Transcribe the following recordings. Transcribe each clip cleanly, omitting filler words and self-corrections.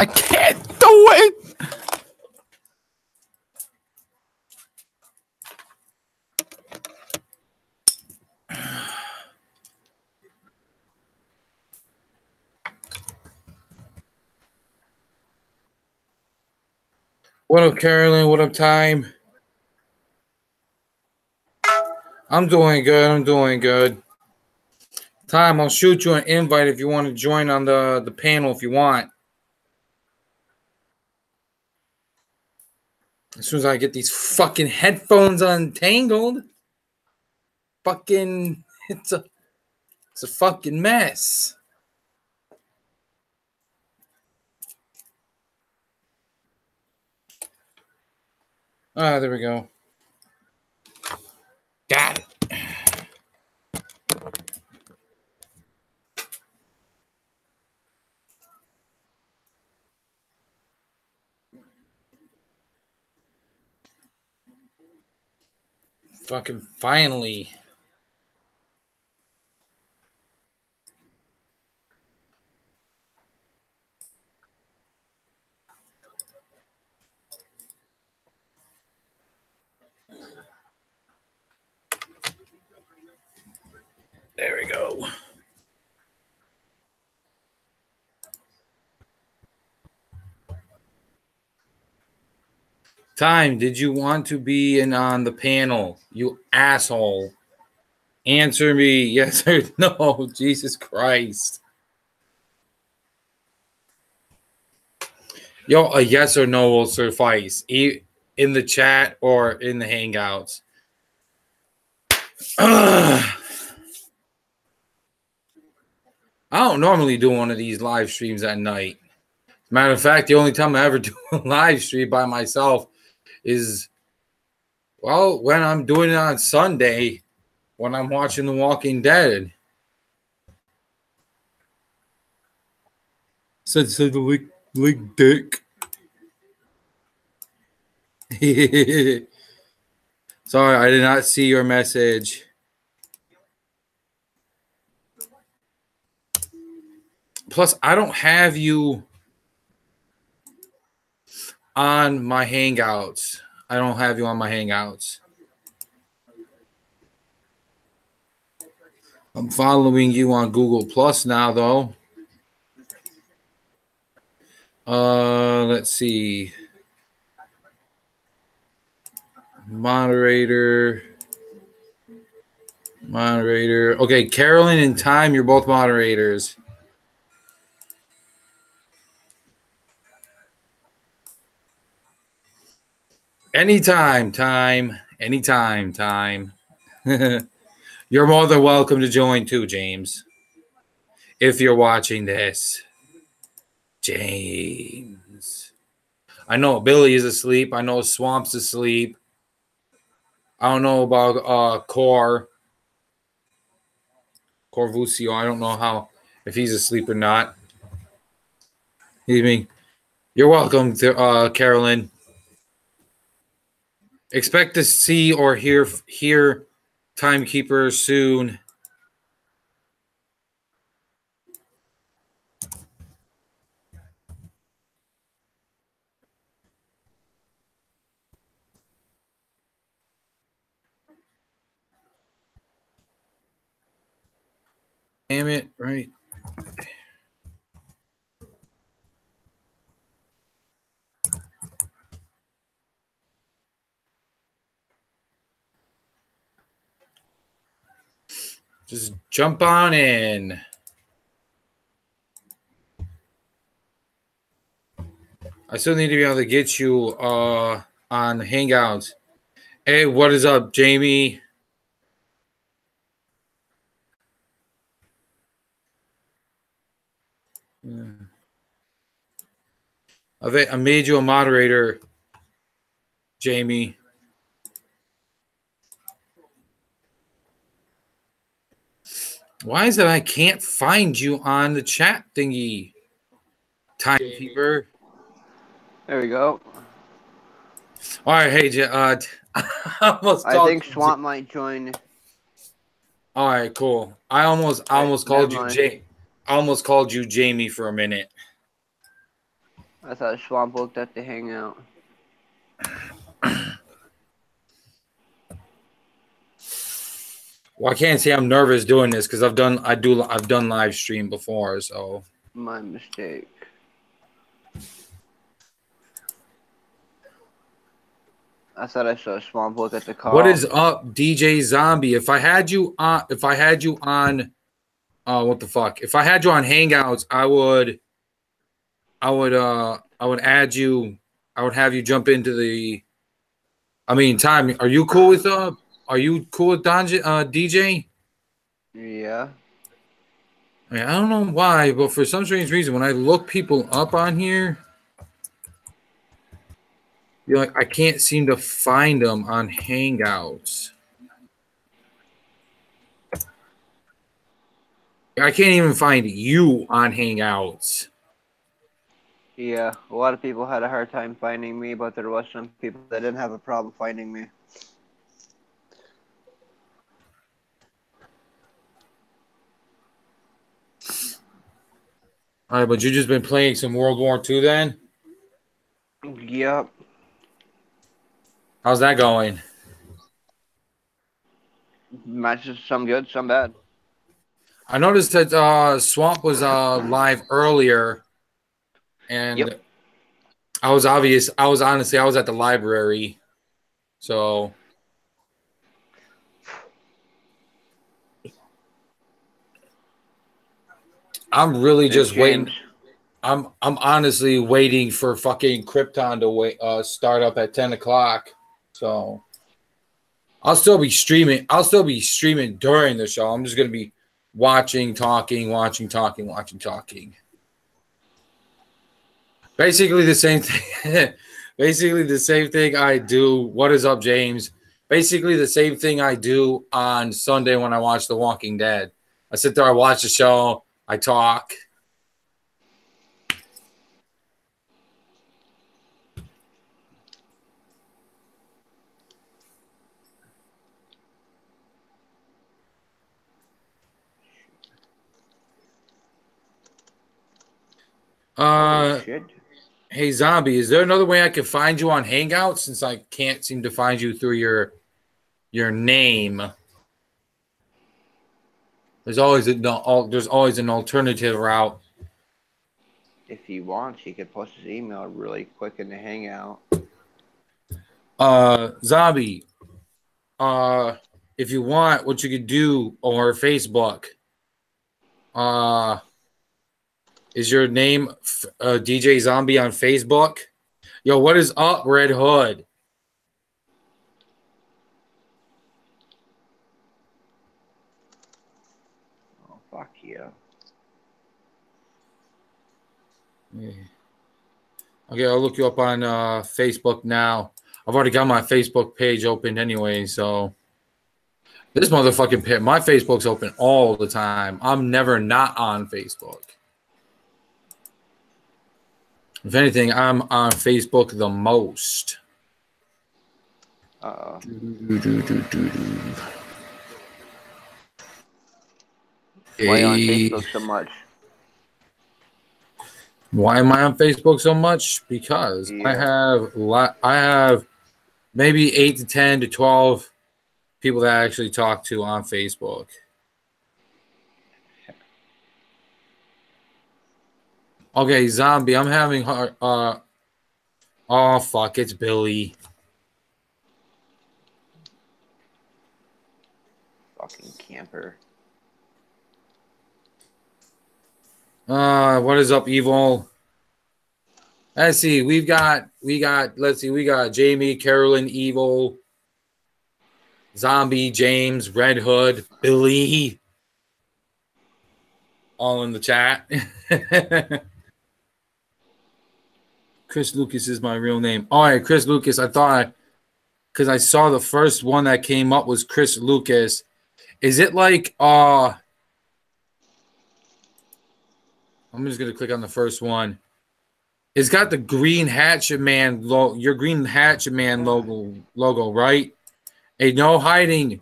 I can't do it. What up, Carolyn? What up, Time? I'm doing good. I'm doing good. Time, I'll shoot you an invite if you want to join on the panel if you want. As soon as I get these fucking headphones untangled. Fucking, it's a fucking mess. Ah, there we go. Got it. Fucking finally. There we go. Time, did you want to be on the panel? You asshole. Answer me yes or no. Jesus Christ. Yo, a yes or no will suffice. In the chat or in the Hangouts. I don't normally do one of these live streams at night. Matter of fact, the only time I ever do a live stream by myself is, well, when I'm doing it on Sunday, when I'm watching The Walking Dead. Said the lick dick. Sorry, I did not see your message. Plus, I don't have you on my Hangouts. I don't have you on my Hangouts. I'm following you on Google Plus now, though. Let's see. Moderator. Okay, Carolyn and Time, you're both moderators. Anytime, Time. You're more than welcome to join too, James. If you're watching this. James. I know Billy is asleep. I know Swamp's asleep. I don't know about Corvucio. I don't know if he's asleep or not. You're welcome to Carolyn. Expect to see or hear Timekeeper soon. Damn it, right. Just jump on in. I still need to be able to get you on Hangouts. Hey, what is up, Jamie? I made you a moderator, Jamie. Why is it I can't find you on the chat thingy? Timekeeper. There we go. All right, hey, I think Swamp might join. All right, cool. I almost called you Jamie for a minute. I thought Swamp looked at the hangout. Well, I can't say I'm nervous doing this because I've done live stream before, so My mistake. I thought I saw Swamp look at the call. What is up, DJ Zombie? If I had you on, what the fuck? If I had you on Hangouts, I would add you. I would have you jump into the. I mean, Tom, are you cool with DJ? Yeah. I mean, I don't know why, but for some strange reason, when I look people up on here, you're like, I can't seem to find them on Hangouts. I can't even find you on Hangouts. Yeah, a lot of people had a hard time finding me, but there was some people that didn't have a problem finding me. All right, but you just been playing some World War II then? Yep. How's that going? Matches, some good, some bad. I noticed that Swamp was live earlier, and Yep. I was at the library, so I'm really just waiting. I'm honestly waiting for fucking Krypton to start up at 10 o'clock. So I'll still be streaming. I'll still be streaming during the show. I'm just gonna be watching, talking. Basically the same thing. Basically the same thing I do. What is up, James? Basically the same thing I do on Sunday when I watch The Walking Dead. I sit there, I watch the show, I talk. Shit. Hey, Zombie, is there another way I can find you on Hangouts since I can't seem to find you through your name? There's always an alternative route. If he wants, he could post his email really quick in the hangout. Zombie, if you want, what you could do, or Facebook, is your name DJ Zombie on Facebook? Yo, what is up, Red Hood? Oh, fuck yeah. Okay, I'll look you up on Facebook now. I've already got my Facebook page open anyway, so this motherfucking pit, my Facebook's open all the time. I'm never not on Facebook. If anything, I'm on Facebook the most. Uh-oh. Why on Facebook so much? Why am I on Facebook so much? Because I have maybe 8 to 10 to 12 people that I actually talk to on Facebook. Okay, Zombie, I'm having hard. Oh fuck, it's Billy. Fucking camper. What is up, Evil? Let's see. We got Jamie, Carolyn, Evil, Zombie, James, Red Hood, Billy, all in the chat. Chris Lucas is my real name. All right, Chris Lucas. I thought because I saw the first one that came up was Chris Lucas. Is it like I'm just gonna click on the first one. It's got the Green Hatchet Man logo, your Green Hatchet Man logo, right? Hey, no hiding.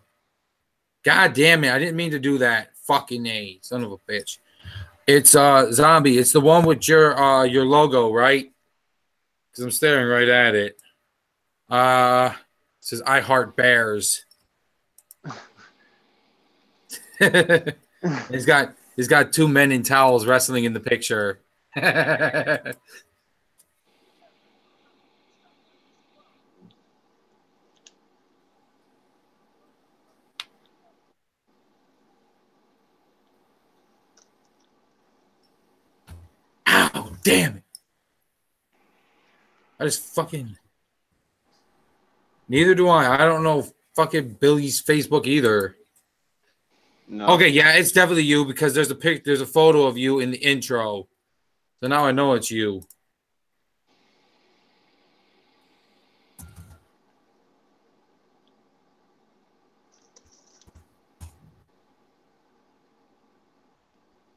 God damn it. I didn't mean to do that. Fucking A, son of a bitch. It's Zombie. It's the one with your logo, right? because I'm staring right at it. It says I heart bears. he's got two men in towels wrestling in the picture. Ow, damn it. I just fucking... Neither do I. I don't know fucking Billy's Facebook either. No. Okay, yeah, it's definitely you because there's a photo of you in the intro. So now I know it's you.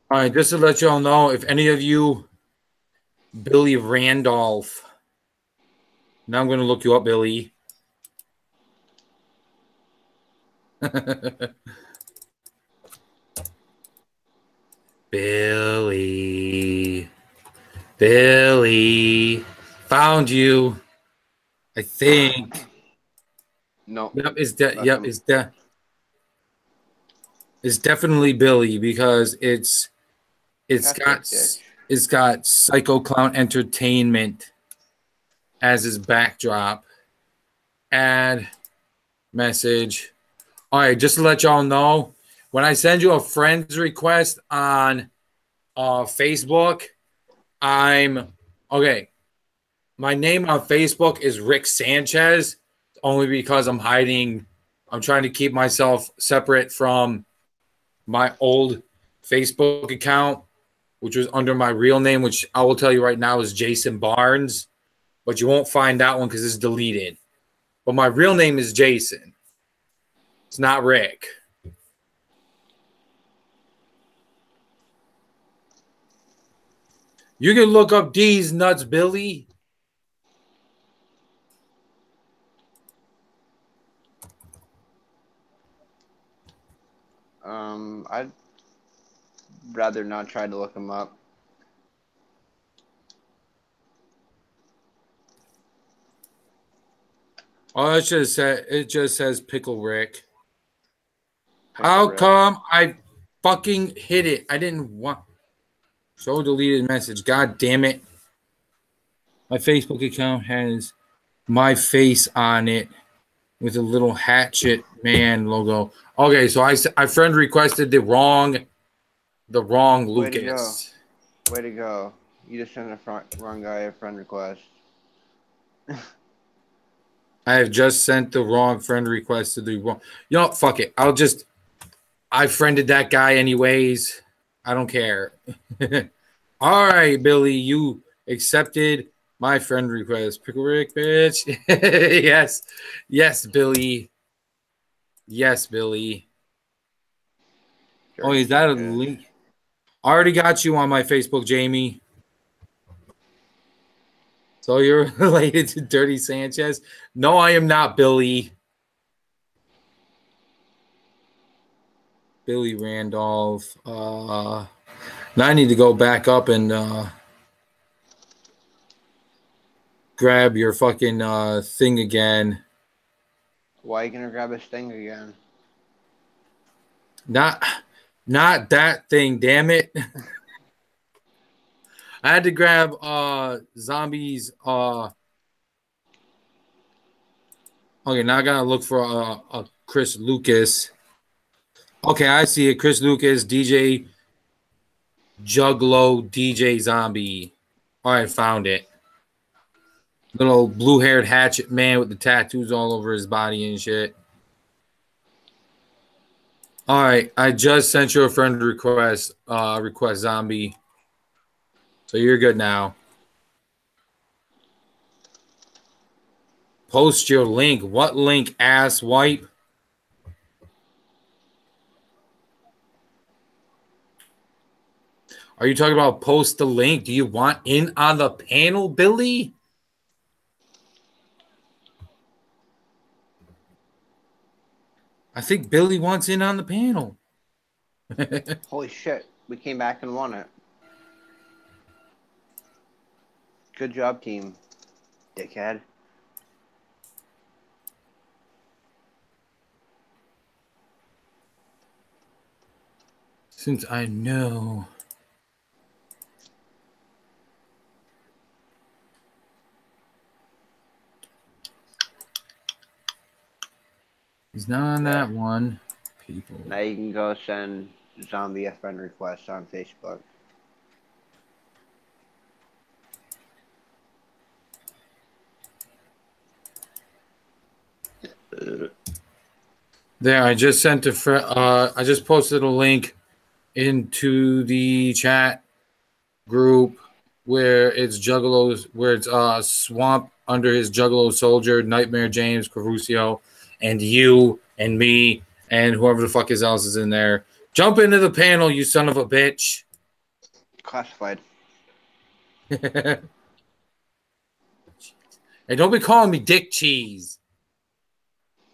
All right, just to let y'all know, if any of you Billy Randolph. Now I'm going to look you up, Billy. Billy. Found you. I think. No. Yep, it's definitely Billy because it's got Psycho Clown Entertainment as his backdrop. Add message. All right, just to let y'all know, when I send you a friend's request on Facebook, okay. My name on Facebook is Rick Sanchez, only because I'm trying to keep myself separate from my old Facebook account, which was under my real name, which I will tell you right now is Jason Barnes, but you won't find that one because it's deleted. But my real name is Jason. It's not Rick. You can look up D's Nuts Billy. I'd rather not try to look him up. Oh, it just says Pickle Rick. How come I fucking hit it? I didn't want... Show deleted message. God damn it. My Facebook account has my face on it with a little hatchet man logo. Okay, so I friend requested the wrong Lucas. Way to go. You just sent the wrong guy a friend request. I have just sent the wrong friend request to the wrong... You know, fuck it. I friended that guy anyways. I don't care. All right, Billy, you accepted my friend request. Pickle Rick, bitch. Yes. Yes, Billy. Yes, Billy. Oh, is that a link? I already got you on my Facebook, Jamie. So you're related to Dirty Sanchez? No, I am not, Billy. Billy Randolph. Now I need to go back up and grab your fucking thing again. Why are you gonna grab his thing again? Not that thing, damn it. I had to grab zombies. Okay, now I gotta look for a Chris Lucas. Okay, I see it. Chris Lucas, DJ Juggalo, DJ Zombie. All right, found it. Little blue-haired hatchet man with the tattoos all over his body and shit. All right, I just sent you a friend request, Zombie. So you're good now. Post your link. What link, ass wipe? Are you talking about post the link? Do you want in on the panel, Billy? I think Billy wants in on the panel. Holy shit. We came back and won it. Good job, team. Dickhead. Since I know. He's not on that one. People. Now you can go send zombie a friend request on Facebook. There, I just sent I just posted a link into the chat group where it's Juggalos, where it's Swamp under his Juggalo Soldier, Nightmare James, Crucio, and you and me and whoever the fuck else is in there. Jump into the panel, you son of a bitch. Classified. Hey, don't be calling me Dick Cheese.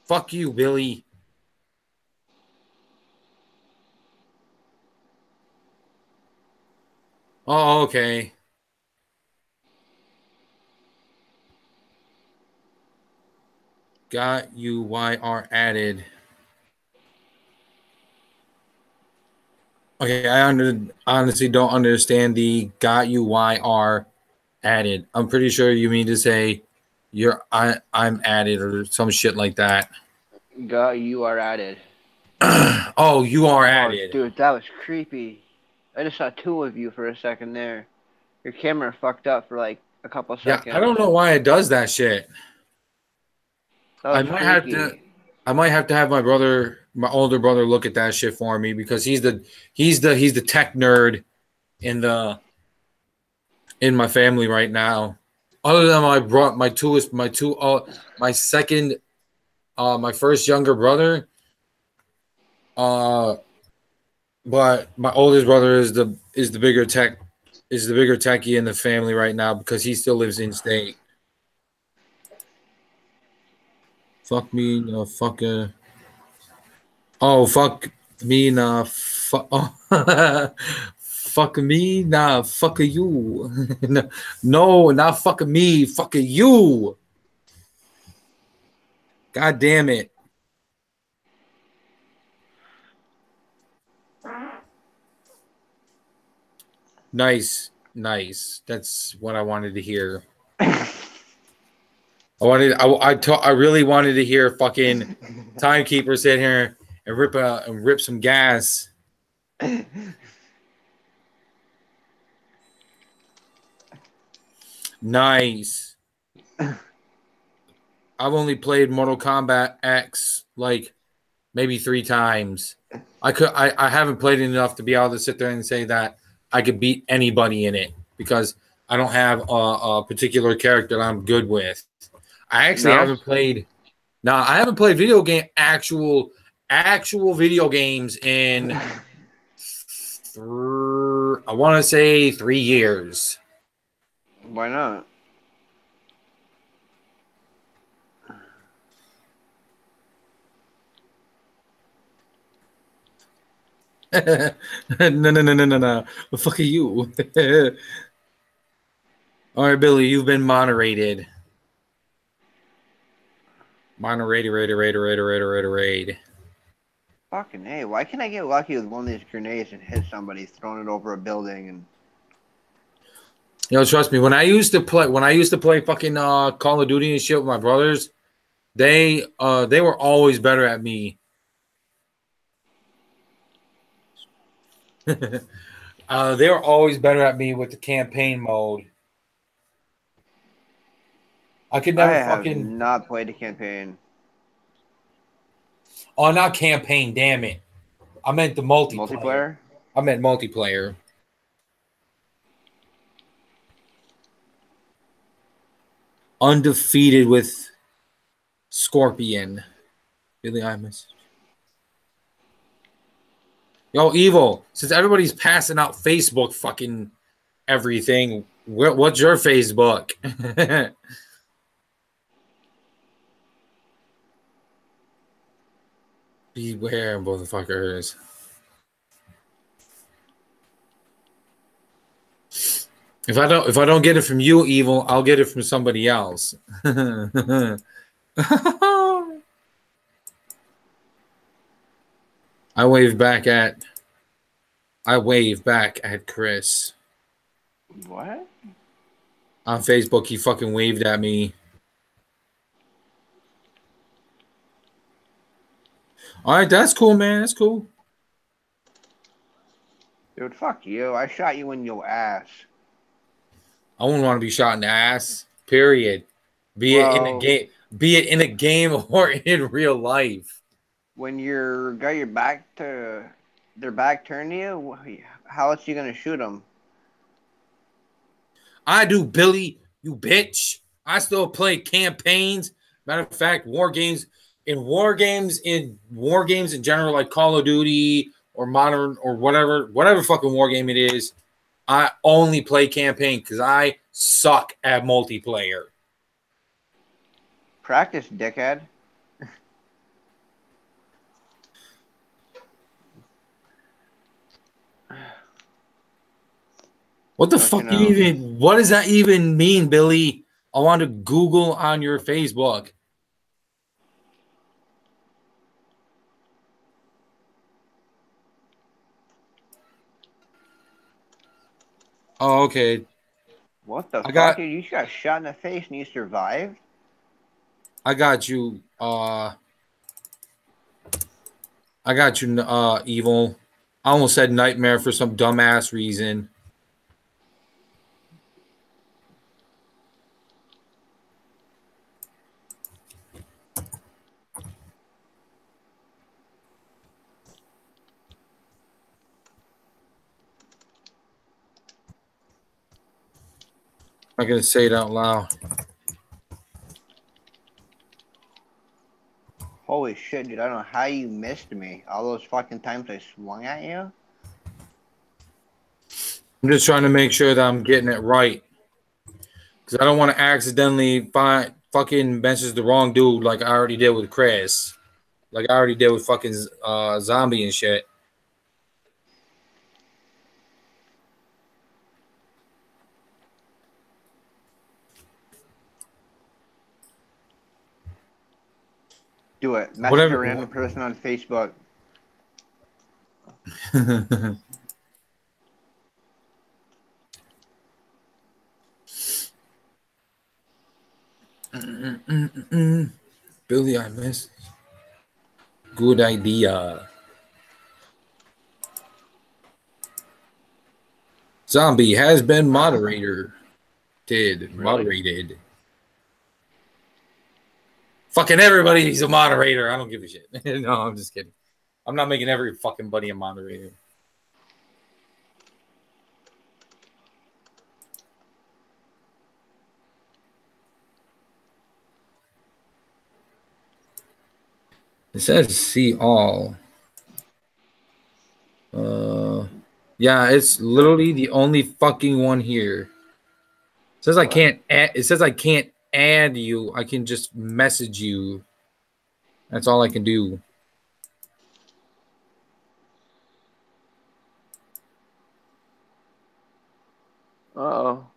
Fuck you, Billy. Oh, okay. Got you YR added. Okay, I honestly don't understand the got you YR added. I'm pretty sure you mean to say I'm added or some shit like that. You are added. Oh, you are Oh, added. dude, that was creepy. I just saw two of you for a second there. Your camera fucked up for like a couple Yeah, seconds. I don't know why it does that shit. That I was might freaky. have to have my older brother look at that shit for me because he's the tech nerd in my family right now. Other than my first younger brother, but my oldest brother is the bigger techie in the family right now because he still lives in state. Fuck me, no fucker. Oh, fuck me, nah, oh. Fuck me, nah, fuck you. No, not fuck me, fuck you. God damn it. Nice, nice. That's what I wanted to hear. I really wanted to hear fucking timekeeper sit here and rip some gas. Nice. I've only played Mortal Kombat X like maybe 3 times. I haven't played it enough to be able to sit there and say that I could beat anybody in it because I don't have a particular character that I'm good with. I actually No? haven't played. No, I haven't played actual video games in I want to say 3 years. Why not? No. What fuck are you? All right, Billy, you've been moderated. Raid. Fucking hey, why can't I get lucky with one of these grenades and hit somebody throwing it over a building and Trust me, when I used to play fucking Call of Duty and shit with my brothers, they were always better at me. They were always better at me with the campaign mode. I could I never have fucking not played a campaign. Oh, not campaign, damn it. I meant the multiplayer. Multiplayer? I meant multiplayer. Undefeated with Scorpion. Billy Imus. Yo, Evil, since everybody's passing out Facebook fucking everything, what's your Facebook? Beware, motherfuckers. If I don't get it from you, Evil, I'll get it from somebody else. I wave back at Chris. What? On Facebook, he fucking waved at me. All right, that's cool, man. That's cool. Dude, fuck you. I shot you in your ass. I wouldn't want to be shot in the ass. Period. Be it in a Well, game, or in real life. when you're got your back to their back turned to you, how else you gonna shoot them? I do, Billy. You bitch. I still play campaigns. Matter of fact, war games in general, like Call of Duty or Modern or whatever fucking war game it is. I only play campaign because I suck at multiplayer. Practice, dickhead. What the Don't you fuck know? what does that even mean, Billy? I want to Google on your Facebook. Oh, okay. What the I fuck, got dude? You just got shot in the face and you survived? I got you. I got you, Evil. I almost said nightmare for some dumbass reason. I'm not gonna say it out loud. Holy shit, dude. I don't know how you missed me. All those fucking times I swung at you? I'm just trying to make sure that I'm getting it right. Because I don't want to accidentally find fucking message the wrong dude like I already did with Chris. Like I already did with fucking Zombie and shit. Do it. Message a Whatever. random person on Facebook. Billy, I missed. Good idea. Zombie has been moderator. Really? Moderated. Fucking everybody needs a moderator. I don't give a shit. No, I'm just kidding. I'm not making every fucking buddy a moderator. It says see all. Yeah, it's literally the only fucking one here. It says I What? can't add, it says I can't add you. I can just message you. That's all I can do. Uh-oh.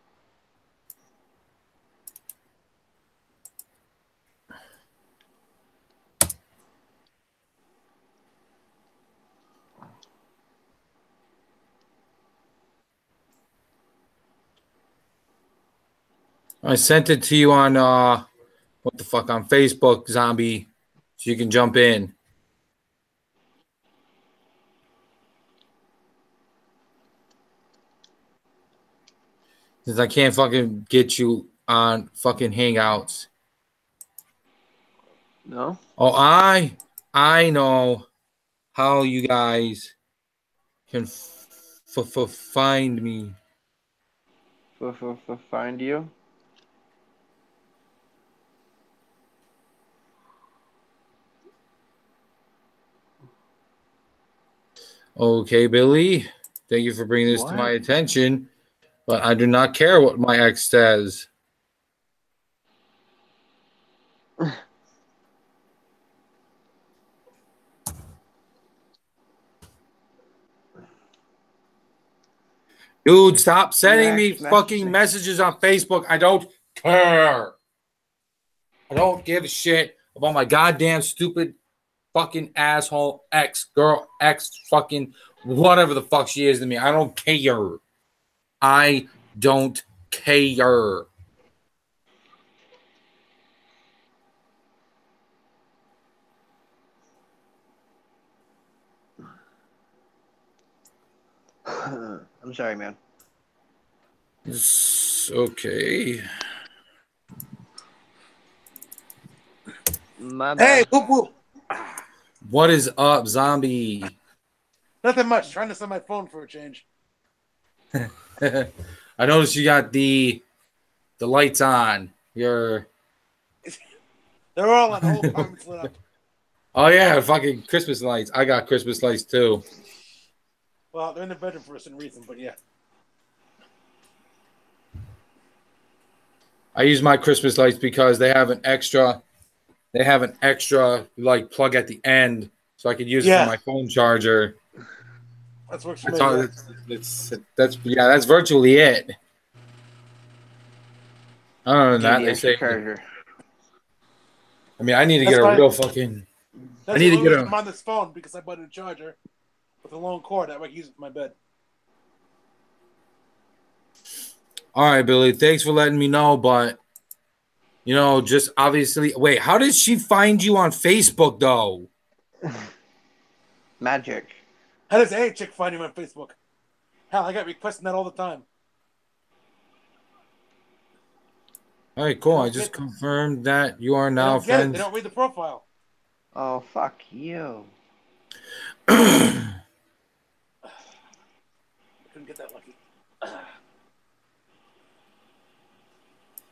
I sent it to you on what the fuck on Facebook, Zombie, so you can jump in. Since I can't fucking get you on fucking Hangouts. No? Oh, I know how you guys can find me. Find you? Okay, Billy. Thank you for bringing this to my What? attention, but I do not care what my ex says. Dude, stop sending me Next fucking message. messages on Facebook. I don't care. I don't give a shit about my goddamn stupid fucking asshole ex girl, ex fucking whatever the fuck she is to me. I don't care. I don't care. I'm sorry, man. It's okay. My Hey, bad. whoop whoop. What is up, zombie? Nothing much. Trying to set my phone for a change. I noticed you got the lights on. You're They're all on. The whole apartment's lit up. oh yeah, fucking Christmas lights. I got Christmas lights too. Well, they're in the bedroom for a certain reason, but yeah. I use my Christmas lights because they have an extra like plug at the end, so I could use it for my phone charger. That's what you That's virtually it. Other than that, the they extra say. charger. I mean, I need to That's get a fine. real fucking. That's I need to the get reason a. I'm on this phone because I bought a charger with a long cord that I can use it for my bed. All right, Billy. Thanks for letting me know, but you know, just obviously. Wait, how did she find you on Facebook though? Magic. How does a chick find you on Facebook? Hell, I got requesting that all the time. All right, cool. I just confirmed that you are now They friends. don't read the profile. Oh, fuck you. Couldn't get that lucky.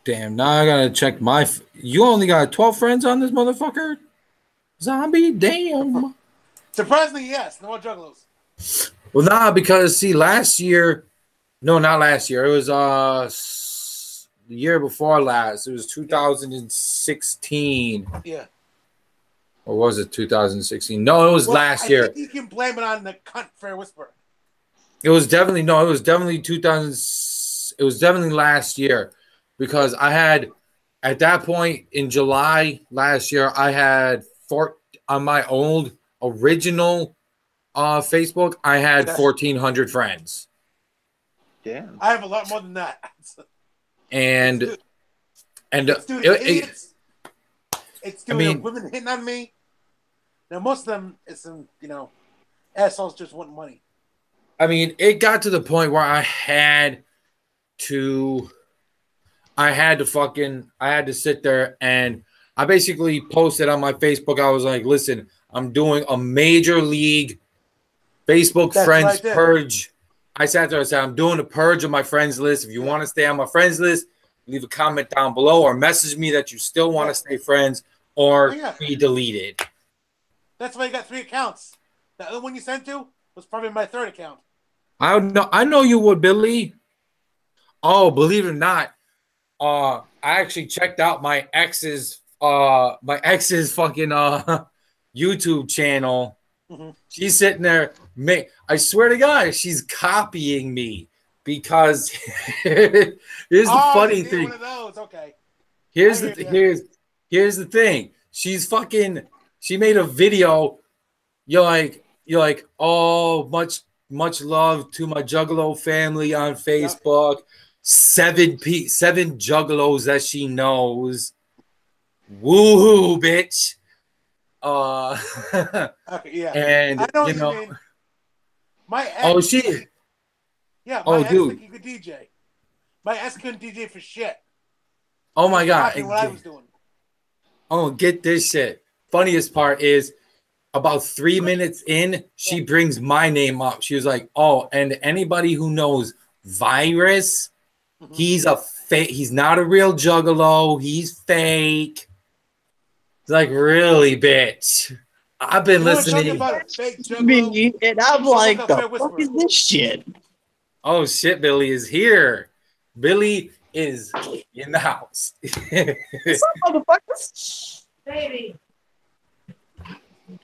Damn, now I gotta check my. You only got 12 friends on this motherfucker? Zombie? Damn. Surprisingly, yes. No more juggalos. Well, nah, because see, last year, no, not last year. It was the year before last. It was 2016. Yeah. Or was it 2016? No, it was last year. I think you can blame it on the cunt fair whisper. It was definitely 2000. It was definitely last year because I had at that point in July last year I had on my old original Facebook I had 1,400 friends. Damn. I have a lot more than that. And it's doing idiots. It's doing women hitting on me. Now most of them is some assholes just want money. I mean, it got to the point where I had to sit there and I basically posted on my Facebook. I was like, listen, I'm doing a major league Facebook friends purge. I sat there and said, I'm doing a purge of my friends list. If you want to stay on my friends list, leave a comment down below or message me that you still want to stay friends or be deleted. That's why you got 3 accounts. The other one you sent to was probably my 3rd account. I know you would, Billy. Oh, believe it or not, I actually checked out my ex's fucking YouTube channel. Mm-hmm. She's sitting there. I swear to God, she's copying me because here's the funny thing. One of those. Okay. Here's the thing. She made a video. You're like, oh, much love to my Juggalo family on Facebook. Yep. 7 Juggalos that she knows. Woohoo, bitch. Okay, yeah. And I know what you mean. My ex, oh, she. Yeah, my ex think you could DJ. My ex couldn't DJ for shit. Oh my God. What I was doing. Oh, get this shit. Funniest part is about 3 minutes in, she brings my name up. She was like, oh, and anybody who knows Virus, he's a fake. He's not a real Juggalo. He's fake. It's like, really, bitch. I've been listening. Me, and I'm like, the fuck is this shit? Oh, shit, Billy is here. Billy is in the house. What's up, motherfuckers? Baby.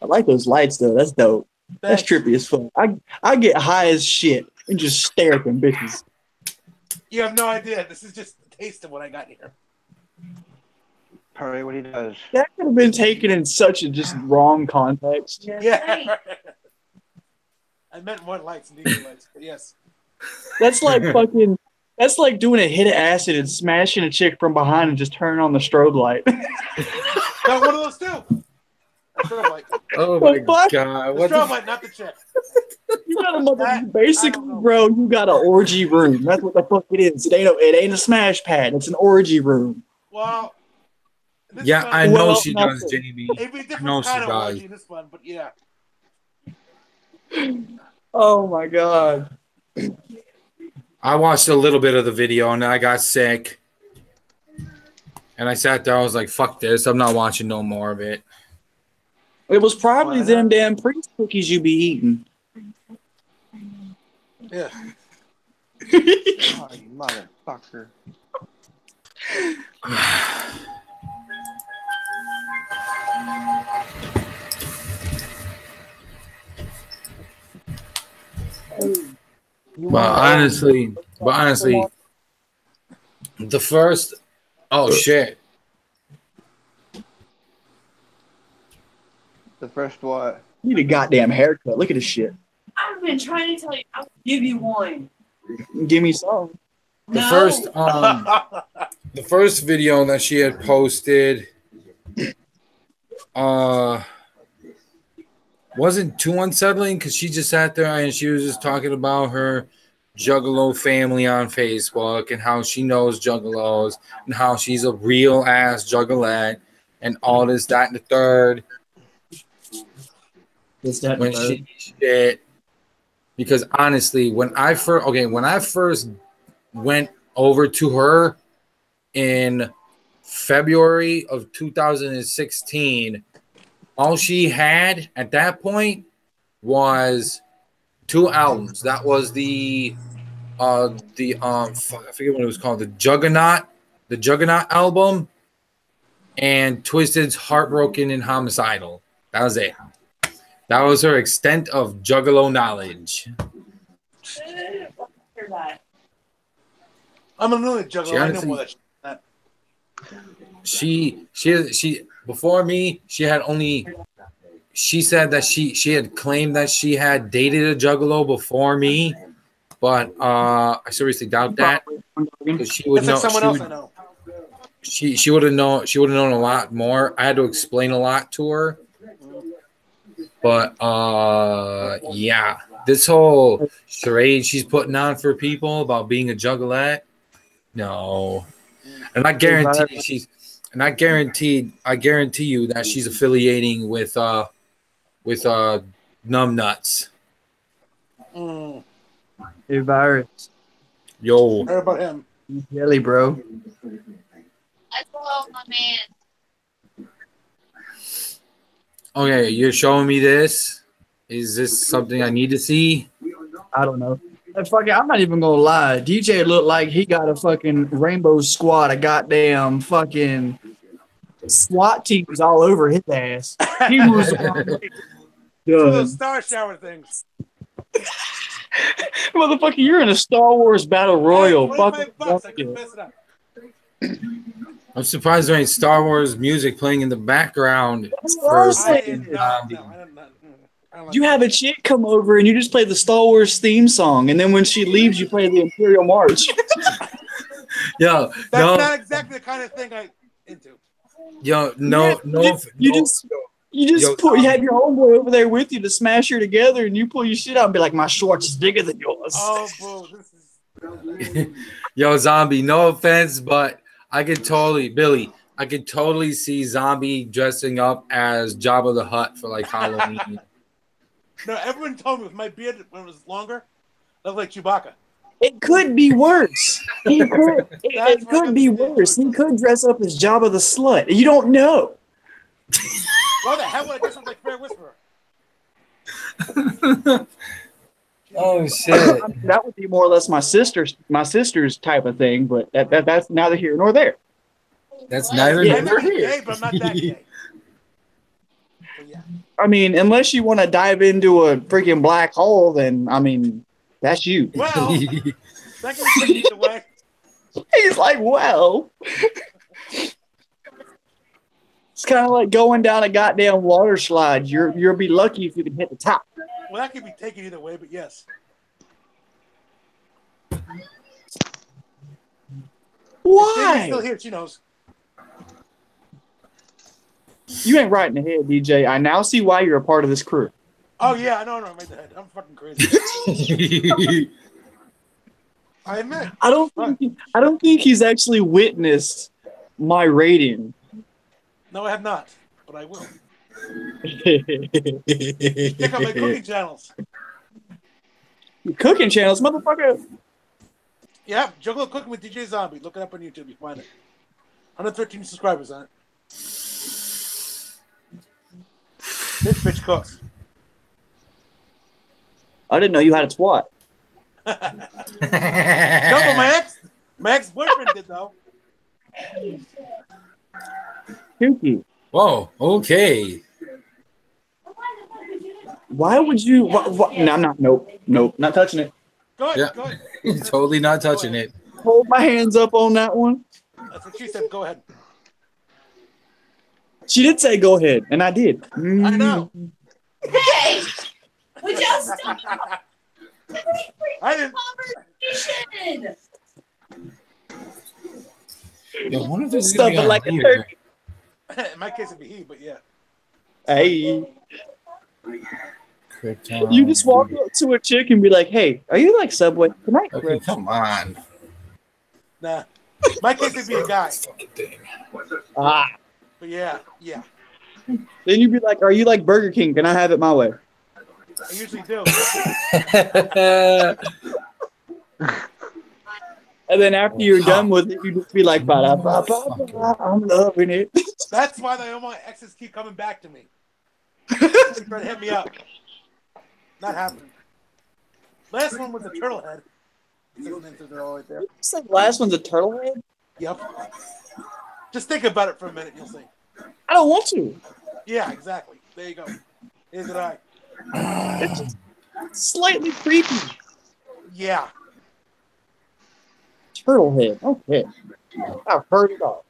I like those lights, though. That's dope. That's trippy as fuck. I get high as shit and just stare at them bitches. You have no idea. This is just a taste of what I got here. Probably what he does. That could have been taken in such a just wrong context. Yeah. I meant one lights and neither lights, but yes. That's like fucking. That's like doing a hit of acid and smashing a chick from behind and just turning on the strobe light. Got one of those too. A strobe light. Oh my god! The strobe light, not the chick. You got a mother. Basically, bro, you got an orgy room. That's what the fuck it is. It ain't a smash pad. It's an orgy room. Well. Yeah, I know she does, Jamie. It'd be a different kind of orgy in this one, but yeah. Oh my god. I watched a little bit of the video and then I got sick. And I sat there, I was like, fuck this. I'm not watching no more of it. It was probably them damn priest cookies you be eating. Yeah. Oh, you motherfucker. But honestly, the first, oh shit. The first what? You need a goddamn haircut. Look at this shit. I've been trying to tell you. I'll give you one. Give me some. The first video that she had posted wasn't too unsettling because she just sat there and she was just talking about her Juggalo family on Facebook and how she knows Juggalos and how she's a real ass Juggalette and all this, that, and the third. When she shit, because honestly, when I first went over to her in February of 2016, all she had at that point was 2 albums. That was I forget what it was called, the Juggernaut album, and Twisted's Heartbroken and Homicidal. That was it. That was her extent of Juggalo knowledge. I'm a really Juggalo. I know more that. She before me, she said that she had claimed that she had dated a Juggalo before me, but I seriously doubt that. Because she would know someone else I know. She would have known a lot more. I had to explain a lot to her. But yeah, this whole charade she's putting on for people about being a Juggalette, no. And I guarantee you that she's affiliating with Numbnuts. Hey, Virus. Yo. Heard about him. Jelly, bro. Hello, my man. Okay, you're showing me this. Is this something I need to see? I don't know. I'm not even gonna lie. DJ looked like he got a fucking Rainbow Squad, a goddamn fucking SWAT team was all over his ass. He was those star shower things. Motherfucker, you're in a Star Wars Battle Royal. Hey, $25 I can mess it up. I'm surprised there ain't Star Wars music playing in the background. You have a chick come over and you just play the Star Wars theme song, and then when she leaves, you play the Imperial March. Yo, that's not exactly the kind of thing I'm into. Yo, you have your homeboy over there with you to smash her together, and you pull your shit out and be like, "My shorts is bigger than yours." Oh, bro, this is. Yo, Zombie. No offense, but I could totally see Zombie dressing up as Jabba the Hutt for like Halloween. No, everyone told me with my beard when it was longer, I looked like Chewbacca. It could be worse. It could be worse. He could dress up as Jabba the Slut. You don't know. Why the hell would I dress up like Fair Whisperer? Oh shit! I mean, that would be more or less my sister's type of thing, but that's neither here nor there. That's neither here nor here. here. Gay, but I'm not that gay. But yeah. I mean, unless you want to dive into a freaking black hole, then I mean, That's you. Well, that can be taken either way. He's like, well. It's kind of like going down a goddamn water slide. You'll be lucky if you can hit the top. Well, that can be taken either way, but yes. Why? If still here, she knows. You ain't right in the head, DJ. I now see why you're a part of this crew. Oh yeah, I know, I made the head. I'm fucking crazy. I admit. I don't think he's actually witnessed my rating. No, I have not, but I will. Check out my cooking channels. Cooking channels, motherfucker. Yeah, Juggalo Cooking with DJ Zombie. Look it up on YouTube. You find it. 113 subscribers on it. This bitch cooks. I didn't know you had a twat. No, but my ex-boyfriend did though. Kooky. Whoa, okay. Why would you? No, I'm not. Nope. Not touching it. Go ahead. Yeah. Go ahead. Totally not touching it. Hold my hands up on that one. That's what she said. Go ahead. She did say go ahead, and I did. I know. Hey! Would y'all stop I didn't. conversation? Yeah, I wonder if this is Stuff gonna it be like on a here. turkey. In my case, it'd be he, but yeah. Hey, Krypton. you just walk up to a chick and be like, "Hey, are you like Subway? Can I?" Okay, come on. Nah. My case, it'd be a guy. Fucking thing. Ah. But yeah. Then you'd be like, "Are you like Burger King? Can I have it my way?" I usually do. And then after you're done with it, you just be like, "Ba-da-ba-ba-ba, I'm loving it." That's why all my exes keep coming back to me. They try to hit me up. Not happening. Last one was a turtle head. They're all right there. It's like the last one's a turtle head. Yep. Just think about it for a minute. You'll see. I don't want to. Yeah, exactly. There you go. Here's an eye. It's just slightly creepy. Yeah. Turtle head. Okay. I've heard it all.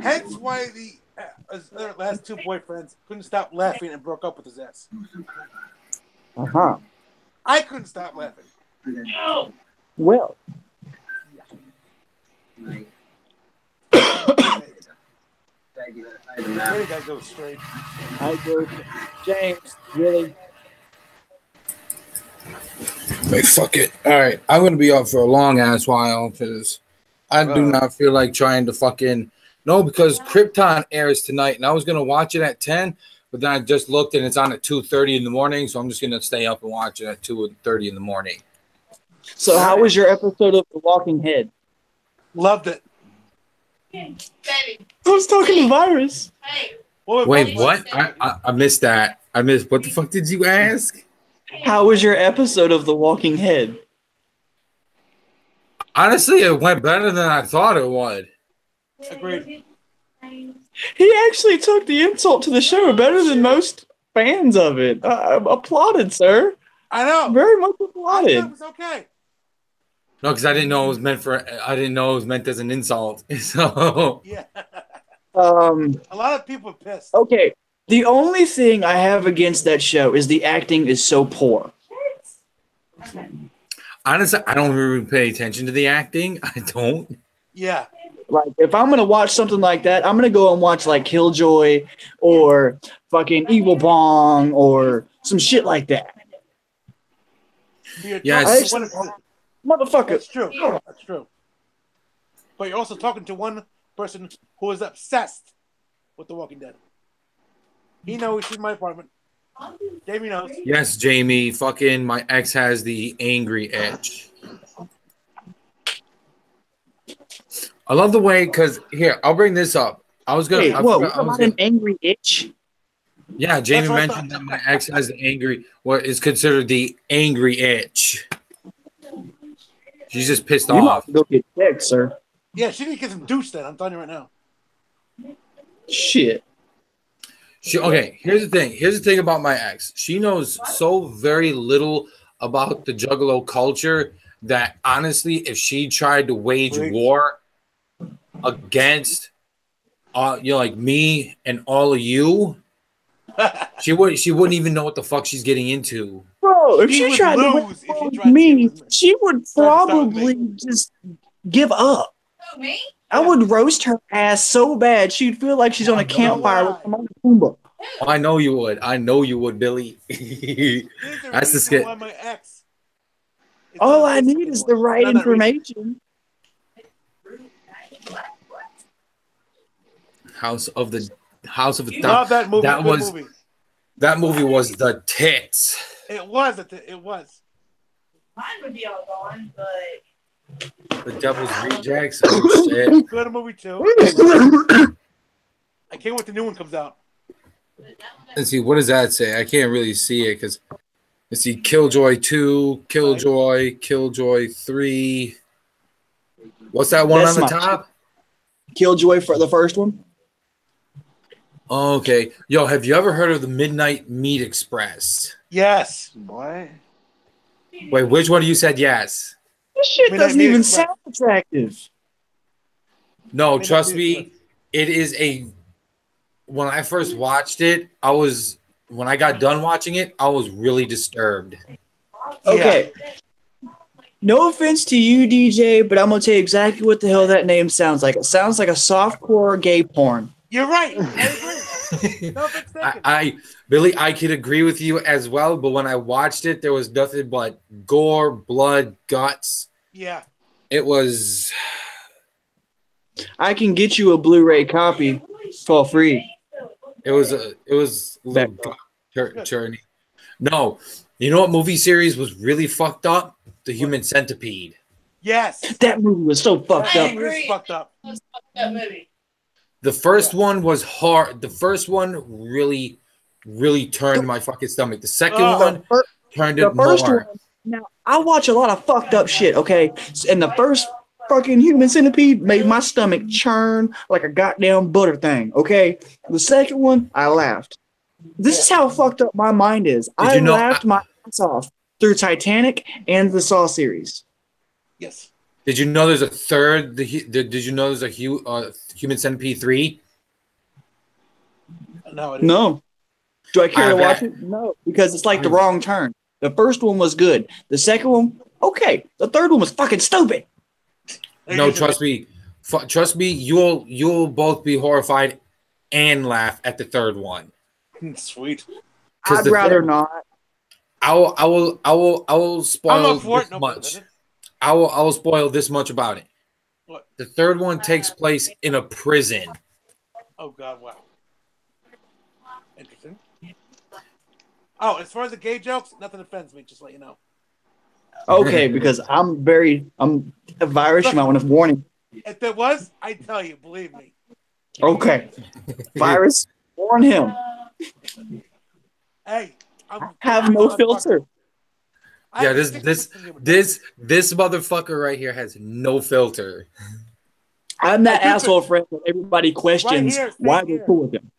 Hence why his last two boyfriends couldn't stop laughing and broke up with his ass. Uh-huh. I couldn't stop laughing. Well. There you gotta go straight. I go, James, really? Like, fuck it. All right, I'm gonna be up for a long ass while because I do not feel like trying to fucking because Krypton airs tonight, and I was gonna watch it at 10, but then I just looked and it's on at 2:30 in the morning, so I'm just gonna stay up and watch it at 2:30 in the morning. So, how was your episode of The Walking Head? Loved it. Baby. I was talking to Virus. Hey. Wait, what? I missed that. I missed. What the fuck did you ask? How was your episode of The Walking Head? Honestly, it went better than I thought it would. Agreed. He actually took the insult to the show better than most fans of it. Applauded, sir. I know. Very much I thought applauded. it was okay. No, because I didn't know it was meant for. I didn't know it was meant as an insult. So Yeah. A lot of people are pissed. Okay. The only thing I have against that show is the acting is so poor. honestly, I don't really pay attention to the acting. I don't. Yeah. Like, if I'm going to watch something like that, I'm going to go and watch, like, Killjoy or fucking Evil Bong or some shit like that. Yes. Motherfucker. That's true. That's true. But you're also talking to one person who is obsessed with The Walking Dead. He knows she's in my apartment. Jamie knows. Yes, Jamie. Fucking my ex has the angry itch. I love the way, because here, I'll bring this up. I was gonna. Wait, I whoa, forgot- I what was about an gonna- angry itch? Yeah, Jamie That's what I mentioned that my ex has the angry, what is considered the angry itch. She's just pissed You might off. have to go get checked, sir. Yeah, she didn't get some douche then. I'm telling you right now. Shit. Okay, here's the thing. Here's the thing about my ex. She knows so very little about the Juggalo culture that honestly, if she tried to wage war against, like me and all of you, she wouldn't even know what the fuck she's getting into. Bro, if She she would tried to lose if she win tried to me, get with me. she would Start with probably me. just give up. Who, me? I would roast her ass so bad she'd feel like she's on a campfire with Timon and Pumbaa. Oh, I know you would. I know you would, Billy. There's a That's the reason skit. why my ex. is All on I Facebook need is anymore. the right None of that reason. information. House of the Love that movie. That Good was movie. that movie was the tits. It was. It was. Mine would be all gone, but The Devil's Rejects. Oh, shit. Good movie too. I can't wait the new one comes out. Let's see, what does that say? I can't really see it because let's see, Killjoy 2, Killjoy 3. What's that one That's on the my- top? Killjoy for the first one. Okay. Yo, have you ever heard of the Midnight Meat Express? Yes. What? Wait, which one of you said yes? This shit Midnight doesn't Meat even Express. sound attractive. No, Midnight trust Meat me, Express. it is when I first watched it, when I got done watching it, I was really disturbed. Okay. No offense to you, DJ, but I'm gonna tell you exactly what the hell that name sounds like. It sounds like a softcore gay porn. You're right. I agree. No offense taken. Billy, I could agree with you as well, but when I watched it, there was nothing but gore, blood, guts. Yeah. It was I can get you a Blu-ray copy for free. a little journey. No, you know what movie series was really fucked up? The Human Centipede. Yes. That movie was so fucked I up. It was agree. fucked up. let's fuck that movie. The first one was hard. The first one really, really turned my fucking stomach. The second one turned The it first more. one. Now I watch a lot of fucked up shit. Okay, and the first fucking Human Centipede made my stomach churn like a goddamn butter thing. Okay, the second one I laughed. This is how fucked up my mind is. I you know- laughed my ass off through Titanic and the Saw series. Yes. Did you know there's a third? Did you know there's a Human Centipede 3? No, it isn't. No. Do I care I to watch bet. it? No, because it's like the wrong turn. The first one was good. The second one, okay. The third one was fucking stupid. No, trust me. Trust me. You'll both be horrified and laugh at the third one. Sweet. 'Cause I'd the rather third- not. I will spoil I'm up for this it. No much. problem. I will spoil this much about it. What? The third one takes place in a prison. Oh God! Wow. Interesting. Oh, as far as the gay jokes, nothing offends me. Just to let you know. Okay, because I'm a virus. You might want to warn him. If there was, I'd tell you. Believe me. Okay, virus, warn him. Hey, Have no filter. Yeah, this motherfucker right here has no filter. I'm that I do asshole friend that everybody questions Right here, why same they're here. cool with him.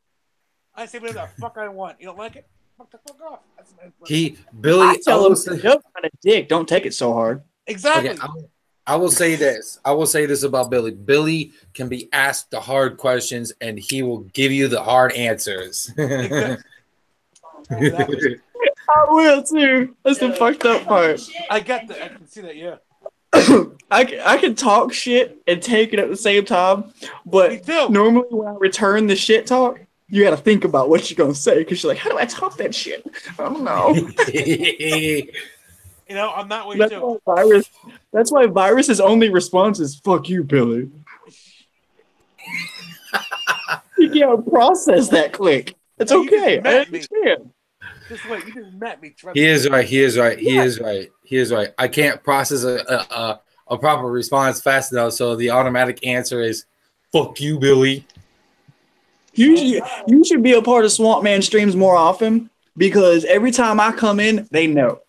I say whatever the fuck I want. You don't like it? Fuck the fuck off. That's my Billy, I tell I will him, say- "You're kind of dick. Don't take it so hard." exactly. Okay, I will say this. I will say this about Billy. Billy can be asked the hard questions, and he will give you the hard answers. Exactly. I will too. That's the fucked up part. I get that. I can see that. Yeah. I can talk shit and take it at the same time, Me but too. normally when I return the shit talk, you got to think about what you're gonna say because you're like, how do I talk that shit? I don't know. You know, I'm not way That's too. why virus. That's why virus's only response is "fuck you, Billy." You can't process that click. It's No, you just okay. I met me. understand. Just wait. You just met me. Trust He me. is right. He is right. He is right. He is right. I can't process a proper response fast enough, so the automatic answer is "fuck you, Billy." You should be a part of Swamp Man streams more often because every time I come in, they know.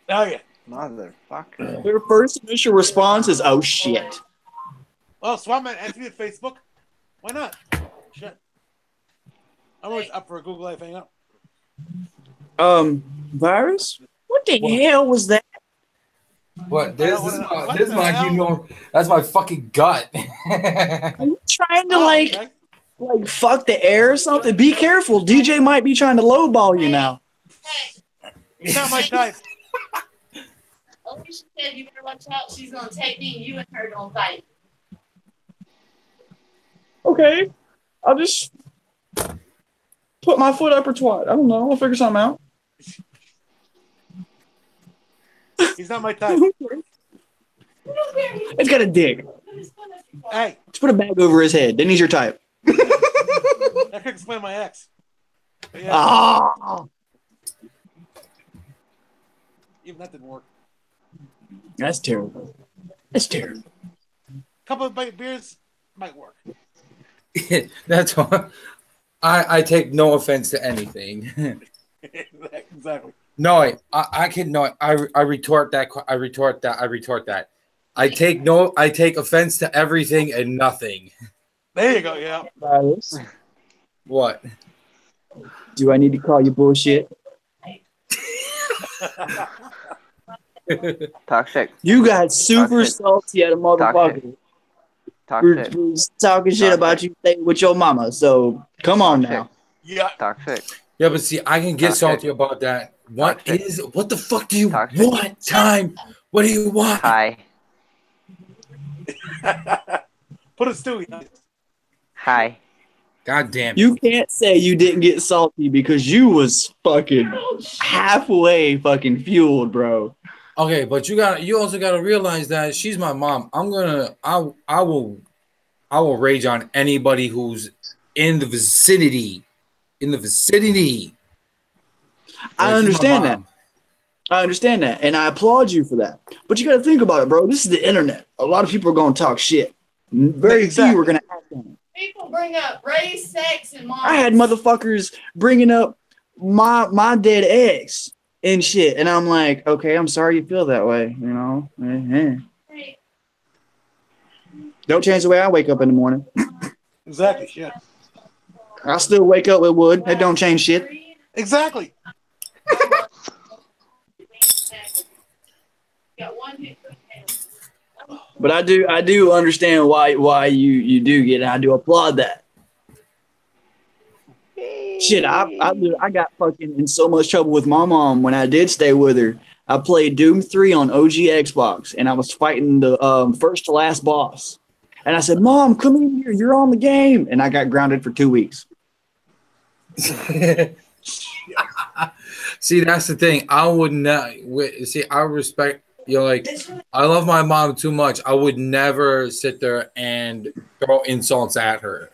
Oh yeah. Motherfucker. Their first initial response is, "Oh shit." Oh, Swapman, add me on Facebook. Why not? Shit. I'm always up for a Google Live hangout. Virus, What the hell was that? What? I don't wanna- what This the like, you hell? know, that's my fucking gut. Are you trying to Oh, like okay. fuck the air or something? Be careful. DJ might be trying to lowball you now. He's not my type. Alicia said you better watch out. She's gonna take me. You and her gonna fight. Okay. I'll just put my foot up or twat. I don't know. I'll figure something out. He's not my type. It's got a dick. Hey, Just put a bag over his head. Then he's your type. that could explain my ex. But yeah, Ah. even that didn't work. That's terrible. That's terrible. Couple of beers might work. That's all. I take no offense to anything. Exactly. No, I can no. I retort that. I retort that. I take offense to everything and nothing. There you go. Yeah. Silas, What? do I need to call you bullshit? Toxic. You got super Toxic. salty at a motherfucker. Toxic. We're talking shit about you staying with your mama. So come on now. Yeah. Toxic. Yeah, but see, I can get Toxic. salty about that. What the fuck do you Toxic. want? Time. What do you want? Hi. Put a Stewie. Hi. God damn it. You can't say you didn't get salty because you was fucking halfway fucking fueled, bro. Okay, but you also gotta realize that she's my mom. I will rage on anybody who's in the vicinity. I understand that. I understand that, and I applaud you for that. But you got to think about it, bro. This is the internet. A lot of people are going to talk shit. Very few are going to act on it. People bring up race, sex, and mom. I had motherfuckers bringing up my dead ex and shit, and I'm like, okay, I'm sorry you feel that way. You know, Hey, don't change the way I wake up in the morning. Exactly. Yeah. I still wake up with wood. That don't change shit. Exactly. got one hit. But I do understand why you do get it. I do applaud that. Shit, I got fucking in so much trouble with my mom when I did stay with her. I played Doom 3 on OG Xbox, and I was fighting the first to last boss. And I said, "Mom, come in here. You're on the game." And I got grounded for 2 weeks. See, that's the thing. I would not. See, I respect. Like, I love my mom too much. I would never sit there and throw insults at her.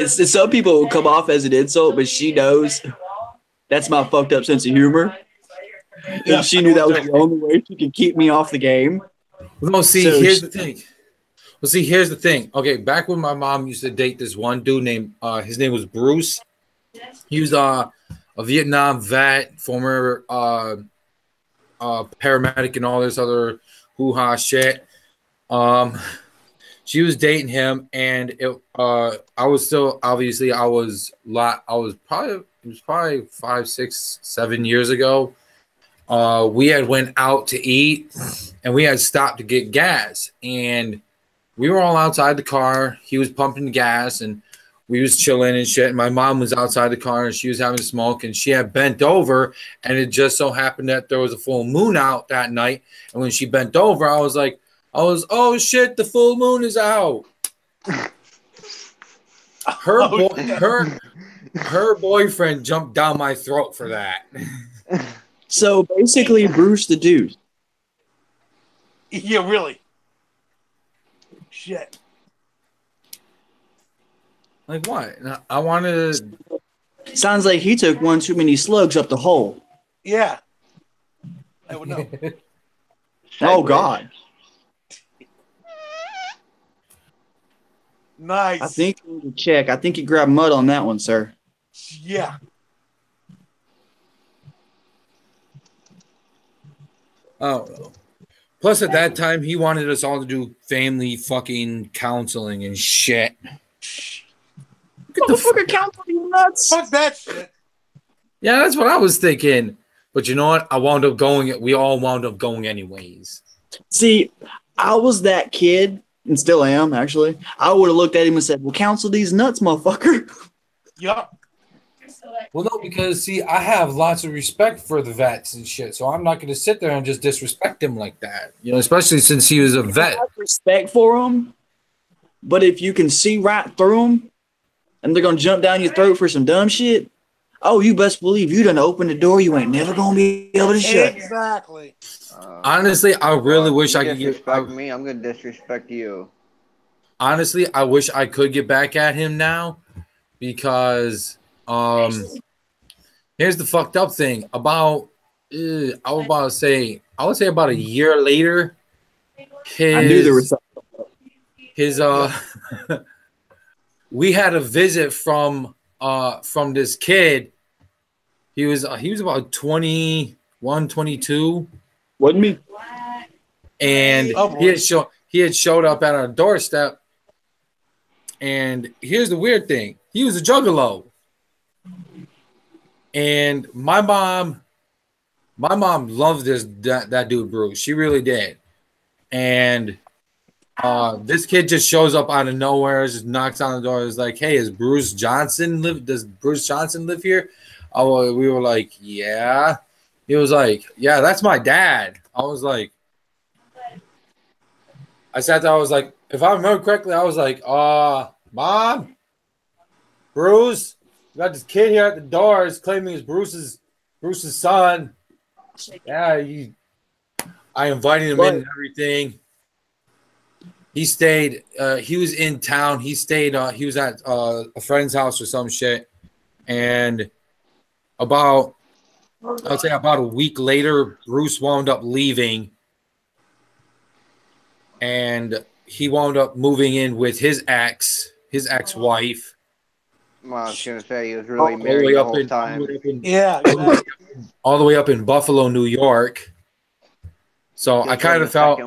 Some people will come off as an insult, but she knows that's my fucked up sense of humor. Yeah, And she knew that was the only way she could keep me off the game. No, see, So here's the thing. Well, see, here's the thing. Okay, back when my mom used to date this one dude named, his name was Bruce. He was a Vietnam vet, former paramedic, and all this other hoo-ha shit. She was dating him, and I was still obviously it was probably 5, 6, 7 years ago. We had went out to eat, and we had stopped to get gas, and we were all outside the car. He was pumping gas, and we was chilling and shit. And my mom was outside the car, and she was having a smoke, and she had bent over, and it just so happened that there was a full moon out that night. And when she bent over, I was, oh shit, the full moon is out. Her boyfriend jumped down my throat for that. So basically, Bruce the dude. Yeah, really. Shit. Like what? I wanted to. Sounds like he took one too many slugs up the hole. Yeah. I would know. Oh God. Nice. I think you need to check. I think you grabbed mud on that one, sir. Yeah. Oh. Plus, at that time, he wanted us all to do family fucking counseling and shit. Motherfucker, counseling nuts. Fuck that shit. Yeah, that's what I was thinking. But you know what? I wound up going. We all wound up going anyways. See, I was that kid, and still am, actually. I would have looked at him and said, well, counsel these nuts, motherfucker. Yup. Well, no, because see, I have lots of respect for the vets and shit, so I'm not going to sit there and just disrespect him like that. You know, especially since he was a vet. I have respect for him, but if you can see right through them, and they're going to jump down your throat for some dumb shit, oh, you best believe you done open the door you ain't never going to be able to shut. Exactly. Honestly, I really wish I could disrespect me. I'm gonna disrespect you. Honestly, I wish I could get back at him now, because here's the fucked up thing about I would say about a year later, I knew there was something. We had a visit from this kid. He was about 21, 22. Wasn't me. And he had showed up at our doorstep. And here's the weird thing. He was a juggalo. And my mom loved that dude Bruce. She really did. And this kid just shows up out of nowhere, just knocks on the door. Is like, hey, does Bruce Johnson live here? Oh, we were like, yeah. He was like, yeah, that's my dad. I was like, I sat there, I was like, if I remember correctly, I was like, Mom, Bruce, we got this kid here at the door. He's claiming it's Bruce's son. Yeah, I invited him in and everything. He stayed. He was in town. He stayed. He was at a friend's house or some shit. And I'd say about a week later, Bruce wound up leaving, and he wound up moving in with his ex-wife. Well, I was gonna say he was really married the whole time. All the way up in Buffalo, New York. So I kind of felt.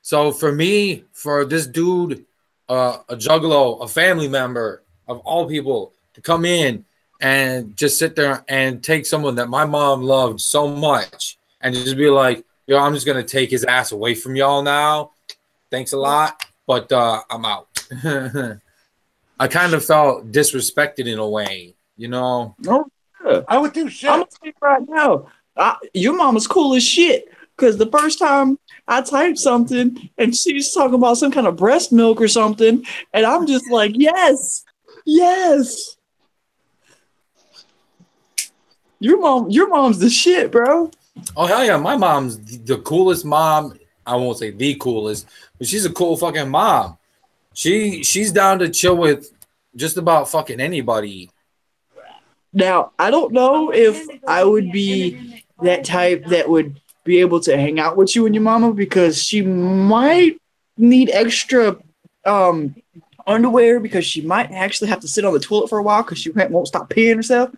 So for me, for this dude, a juggalo, a family member of all people, to come in and just sit there and take someone that my mom loved so much and just be like, yo, I'm just going to take his ass away from y'all now. Thanks a lot, but I'm out. I kind of felt disrespected in a way, you know? No, I would do shit. I'm going to say right now, your mama's cool as shit. Because the first time I typed something and she's talking about some kind of breast milk or something, and I'm just like, yes. Your mom's the shit, bro. Oh, hell yeah. My mom's the coolest mom. I won't say the coolest, but she's a cool fucking mom. She's down to chill with just about fucking anybody. Now, I don't know if I would be that type that would be able to hang out with you and your mama, because she might need extra underwear, because she might actually have to sit on the toilet for a while because she won't stop peeing herself.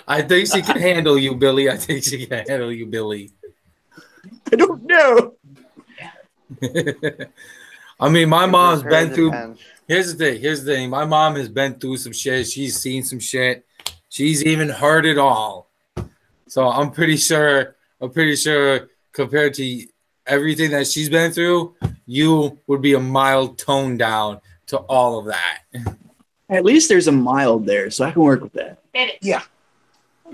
I think she can handle you, Billy. I don't know. I mean, my mom's been through. Here's the thing. My mom has been through some shit. She's seen some shit. She's even heard it all. So I'm pretty sure compared to everything that she's been through, you would be a mild tone down to all of that. At least there's a mild there, so I can work with that. Yeah. I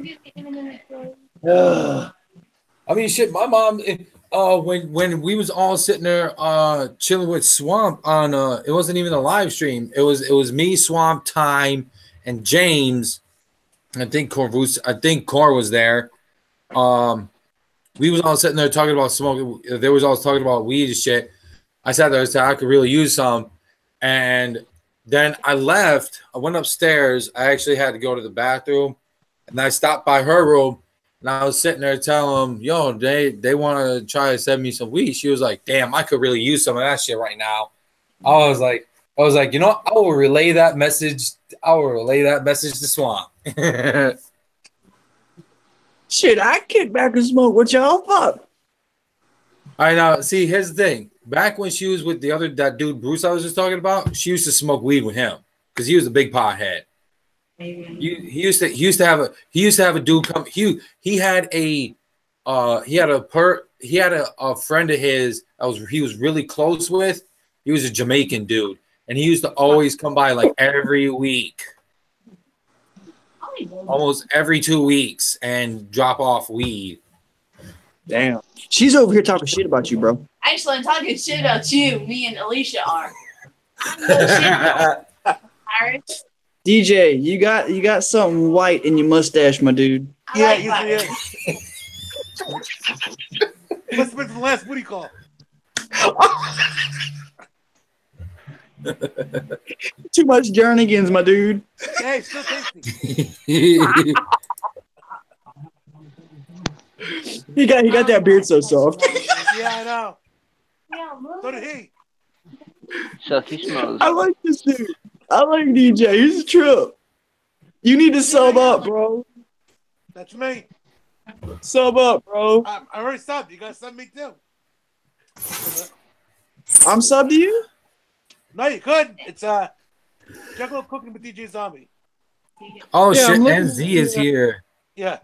mean, shit, my mom, when we was all sitting there chilling with Swamp on it wasn't even a live stream. It was me, Swamp, Time, and James. I think Cor was there. We was all sitting there talking about smoking. They was all talking about weed and shit. I sat there and said I could really use some. And then I left. I went upstairs. I actually had to go to the bathroom. And I stopped by her room. And I was sitting there telling them, yo, they want to try to send me some weed. She was like, damn, I could really use some of that shit right now. I was like, you know, I will relay that message to Swamp. Shit, I kick back and smoke with y'all. Fuck. I know. See, here's the thing. Back when she was with that dude Bruce I was just talking about, she used to smoke weed with him because he was a big pothead. He used to have a dude come. He had a friend of his he was really close with. He was a Jamaican dude, and he used to always come by like every week, almost every 2 weeks, and drop off weed. Damn. She's over here talking shit about you, bro. Actually, I'm talking shit about you. Me and Alicia are. Irish. DJ, you got something white in your mustache, my dude. Yeah, yeah. What's been the last booty call? Too much Jernigan's, my dude. Hey, still tasty. He got that beard so soft. Yeah, I know. Yeah, So did he. Silky smells. I like this dude. I like DJ. He's a trip. You need to sub up, bro. That's me. Sub up, bro. I already subbed. You gotta sub me too. I'm sub to you? No, you could. It's Juggalo Cooking with DJ Zombie. Oh Yeah, shit! I'm looking- NZ is here. Yeah.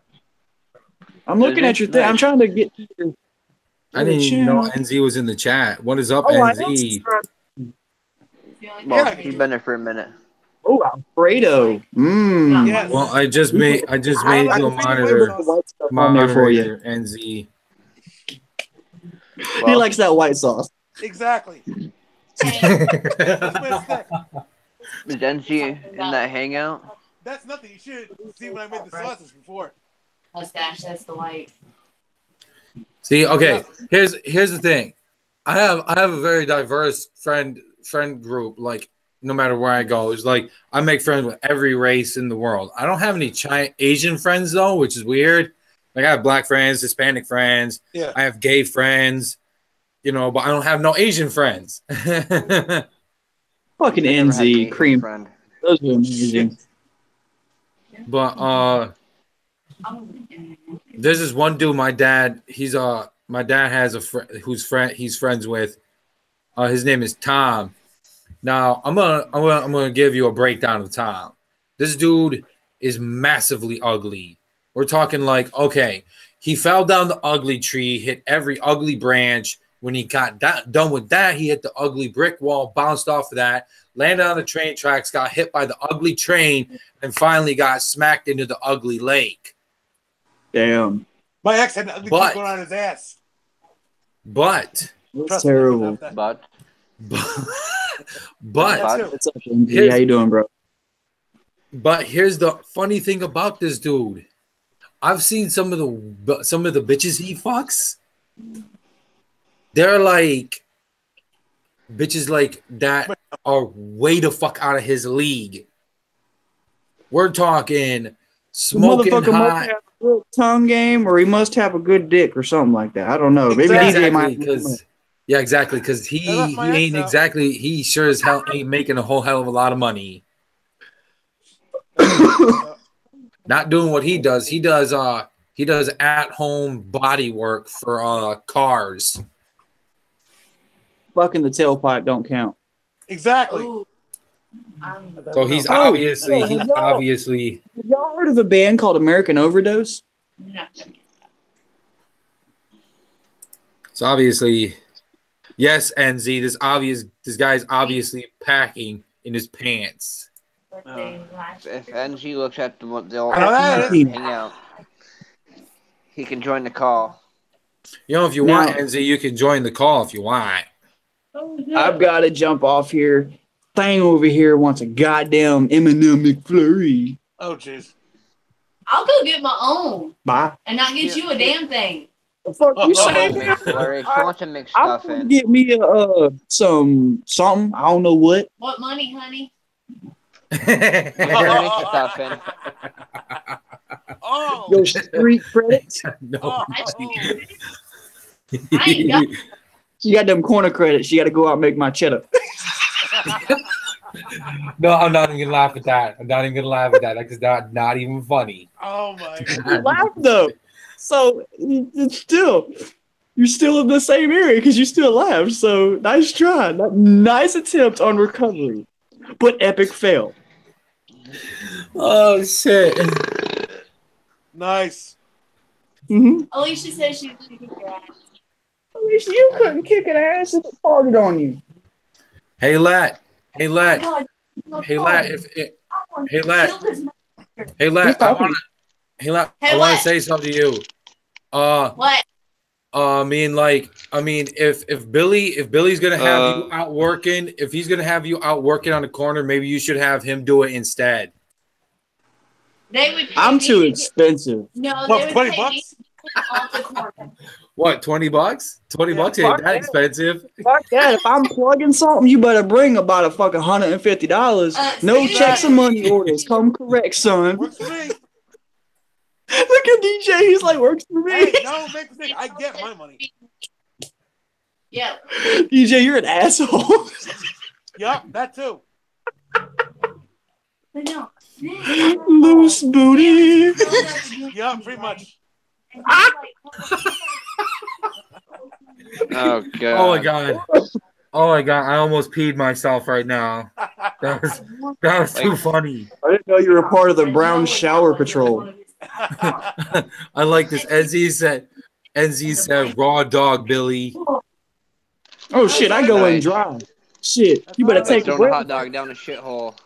I'm looking at your thing. I'm trying to get to your I didn't even know NZ was in the chat. What is up, Oh, I NZ? Well, Yeah. he's been there for a minute. Oh, Alfredo. Mmm. Yes. Well, I just made you a monitor. On there for you. NZ. He Well, likes that white sauce. Exactly. That's my stick. is NG in that hangout? That's nothing. You should see when I made the sausage before. Mustache, that's the white. See, okay. Here's the thing. I have a very diverse friend group. Like no matter where I go, it's like I make friends with every race in the world. I don't have any Asian friends though, which is weird. Like I have black friends, Hispanic friends. Yeah. I have gay friends. But I don't have no Asian friends. Fucking Never had NZ a cream. friend. Those are amazing. But there's this one dude. My dad has a friend he's friends with. His name is Tom. Now I'm gonna give you a breakdown of Tom. This dude is massively ugly. We're talking like, okay, he fell down the ugly tree, hit every ugly branch. When he got done with that, he hit the ugly brick wall, bounced off of that, landed on the train tracks, got hit by the ugly train, and finally got smacked into the ugly lake. Damn. My ex had an ugly But- teeth going on his ass. But That's Trust me, terrible. about that. But but What's up, NZ? How you doing, bro? But here's the funny thing about this dude. I've seen some of the bitches he fucks. They're like bitches like that are way the fuck out of his league. We're talking The smoking motherfucker must hot. have a good tongue game, or he must have a good dick, or something like that. I don't know. Maybe Exactly, DJ might. Exactly, because he I left my ain't ex out. exactly he sure as hell ain't making a whole hell of a lot of money. Not doing what he does. He does at home body work for cars. Fucking the tailpipe don't count. Exactly. Ooh. So he's Oh, obviously Have y'all heard of a band called American Overdose? No. it's obviously yes, NZ. This guy's obviously packing in his pants. if NG looks at the I know that is. hangout, he can join the call. If you want, NZ, you can join the call if you want. I've got to jump off here. Thing over here wants a goddamn M&M McFlurry. Oh, jeez. I'll go get my own Bye. and not get you a damn thing. The fuck you Oh, say? McFlurry. He wants to mix I'm stuff gonna in. get me something. I don't know what. What money, honey? He's gonna mix stuff in. Oh. Your street credits. No, Oh. I ain't got She got them corner credits. She got to go out and make my cheddar. no, I'm not even gonna laugh at that. I'm not even gonna laugh at that. That's not even funny. Oh, my You God. laugh though. So it's still, you're still in the same area because you still laughed. So nice try. Nice attempt on recovery, but epic fail. Oh shit! Nice. Alicia says she's gonna kick your ass. Alicia, you couldn't kick an ass if it farted on you. Hey, Lat. Hey, Lat. God, Hey, Lat. Hey, Lat. Hey, Who's Lat. talking? Hey, Lat. Hey, I want to what? say something to you. What? If Billy's gonna have you out working, if he's gonna have you out working on the corner, maybe you should have him do it instead. They would pay I'm me too to get- expensive. No, What, they would 20 pay bucks? me off the corner. What, $20? $20 Yeah. ain't Fuck that that. expensive. Fuck that. If I'm plugging something, you better bring about a fucking $150. No See, checks that- and money orders. Come correct, son. Works for me. Look at DJ. He's like, works for me. Hey, no, make the thing. I get my money. Yeah. DJ, you're an asshole. Yup, that too. But no. Loose booty. Yup, pretty much. Oh god. Oh my god. Oh my god, I almost peed myself right now. That was too funny. I didn't know you were a part of the Brown Shower Patrol. I like this. NZ said raw dog, Billy. Oh shit, I go in dry. Shit, you better That's take a Throwing a breath. hot dog down a shithole.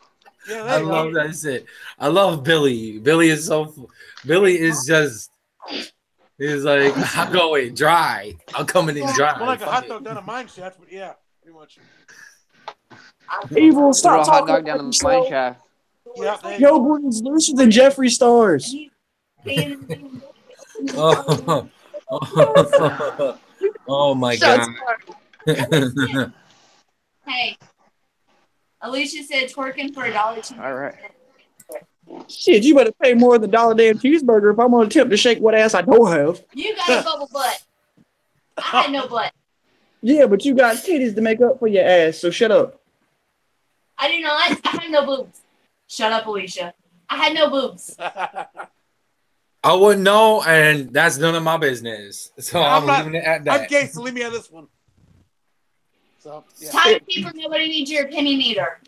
Yeah, I there you love go. that shit. I love Billy. Billy is just he's like, I'm going dry. I'm coming in dry. More like a Fuck hot it. dog down a mine shaft, but yeah, pretty much. Evil, Throw stop a hot talking dog about down a mine yourself. shaft. Yeah, there you Yo, go. Gordon's looser than Jeffree Stars. Oh, oh my Shots god. Hey. Alicia said twerking for $1. All right. Shit, you better pay more than $1 damn cheeseburger if I'm gonna attempt to shake what ass I don't have. You got a bubble butt. I had no butt. Yeah, but you got titties to make up for your ass, so shut up. I do not. I had no boobs. Shut up, Alicia. I had no boobs. I wouldn't know, and that's none of my business. So I'm not- leaving it at I'm that. gay, so leave me out of this one. So, yeah. Timekeeper, nobody needs your opinion either.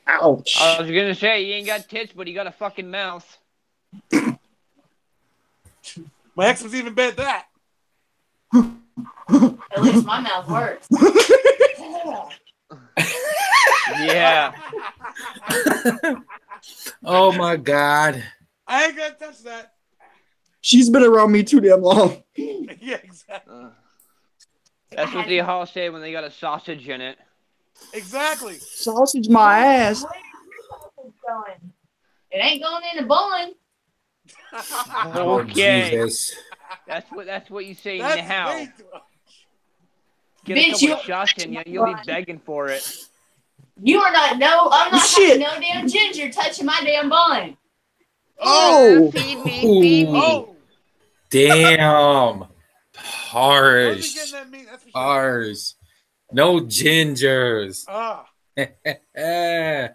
Ouch. I was gonna say you ain't got tits, but you got a fucking mouth. My ex was even better at that. At least my mouth works. Yeah. Oh my god. I ain't gonna touch that. She's been around me too damn long. Yeah, exactly. That's what the hall say when they got a sausage in it. Exactly. Sausage my ass. Where's your going? It ain't going in the bun. Oh, Okay. Jesus. That's what you say in the That's house. way too much. Get a Bitch, couple you- of shots in you, you'll be begging for it. You are not. No, I'm not Shit. having no damn ginger touching my damn bun. Oh. Feed me, feed me. Oh, Damn. I was Harsh. getting that meat. That's for sure. Harsh. No gingers. Ah, Eh.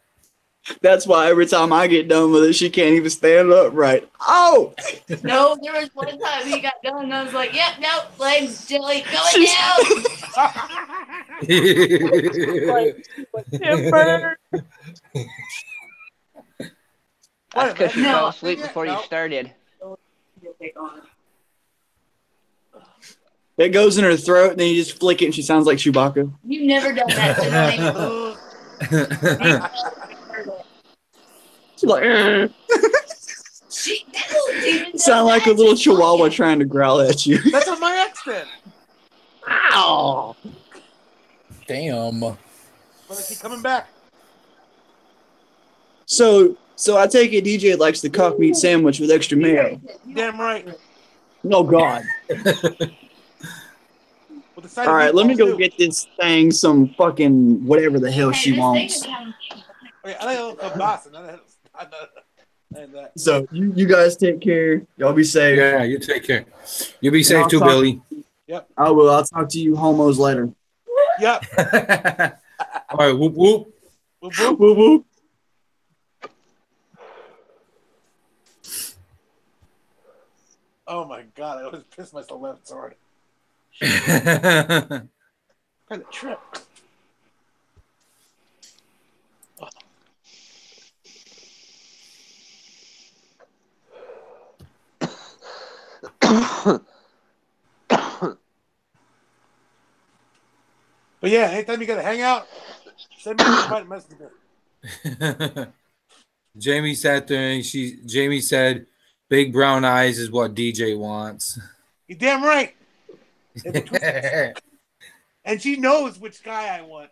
That's why every time I get done with it, she can't even stand up right. Oh! No, there was one time he got done and I was like, yep, nope, legs jelly going She's- down. Timber. That's because you No. fell asleep before you No. started. It goes in her throat, and then you just flick it, and she sounds like Chewbacca. You've never done that to me. She's like, That little demon does sound like a that little to chihuahua fucking- trying to growl at you. that's what my ex did. Ow! Damn. But I keep coming back. So I take it DJ likes the cock meat sandwich with extra mayo. Damn right. Oh God! With the side All of right, let me meatballs, go too. get this thing some fucking whatever the hell Hey, she this wants. thing is having- Okay, I like a little kielbasa. Not that. So you guys take care. Y'all be safe. Yeah, you take care. You be safe I'll too, talk- Billy. I will. I'll talk to you homos later. Yep. All right, whoop whoop. Boop, boop. Woo woo. Oh my god, I always piss myself laughing so hard. All Kind of trip. But yeah, anytime you got to hang out, send me an invite messenger. Jamie sat there and Jamie said, "Big brown eyes is what DJ wants." You damn right. And she knows which guy I want.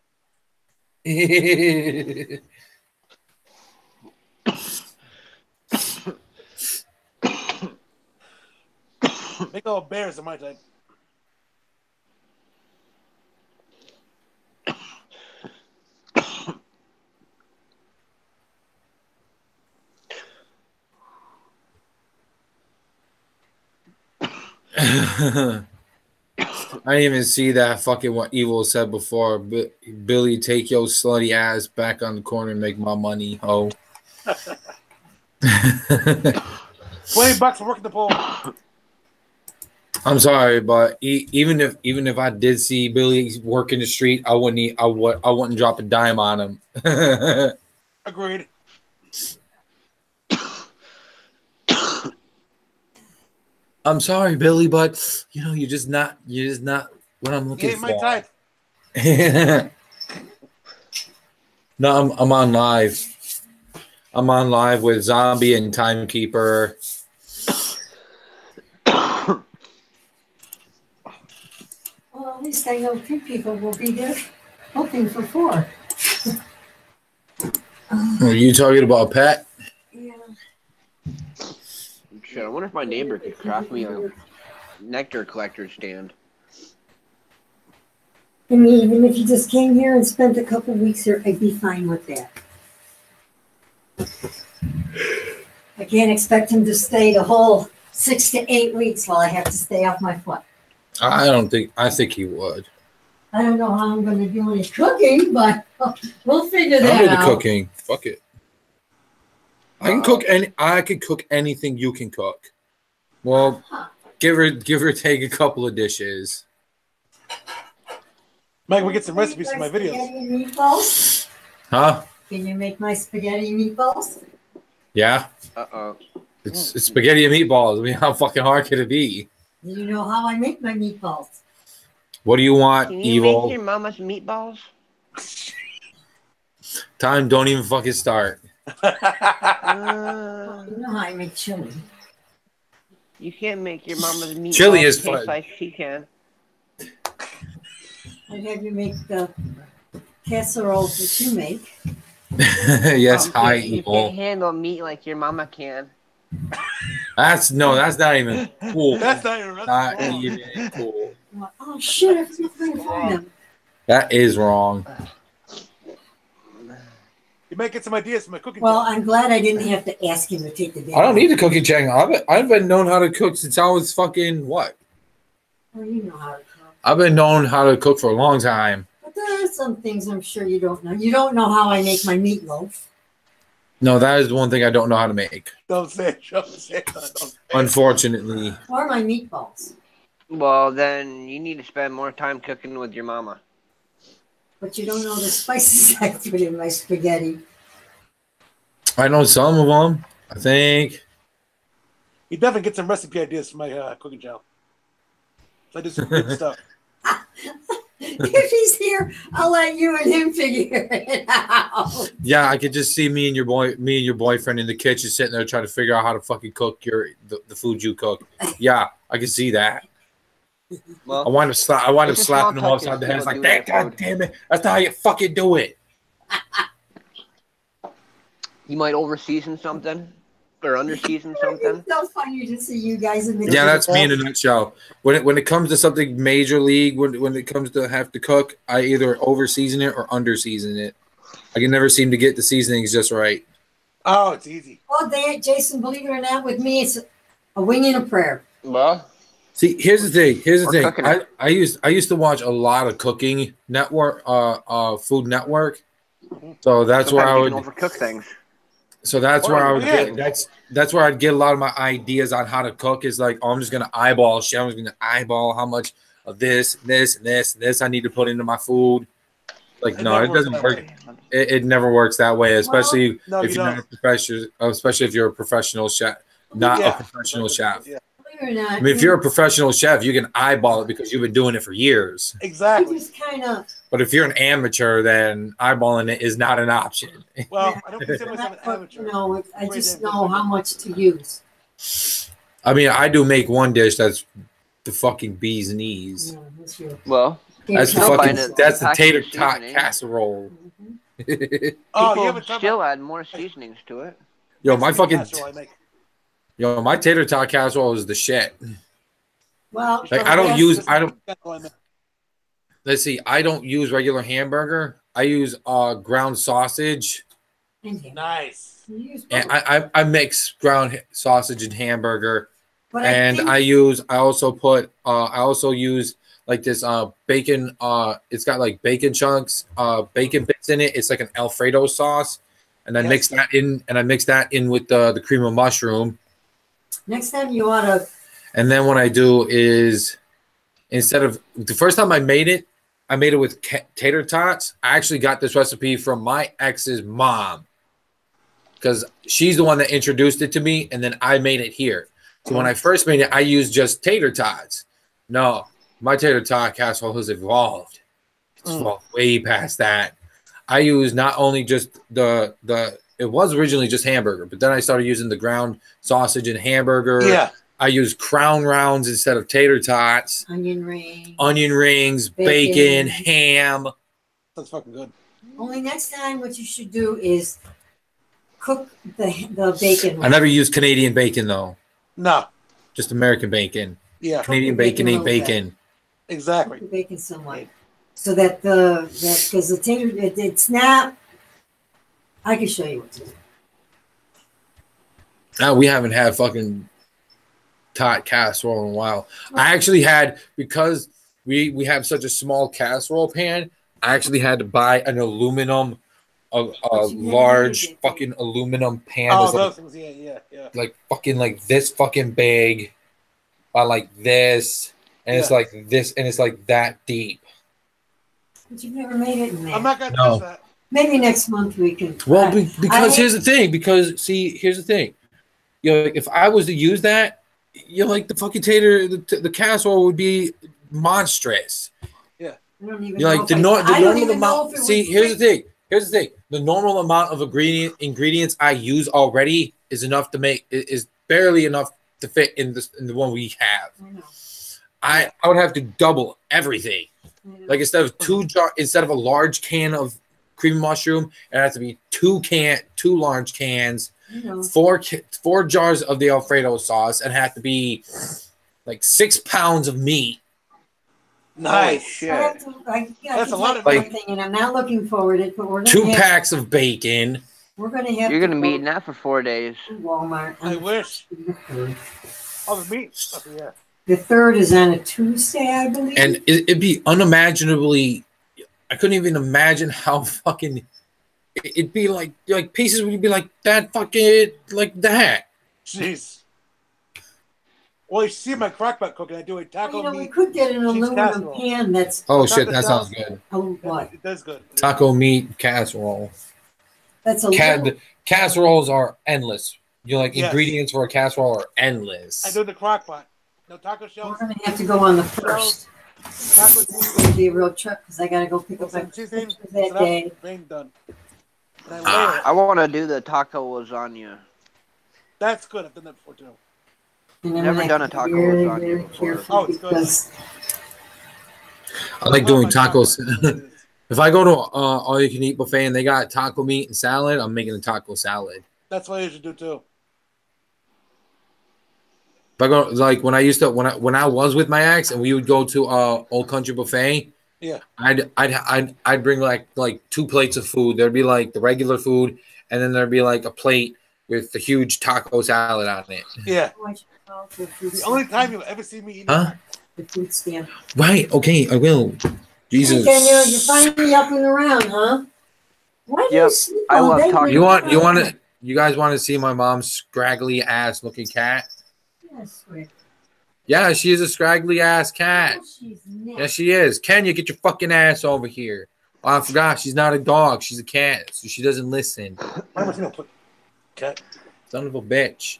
Make all bears in my type. I didn't even see that fucking what Evil said before. Billy, take your slutty ass back on the corner and make my money, ho. $20 for working the pole. I'm sorry, but even if I did see Billy working the street, I wouldn't drop a dime on him. Agreed. I'm sorry, Billy, but you're just not what I'm looking for. Ain't my type. No, I'm on live. I'm on live with Zombie and Timekeeper. Well, at least I know 2 people will be there hoping for 4. Are you talking about a pet? Yeah. Shit, I wonder if my neighbor could craft me a nectar collector stand. I mean, even if you just came here and spent a couple weeks here, I'd be fine with that. I can't expect him to stay the whole 6 to 8 weeks while I have to stay off my foot. I think he would. I don't know how I'm going to do any cooking, but we'll figure that I'll do the out. cooking. Fuck it. I can cook anything you can cook. Well, give or take a couple of dishes. Mike, we get some recipes for my videos. Spaghetti and meatballs? Huh? Can you make my spaghetti and meatballs? Yeah. It's spaghetti and meatballs. I mean, how fucking hard could it be? Do you know how I make my meatballs? What do you want, Can you Evil? make your mama's meatballs? Time, don't even fucking start. You know how I make chili. You can't make your mama's meatballs Chili is taste fun. like she can. I'd have you make the casseroles that you make. Yes, hi, You Evil. can't handle meat like your mama can. That's not even cool. That's not even even cool. Oh shit! I forgot to find them. That is wrong. You might get some ideas for my cooking. Well, channel. I'm glad I didn't have to ask him to take the day. I don't need a cooking channel. I've been known how to cook since I was fucking what? Well, you know how to cook. I've been known how to cook for a long time. But there are some things I'm sure you don't know. You don't know how I make my meatloaf. No, that is one thing I don't know how to make. Don't say it. Don't say it. Don't say it. Unfortunately. Or my meatballs. Well, then you need to spend more time cooking with your mama. But you don't know the spices I put in my spaghetti. I know some of them, I think. You definitely get some recipe ideas for my cooking channel. So I do some good stuff. If he's here, I'll let you and him figure it out. Yeah, I could just see me and your boyfriend in the kitchen sitting there trying to figure out how to fucking cook the food you cook. Yeah, I can see that. Well, I wind up it's a slapping him small upside the head. It's touches like, to do God damn it. That's not how you fucking do it. you might over-season something or under-season something. It's so funny to see you guys in the Yeah, that's me in a nutshell. When it comes to something major league, when it comes to have to cook, I either over season it or under season it. I can never seem to get the seasonings just right. Oh, it's easy. Oh, Jason, believe it or not, with me, it's a wing and a prayer. Well, See, here's the thing. cooking it. I used to watch a lot of cooking network, Food Network. So that's where I would overcook things. So that's where I would yeah. get that's where I'd get a lot of my ideas on how to cook. Is like, oh, I'm just gonna eyeball shit. I'm just gonna eyeball how much of this I need to put into my food. Like, no, it doesn't work. It never works that way, especially No, if you you're don't. not a professional, especially if you're a professional chef, not Yeah. a professional chef. Yeah. Well, You're not. I mean, if you're a professional chef, you can eyeball it because you've been doing it for years. I Exactly. just kind of. But if you're an amateur, then eyeballing it is not an option. Well, I don't consider myself an amateur. You know, I just know how much to use. I mean, I do make one dish that's the fucking bee's knees. Yeah, that's your- Well, That's the You'll fucking find it that's the packed tater with tot seasoning. casserole. Oh, you people haven't talked still about add more seasonings to it. Yo, my fucking casserole I make. yo, my tater tot casserole is the shit. Well, Like I don't yes, use I don't Casserole I make. let's see, I don't use regular hamburger. I use ground sausage. Nice. You use And both. I mix ground sausage and hamburger. But And think- I also use like this bacon it's got like bacon chunks, bacon bits in it. It's like an Alfredo sauce. And I Yes. mix that in with the cream of mushroom. next time you ought to. And then what I do is instead of the first time I made it with tater tots. I actually got this recipe from my ex's mom because she's the one that introduced it to me, and then I made it here. So when I first made it, I used just tater tots. No, my tater tot casserole has evolved. It's evolved way past that. I use not only just it was originally just hamburger, but then I started using the ground sausage and hamburger. Yeah. I use crown rounds instead of tater tots, Onion ring. onion rings, bacon, ham. That's fucking good. Only next time, what you should do is cook the bacon. I never use Canadian bacon though, No. just American bacon. Yeah. Canadian bacon ain't bacon. Exactly. Cook the bacon somewhat, so that because the tater it's not. I can show you what to do. We haven't had fucking tot casserole in a while. I actually had, because we have such a small casserole pan, I actually had to buy an aluminum, a large fucking aluminum pan. Oh, that's those like, things. Yeah. like fucking like this fucking big by like this, and it's Yeah. like this, and it's like that deep. But you've never made it in there. I'm not gonna No. touch that. Maybe next month we can. Well, because I- here's the thing. Here's the thing. You know, if I was to use that, you know, like the fucking the casserole would be monstrous. I don't even You're know like if the I- normal I don't even know amount. if it See, would here's the fit. thing. Here's the thing. The normal amount of ingredients I use already is enough to make is barely enough to fit in the one we have. I know. I would have to double everything. I know. Like instead of a large can of cream mushroom, it has to be two large cans, I know. four jars of the Alfredo sauce, and have to be like 6 pounds of meat. Nice. Shit. I have to, That's a lot of Like- thing, and I'm not looking forward to it. But we're gonna 2 have, packs of bacon. We're gonna have. You're gonna to be go eating that for 4 days. to Walmart. on I the wish. 3rd. Oh, the meat stuff. Yeah. The 3rd is on a Tuesday, I believe. And it'd be unimaginably. I couldn't even imagine how fucking. It'd be like pieces would be like that fucking like that. Jeez. Well, you see my crockpot cooking. I do a Well, taco you know, we meat. could get an cheese aluminum casserole. pan that's Oh Taco shit, that sauce. sounds good. what? It does good. Taco meat casserole. That's a The casseroles are endless. You know, like Yes. ingredients for a casserole are endless. I do the crockpot. No taco We're shells. gonna have to go on the 1st. Taco It's gonna be a real trip because I gotta go pick up my Some seasoning. pictures that day. Bang, done. And I layer it. I want to do the taco lasagna. That's good. I've done that before too. And I'm Never gonna done have a to taco be very, lasagna very before. careful Oh, it's good. because I like doing tacos. tacos. If I go to all you can eat buffet and they got taco meat and salad, I'm making a taco salad. That's what I usually do too. If I go like when I was with my ex and we would go to Old Country Buffet, Yeah. I'd bring like 2 plates of food. There'd be like the regular food, and then there'd be like a plate with the huge taco salad on it. Yeah. oh, I should call for food The only stamp. time you'll ever see me eating. Huh? The food stamp. Right? Okay, I will. Jesus. Hey, Daniel, you're finally up and around, huh? Why do you Yep, sleep I all love day? talking. You guys want to see my mom's scraggly ass looking cat? Yes, sweet. Yeah, she is a scraggly ass cat. Oh, she's next. Yes, she is. Kenya, get your fucking ass over here. Oh, I forgot. She's not a dog. She's a cat, so she doesn't listen. Why was put cat? Son of a bitch.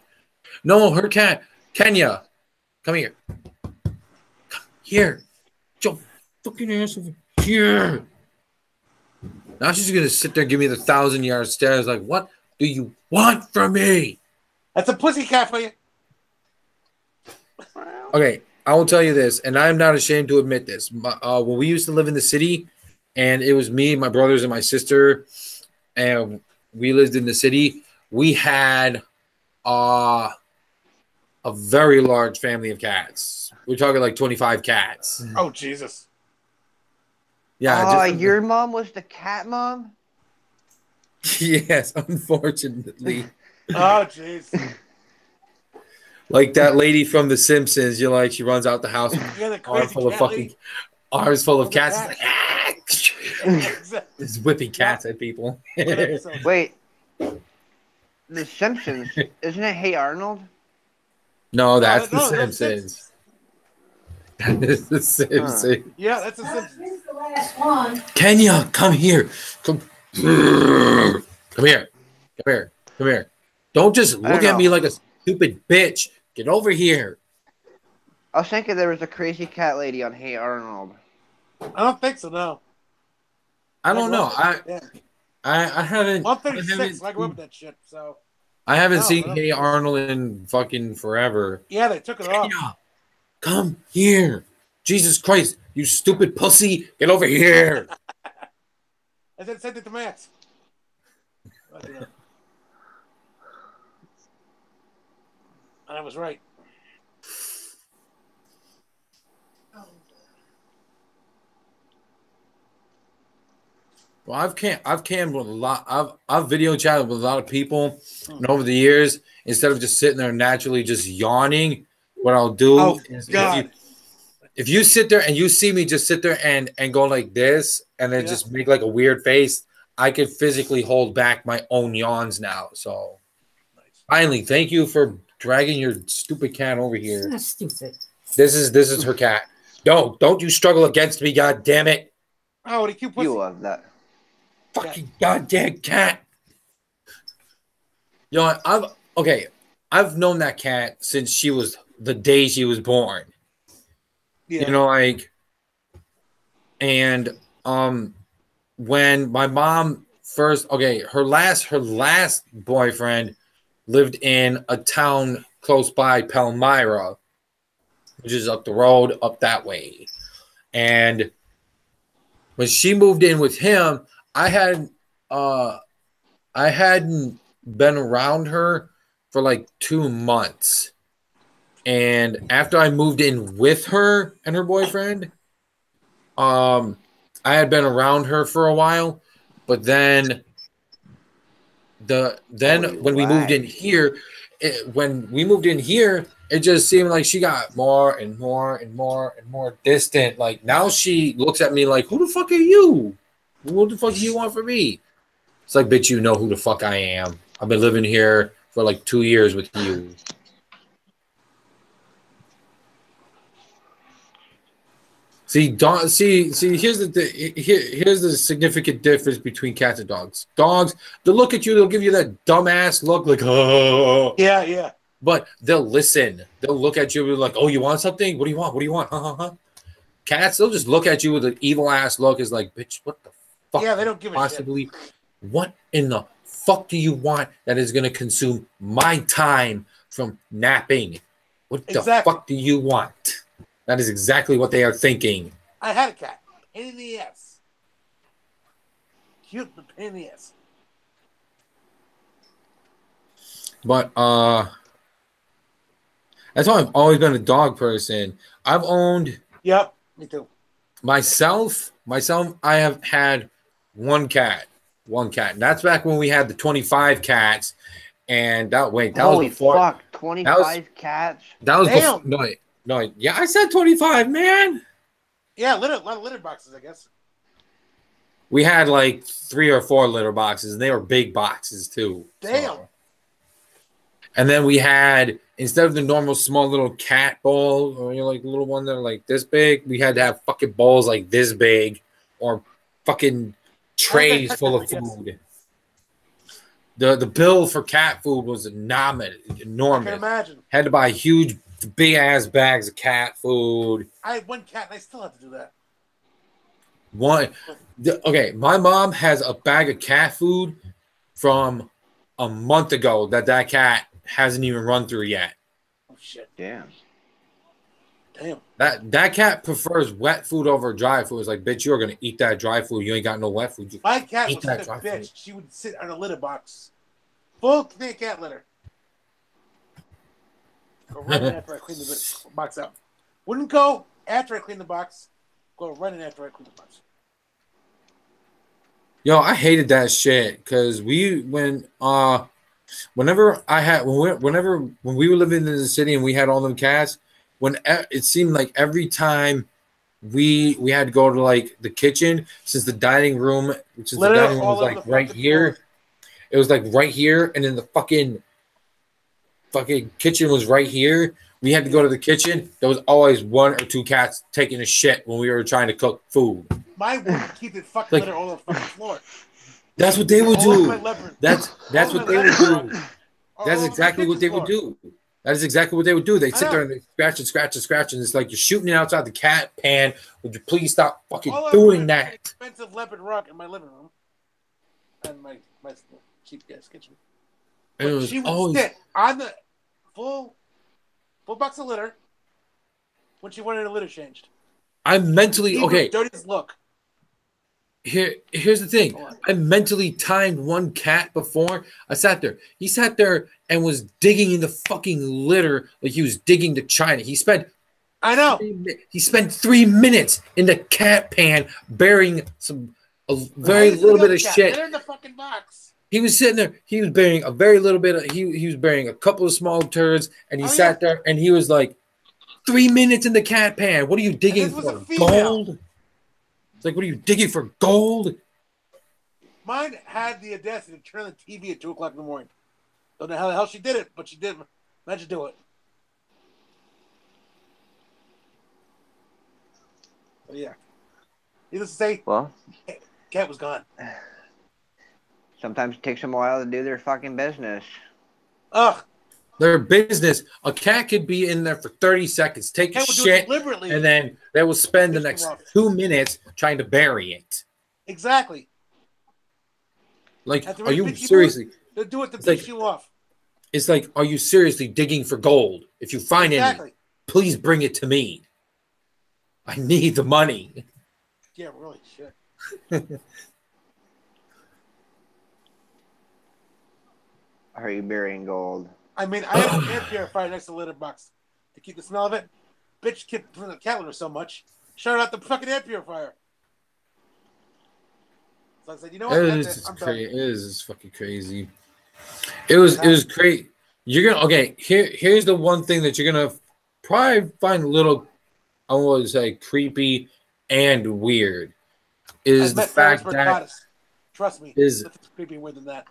No, her cat. Kenya. Come here. Come here. Joe, fucking ass over here. Now she's gonna sit there and give me the 1,000-yard stares. Like, what do you want from me? That's a pussy cat for you. Okay, I will tell you this, and I am not ashamed to admit this. When we used to live in the city, and it was me, my brothers, and my sister, and we lived in the city, we had a very large family of cats. We're talking like 25 cats. Oh, Jesus. Yeah. Your mom was the cat mom? Yes, unfortunately. Oh, jeez. Like that lady from The Simpsons, you're like, she runs out the house, Yeah, the arms crazy full of cat fucking, lady. arms full of the cats. cat. It's like, ah! Just whipping cats at people. Wait. The Simpsons. Isn't it Hey Arnold? No, that's The no, Simpsons. That is The Simpsons. Yeah, that's a Simpsons. Here's the last one. Kenya, come here. Come here. Come here. Come here. Come here. Don't just look at me like a stupid bitch. Get over here. I was thinking there was a crazy cat lady on Hey Arnold. I don't think so, no. I don't know. Yeah. I haven't. I'm 36. I grew up with that shit, so. I haven't No, seen I don't Hey think so. Arnold in fucking forever. Yeah, they took it off. Kenya, come here. Jesus Christ, you stupid pussy. Get over here. I said send it to Max. And I was right. Well, I've cammed with a lot. I've video chatted with a lot of people, and over the years, instead of just sitting there naturally just yawning, what I'll do is if you sit there and you see me just sit there and go like this, and then just make like a weird face, I can physically hold back my own yawns now. So, finally, thank you for dragging your stupid cat over here. That's stupid. This is her cat. Don't you struggle against me, god damn it. Oh, what a cute pussy. You love that. Fucking goddamn cat. You know, I've known that cat since she was the day she was born. Yeah. You know, like, and when my mom first, her last boyfriend lived in a town close by Palmyra, which is up the road up that way. And when she moved in with him, I hadn't been around her for like 2 months. And after I moved in with her and her boyfriend, I had been around her for a while, but then when we moved in here, it just seemed like she got more and more and more and more distant. Like now she looks at me like, who the fuck are you? What the fuck do you want from me? It's like, bitch, you know who the fuck I am. I've been living here for like 2 years with you. See, here's the significant difference between cats and dogs. Dogs, they'll look at you, they'll give you that dumbass look like, oh. Yeah. But they'll listen. They'll look at you like, oh, you want something? What do you want? What do you want? Cats, they'll just look at you with an evil ass look. Is like, bitch, what the fuck? Yeah, they don't give a shit. What in the fuck do you want that is going to consume my time from napping? What the fuck do you want? That is exactly what they are thinking. I had a cat. Pain in the ass. Cute, but pain in the ass. But that's why I've always been a dog person. I've owned. Yep, me too. Myself, I have had one cat. And that's back when we had the 25 cats. And that was before. Fuck, 25 cats? That was before, no, yeah, I said 25, man. Yeah, a lot of litter boxes, I guess. We had like 3 or 4 litter boxes, and they were big boxes too. Damn. So. And then we had, instead of the normal small little cat bowl, or like little ones that are like this big, we had to have fucking bowls like this big, or fucking trays full of food. The bill for cat food was enormous. I can imagine. Had to buy huge big ass bags of cat food. I had one cat, and I still have to do that. Okay, my mom has a bag of cat food from a month ago that cat hasn't even run through yet. Oh shit! Damn. That cat prefers wet food over dry food. It's like, bitch, you're gonna eat that dry food. You ain't got no wet food. My cat eat was such a dry bitch. food. She would sit on a litter box, full thick cat litter. Go right in after I clean the box out. Wouldn't go after I clean the box. Go right in after I clean the box. Yo, I hated that shit because whenever we were living in the city and we had all them cats, it seemed like every time we had to go to like the kitchen, since the dining room was like right here. It was like right here, and then the fucking kitchen was right here. We had to go to the kitchen. There was always one or two cats taking a shit when we were trying to cook food. Mine would keep it fucking litter all over the fucking floor. That's what they would do. That's what they would do. That's exactly what they would do. That is exactly what they would do. They'd sit there and scratch and scratch and scratch, and it's like you're shooting it outside the cat pan. Would you please stop fucking doing that? Expensive leopard rug in my living room, and my cheap gas kitchen. But she would sit on the full box of litter when she wanted a litter changed. I'm mentally okay. Dirtiest look. Here's the thing. I mentally timed one cat before. I sat there. He sat there and was digging in the fucking litter like he was digging to China. He spent 3 minutes in the cat pan burying a very little bit of shit. They're in the fucking box. He was sitting there. He was burying a very little bit of. He was burying a couple of small turds, and he sat there and he was like, 3 minutes in the cat pan. What are you digging for? Gold? It's like, what are you digging for? Gold? Mine had the audacity to turn on the TV at 2 o'clock in the morning. Don't know how the hell she did it, but she did. How'd you do it? But yeah. Needless to say, cat was gone. Sometimes it takes them a while to do their fucking business. Ugh. Their business. A cat could be in there for 30 seconds, take a shit, and then they will spend the next 2 minutes trying to bury it. Exactly. Like, are you seriously? They'll do it to piss you off. It's like, are you seriously digging for gold? If you find any, please bring it to me. I need the money. Yeah, really, shit. Are you burying gold? I mean, I have an air purifier next to the litter box to keep the smell of it. Bitch kept putting the cat litter so much. Shut out the fucking air purifier. So I said, you know what? It is fucking crazy. It was great. You're gonna here's the one thing that you're gonna probably find a little, I want to say, creepy and weird is the fact that trust me, it's creepy weird than that.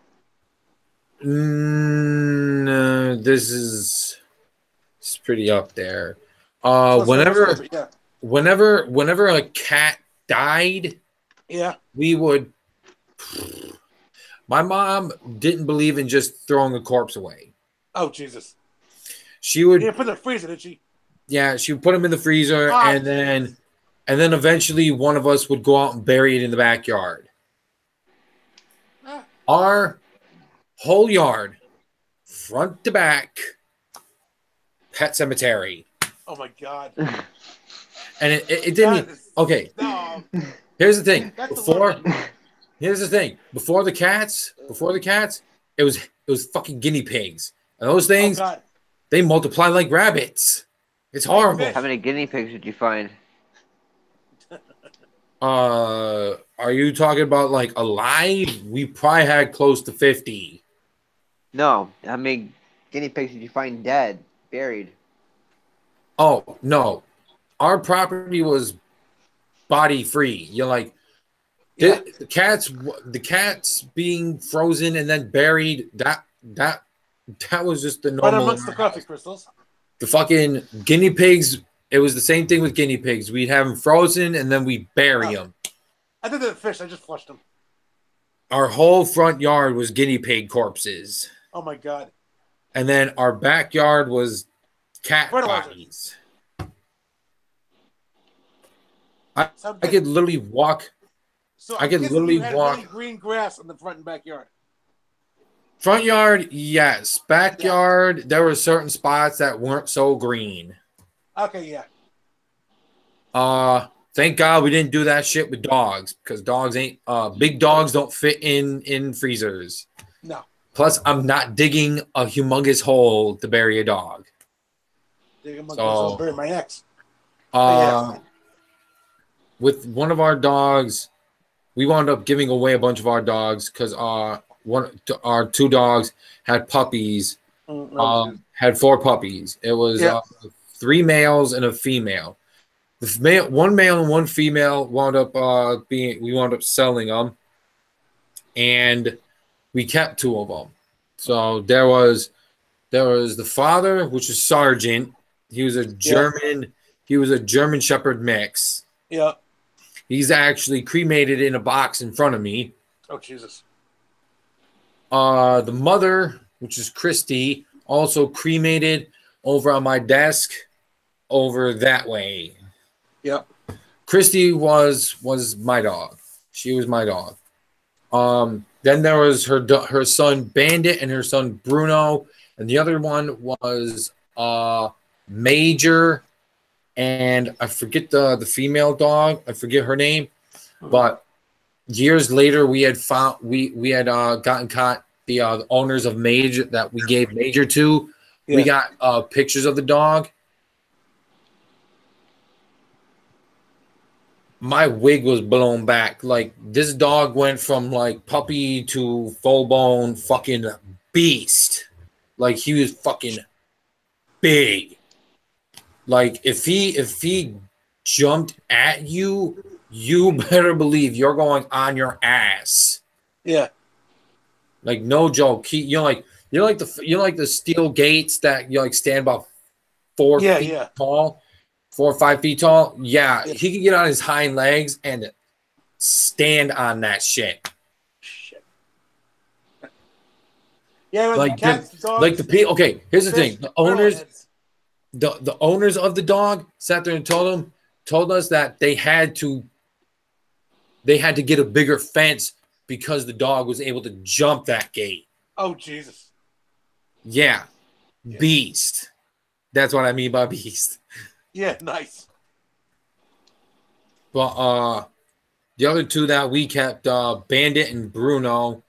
No, this is pretty up there. Whenever a cat died, we would. My mom didn't believe in just throwing a corpse away. Oh Jesus! She would put it in the freezer, did she? Yeah, she would put them in the freezer, and then eventually one of us would go out and bury it in the backyard. Our whole yard, front to back, pet cemetery. Oh my God! And it didn't. Okay. No. Here's the thing. Before the cats, it was fucking guinea pigs, and those things they multiply like rabbits. It's horrible. How many guinea pigs did you find? Are you talking about like alive? We probably had close to 50. No, how many guinea pigs did you find dead, buried? Oh no, our property was body free. You're like the cats being frozen and then buried. That was just the normal. Right amongst the coffee crystals. The fucking guinea pigs. It was the same thing with guinea pigs. We'd have them frozen and then we bury them. I did that fish. I just flushed them. Our whole front yard was guinea pig corpses. Oh my God. And then our backyard was cat Fertilizer. bodies. I could literally walk. So I could literally you had walk. really green grass in the front and backyard. Front yard, yes. Backyard, there were certain spots that weren't so green. Okay, yeah. Thank God we didn't do that shit with dogs because dogs ain't big dogs don't fit in freezers. No. Plus, I'm not digging a humongous hole to bury a dog. So, bury my ex. With one of our dogs, we wound up giving away a bunch of our dogs because our 2 dogs had puppies. Had 4 puppies. It was 3 males and a female. One male and 1 female wound up we wound up selling them, and we kept 2 of them. So there was the father, which is Sergeant. He was a German. He was a German Shepherd mix. Yeah. He's actually cremated in a box in front of me. Oh Jesus. The mother, which is Christy, also cremated over on my desk, over that way. Yep. Christy was my dog. She was my dog. Then there was her son Bandit and her son Bruno, and the other one was Major, and I forget the female dog. I forget her name, but years later we had found we had gotten caught the owners of Major that we gave Major to. Yeah. We got pictures of the dog. My wig was blown back. Like, this dog went from like puppy to full blown fucking beast. Like, he was fucking big. Like, if he jumped at you, you better believe you're going on your ass. Yeah. Like, no joke. You're like the steel gates that you like stand about 4 feet tall. 4 or 5 feet tall. Yeah, he can get on his hind legs and stand on that shit. Yeah, like the people. Okay, here's the thing: the owners of the dog sat there and told us that they had to get a bigger fence because the dog was able to jump that gate. Oh Jesus! Yeah. Beast. That's what I mean by beast. Yeah, nice. But the other 2 that we kept, Bandit and Bruno,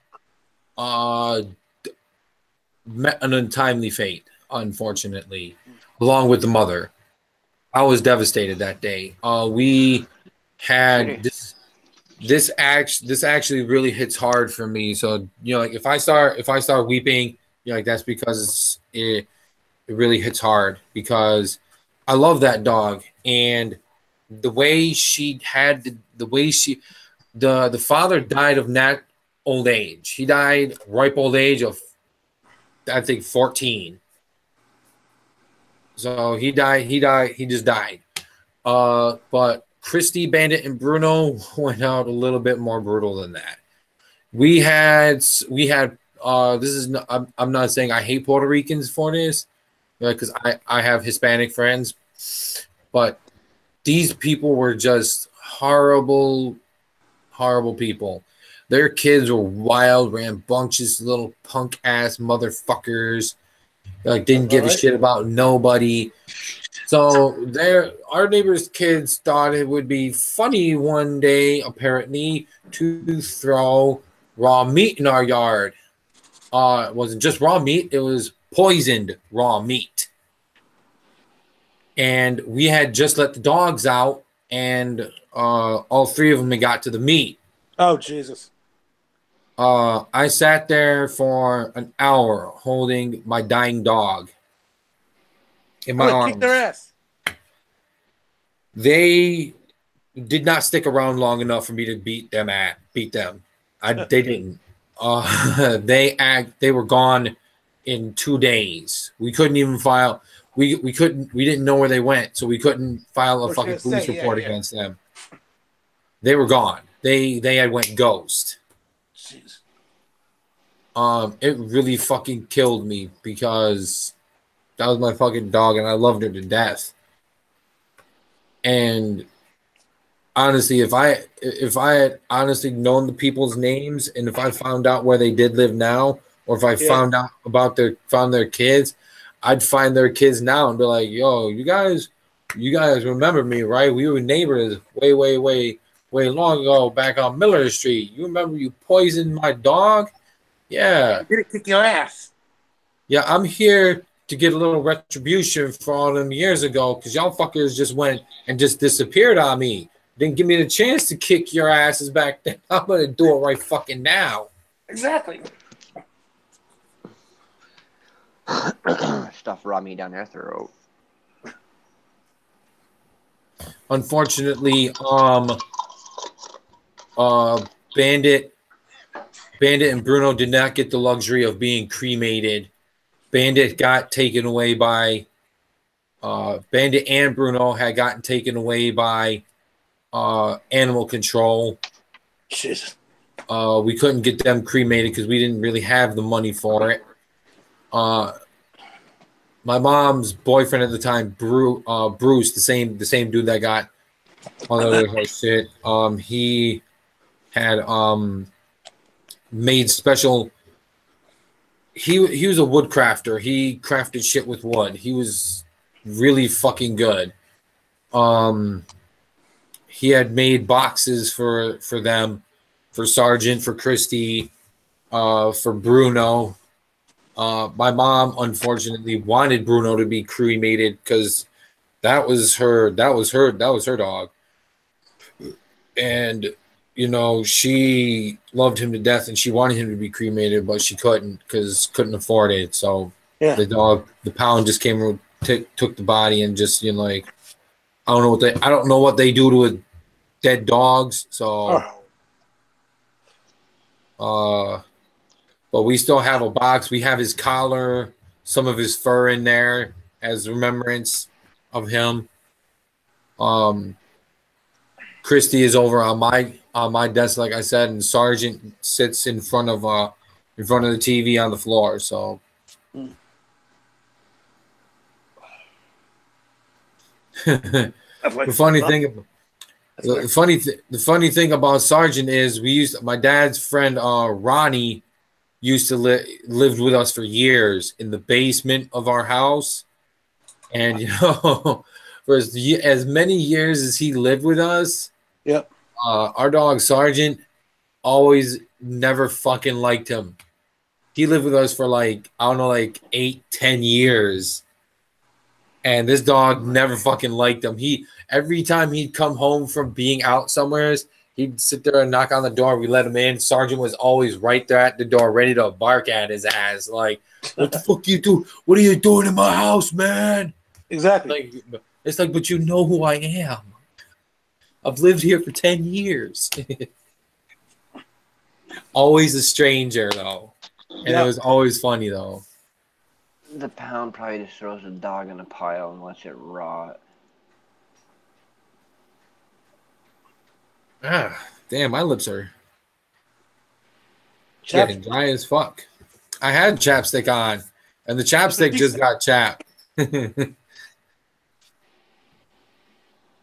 met an untimely fate, unfortunately, along with the mother. I was devastated that day. We had this actually really hits hard for me. So, you know, like if I start weeping, you know, like that's because it really hits hard because I love that dog, and the way she had the father died of old age. He died ripe old age of, I think, 14. So he just died. But Christy, Bandit, and Bruno went out a little bit more brutal than that. We had I'm not saying I hate Puerto Ricans for this, because I have Hispanic friends, but these people were just horrible people. Their kids were wild, rambunctious little punk ass motherfuckers. Like, didn't give a shit about nobody. So our neighbors' kids thought it would be funny one day, apparently, to throw raw meat in our yard. It wasn't just raw meat; it was poisoned raw meat. And we had just let the dogs out, and all 3 of them had got to the meat. Oh, Jesus. I sat there for an hour holding my dying dog in my arms. Kick their ass. They did not stick around long enough for me to beat them. They didn't. They were gone in 2 days. We couldn't even file. We didn't know where they went, so we couldn't file a fucking police report against them. They were gone. They had went ghost. Jeez. It really fucking killed me because That was my fucking dog, and I loved her to death. And honestly, if I had honestly known the people's names, and if I found out where they did live now, or if I found out about their kids, I'd find their kids now and be like, "Yo, you guys remember me, right? We were neighbors way long ago back on Miller Street. You remember you poisoned my dog? Yeah. You didn't kick your ass. Yeah, I'm here to get a little retribution for all them years ago because y'all fuckers just went and just disappeared on me. Didn't give me the chance to kick your asses back then. I'm going to do it right fucking now." Exactly. Stuff Rami down their throat. Unfortunately, Bandit and Bruno did not get the luxury of being cremated. Bandit got taken away by Bandit and Bruno had gotten taken away by animal control. Jesus. We couldn't get them cremated because we didn't really have the money for it. My mom's boyfriend at the time, Bruce, the same dude that got all the other shit. He had made special. He was a wood crafter. He crafted shit with wood. He was really fucking good. He had made boxes for them, for Sergeant, for Christy, for Bruno. My mom unfortunately wanted Bruno to be cremated because that was her dog. And you know, she loved him to death and she wanted him to be cremated, but she couldn't afford it. So the pound just came and took the body and just, you know, like, I don't know what they do to dead dogs. So but we still have a box. We have his collar, some of his fur in there as remembrance of him. Christy is over on my desk, like I said, and Sergeant sits in front of the TV on the floor. So the funny thing about Sergeant is my dad's friend Ronnie used to lived with us for years in the basement of our house, and you know, for as many years as he lived with us, our dog Sergeant always never fucking liked him. He lived with us for like, I don't know, like 8-10 years, and this dog never fucking liked him. Every time he'd come home from being out somewhere, he'd sit there and knock on the door. We let him in. Sergeant was always right there at the door, ready to bark at his ass. Like, "What the fuck you do? What are you doing in my house, man?" Exactly. It's like, but you know who I am. I've lived here for 10 years. Always a stranger, though. And it was always funny, though. The pound probably just throws the dog in a pile and lets it rot. Ah, damn, my lips are getting dry as fuck. I had chapstick on, and the chapstick just got chapped.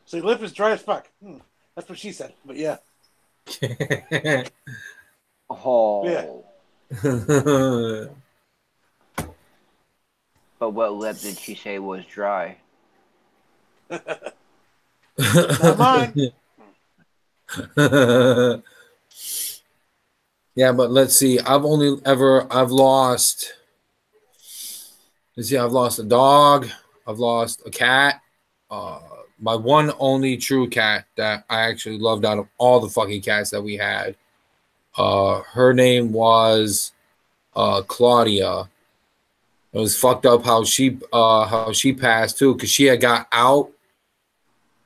So your lip is dry as fuck. That's what she said, but yeah. Oh. Yeah. But what lip did she say was dry? Not mine. Yeah, but let's see. I've lost a dog. I've lost a cat. My one only true cat that I actually loved out of all the fucking cats that we had. Her name was Claudia. It was fucked up how she passed too, because she had got out.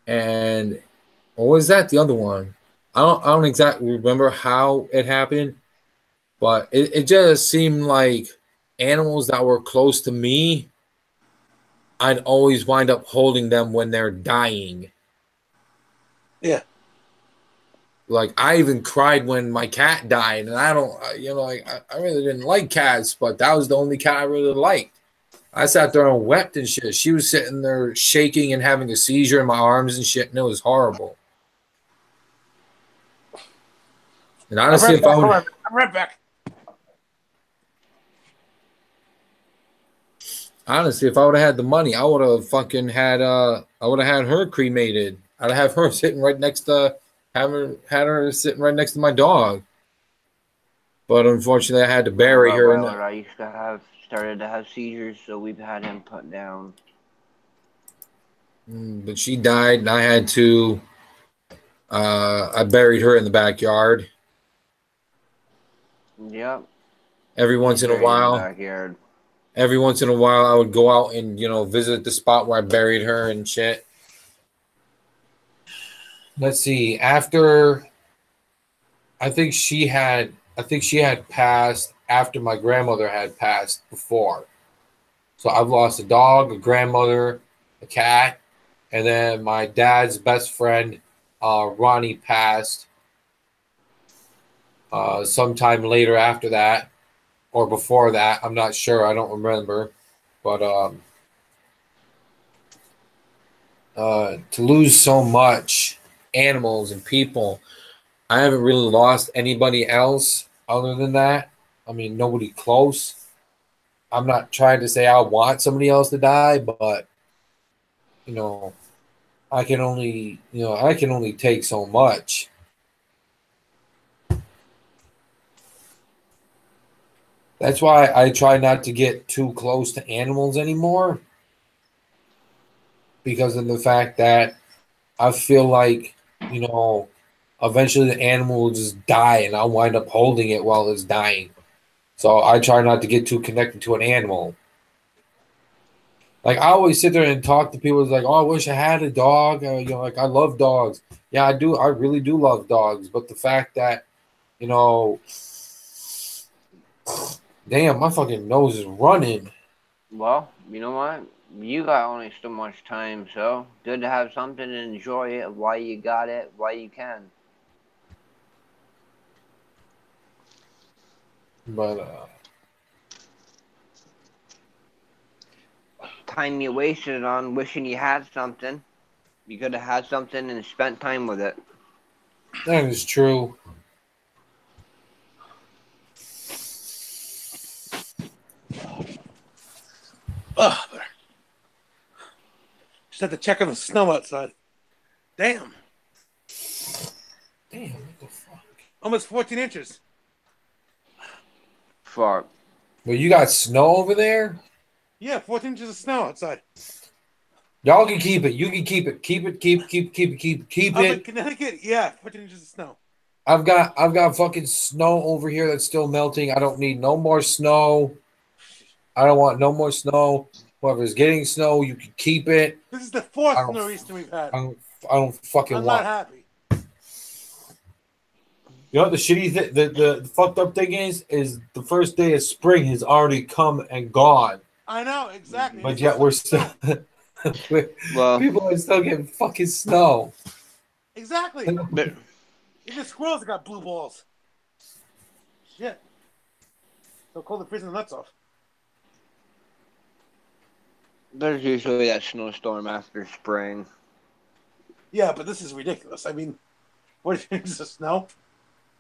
And what was that? The other one? I don't exactly remember how it happened, but it just seemed like animals that were close to me, I'd always wind up holding them when they're dying. Yeah. Like, I even cried when my cat died, and I don't, you know, like, I really didn't like cats, but that was the only cat I really liked. I sat there and wept and shit. She was sitting there shaking and having a seizure in my arms and shit, and it was horrible. And honestly, if I would, I'm right back. honestly, if I would have had the money, I would have fucking had I would have had her cremated. I'd have her sitting right next to had her sitting right next to my dog. But unfortunately, I had to bury her. I used to have started to have seizures, so we've had him put down. But she died, and I had to. I buried her in the backyard. Yep. Every once in a while, backyard. Every once in a while, I would go out and visit the spot where I buried her and shit. Let's see. After, I think she had passed after my grandmother had passed before. So I've lost a dog, a grandmother, a cat, and then my dad's best friend, Ronnie, passed sometime later after that or before that. I'm not sure. I don't remember. But to lose so much animals and people, I haven't really lost anybody else other than that. I mean, nobody close. I'm not trying to say I want somebody else to die, but I can only take so much. That's why I try not to get too close to animals anymore, because of the fact that I feel like, eventually the animal will just die and I'll wind up holding it while it's dying. So I try not to get too connected to an animal. Like, I always sit there and talk to people. It's like, oh, I wish I had a dog. Like, I love dogs. Yeah, I do. I really do love dogs. But the fact that, damn, my fucking nose is running. Well, you know what? You got only so much time, so good to have something and enjoy it while you got it, while you can. But, time you wasted on wishing you had something. You could have had something and spent time with it. that is true. Ugh. Just had to check on the snow outside. Damn. Damn, what the fuck? Almost 14 inches. Fuck. Well, you got snow over there? Yeah, 14 inches of snow outside. Y'all can keep it. You can keep it. Keep Up it. in Connecticut, yeah, 14 inches of snow. I've got fucking snow over here that's still melting. I don't need no more snow. I don't want no more snow. Whoever's getting snow, you can keep it. This is the fourth nor'easter we've had. I don't fucking I'm want. not happy. You know what the shitty the fucked up thing is the first day of spring has already come and gone. I know, exactly. But yet we're still people are still getting fucking snow. Exactly. Even the squirrels got blue balls. Shit. So cold they're freezing the nuts off. There's usually that snowstorm after spring. Yeah, but this is ridiculous. I mean, what is the snow?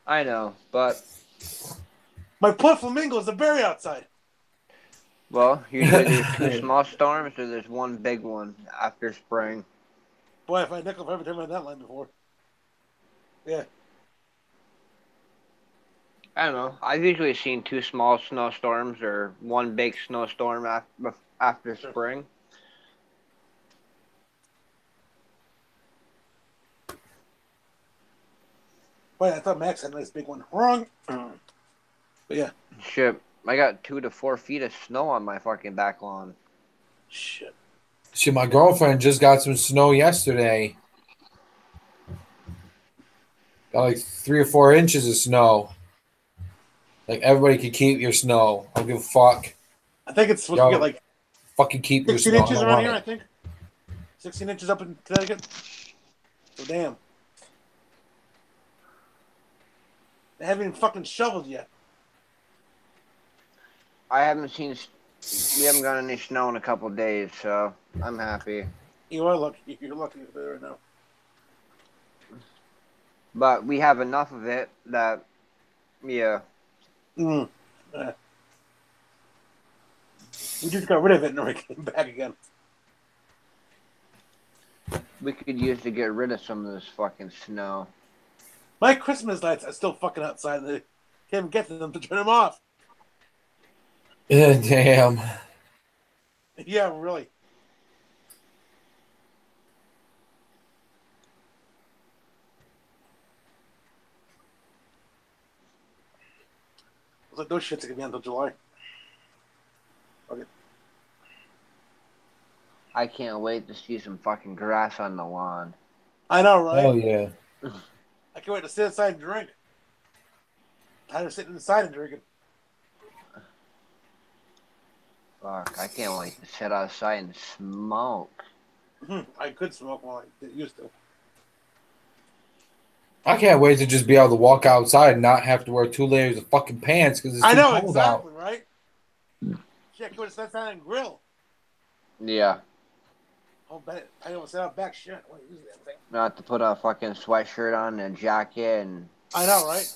I know, but my poor flamingos are very outside. Well, usually there's two small storms or there's one big one after spring. Boy, if I nickel for every time I had that line before. Yeah. I don't know. I've usually seen two small snowstorms or one big snowstorm after spring. Boy, I thought Max had a nice big one. Wrong. But yeah. Shit. I got 2 to 4 feet of snow on my fucking back lawn. Shit. See, my girlfriend just got some snow yesterday. Got like 3 or 4 inches of snow. Like, everybody can keep your snow. I don't give a fuck. I think it's supposed to get like fucking keep your 16 snow. inches around here, I think. 16 inches up in Connecticut. So damn. They haven't even fucking shoveled yet. I haven't seen We haven't got any snow in a couple of days, so I'm happy. You are lucky. You're lucky right now. But we have enough of it that, yeah. We just got rid of it and it came back again. We could use to get rid of some of this fucking snow. My Christmas lights are still fucking outside. They can't even get to them to turn them off. Yeah, damn. Yeah, really. Like those shits are gonna be until July. Okay. I can't wait to see some fucking grass on the lawn. I know, right? Oh yeah. I can't wait to sit inside and drink. Tired of sitting inside and drinking. Fuck, I can't wait to sit outside and smoke. I could smoke while I used to. I can't wait to just be able to walk outside and not have to wear 2 layers of fucking pants because it's too I know, cold exactly, out. right? Shit, I can't wait to sit outside and grill. Yeah. Oh, but I don't sit out back. Shit, I want to use that thing. Not to put a fucking sweatshirt on and a jacket and... I know, right?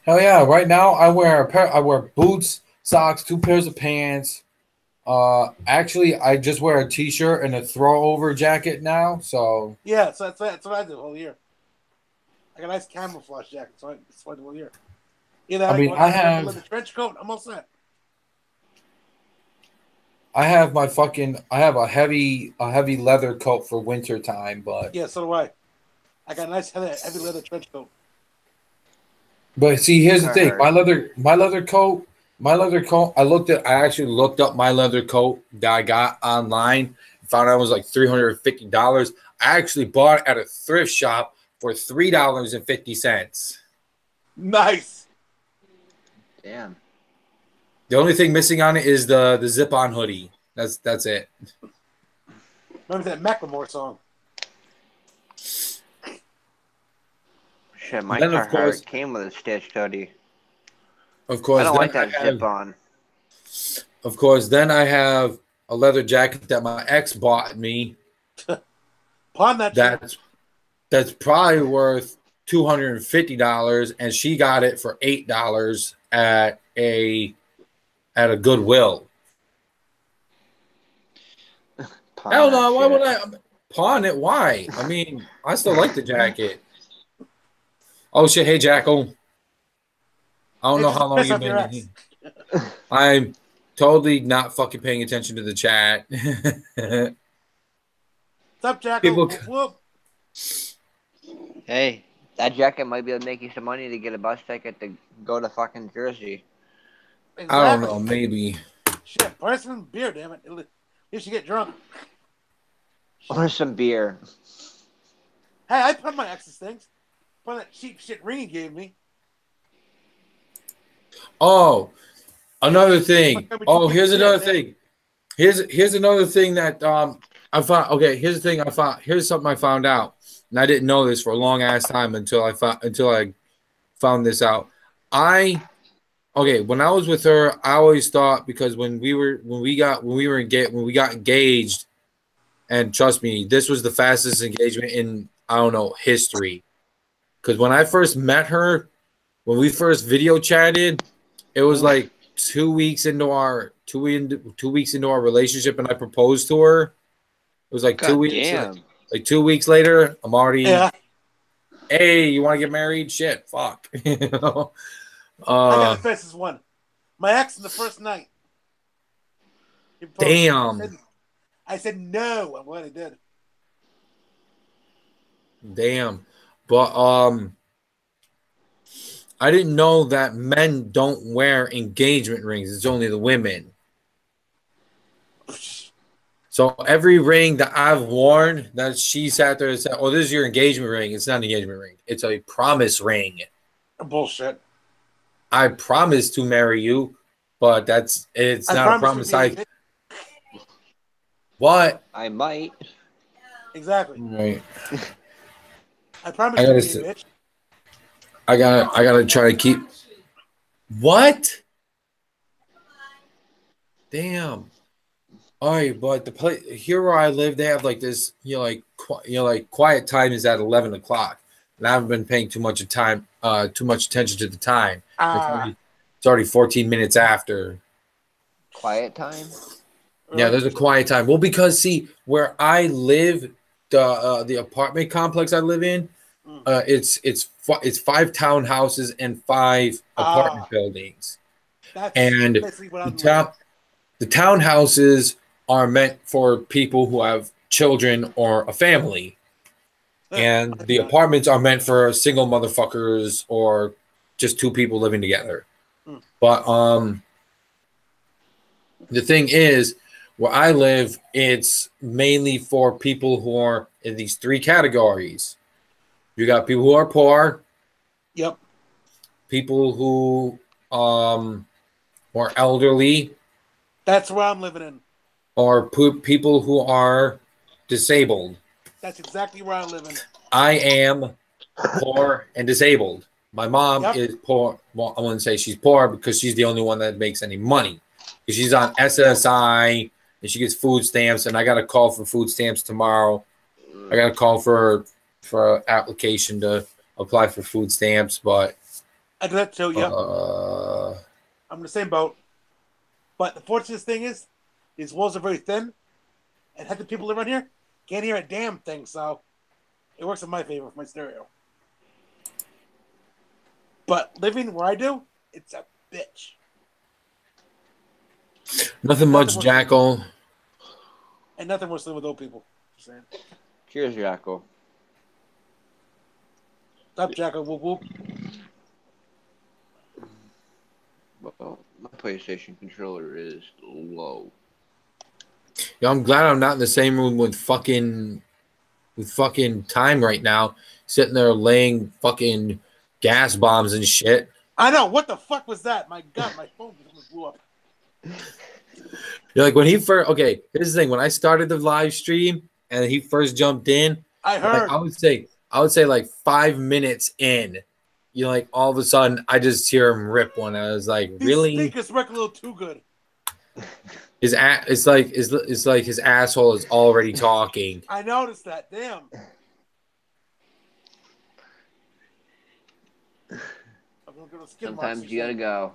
Hell yeah! Right now, I wear boots, socks, 2 pairs of pants. Actually, I just wear a t-shirt and a throw-over jacket now. So Yeah, so that's what I do the whole year. I got a nice camouflage jacket, so that's what I do the whole year. Either I mean, I have a trench coat. I'm all set. I have a heavy leather coat for winter time, but Yeah, so do I. I got a nice heavy leather trench coat. But see, here's the thing: Alright. my leather coat. I actually looked up my leather coat that I got online. Found out it was like $350. I actually bought it at a thrift shop for $3.50. Nice. Damn. The only thing missing on it is the zip-on hoodie. That's it. Remember that Macklemore song? Shit, my Then, of course- Carhartt came with a stitched hoodie. Of course, I don't like then that zip-on. Of course, then I have a leather jacket that my ex bought me. Pawn that shit. That's probably worth $250, and she got it for $8 at a Goodwill. Hell no! Why would I pawn it? Why? I mean, I still like the jacket. Oh shit! Hey, Jackal. I don't know how long you've been in here. I'm totally not fucking paying attention to the chat. What's up, Jackal? People- Whoop. Hey, that jacket might be able to make you some money to get a bus ticket to go to fucking Jersey. Exactly. I don't know. Maybe. Shit, buy some beer, damn it. At least you get drunk. Or some beer. Hey, I put on my ex's things. Put on that cheap shit ring he gave me. Oh, another thing. Oh, here's another thing. Here's another thing that I found. Okay, here's the thing I found. Here's something I found out, and I didn't know this for a long ass time until I found this out. When I was with her, I always thought, because when we got engaged, and trust me, this was the fastest engagement in, I don't know, history. Because when I first met her, when we first video chatted, it was like 2 weeks into our 2 weeks into our relationship, and I proposed to her. It was like 2 weeks. Damn. Like 2 weeks later, I'm already. Yeah. Hey, you want to get married? Shit, fuck. You know. I got the fastest one. My ex in the first night. He proposed. Damn. I said no. I'm glad he did. Damn. But I didn't know that men don't wear engagement rings. It's only the women. So every ring that I've worn, that she sat there and said, "Oh, this is your engagement ring." It's not an engagement ring. It's a promise ring. Bullshit. I promise to marry you, but it's not a promise. What? I might. Exactly. Right. I promise I you, gotta to be a bitch. I gotta try to keep. What? damn. All right, but the place here where I live, they have like this, like quiet time is at 11 o'clock, and I haven't been paying too much attention to the time. It's already 14 minutes after. Quiet time. Yeah, there's a quiet time. Well, because see, where I live, the apartment complex I live in, it's 5 townhouses and 5 apartment buildings, and the townhouses are meant for people who have children or a family, and the apartments are meant for single motherfuckers or just 2 people living together. But the thing is, where I live, it's mainly for people who are in these 3 categories. You got people who are poor. Yep. People who are elderly. That's where I'm living in. Or people who are disabled. That's exactly where I live in. I am poor and disabled. My mom is poor. Well, I wouldn't say she's poor because she's the only one that makes any money. She's on SSI and she gets food stamps, and I got to call for food stamps tomorrow. I got to call for an application to apply for food stamps, but I do that too. Yeah, I'm in the same boat. But the fortunate thing is, these walls are very thin, and half the people around here can't hear a damn thing, so it works in my favor for my stereo. But living where I do, it's a bitch. Nothing much, Jackal. And nothing worse than with old people. Cheers, Jackal. Stop, Jackal. Whoop whoop. Well, my PlayStation controller is low. Yeah, I'm glad I'm not in the same room with fucking Time right now, sitting there laying fucking gas bombs and shit. I know. What the fuck was that? My God, my phone blew up. You're like when he first. Okay, here's the thing. When I started the live stream and he first jumped in, I heard. Like, I would say like 5 minutes in, like all of a sudden I just hear him rip one. I was like, really? Think it's working a little too good. It's like his asshole is already talking. I noticed that. Damn. Sometimes you gotta go.